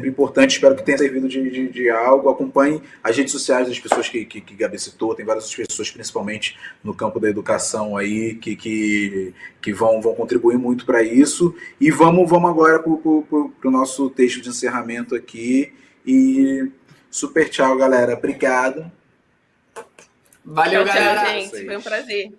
importante. Espero que tenha servido de algo. Acompanhe as redes sociais das pessoas que Gabi citou. Tem várias pessoas, principalmente no campo da educação aí, que vão contribuir muito para isso. E vamos agora para o nosso texto de encerramento aqui. E super tchau, galera. Obrigado. Valeu, Tchau, galera. gente. Foi um prazer.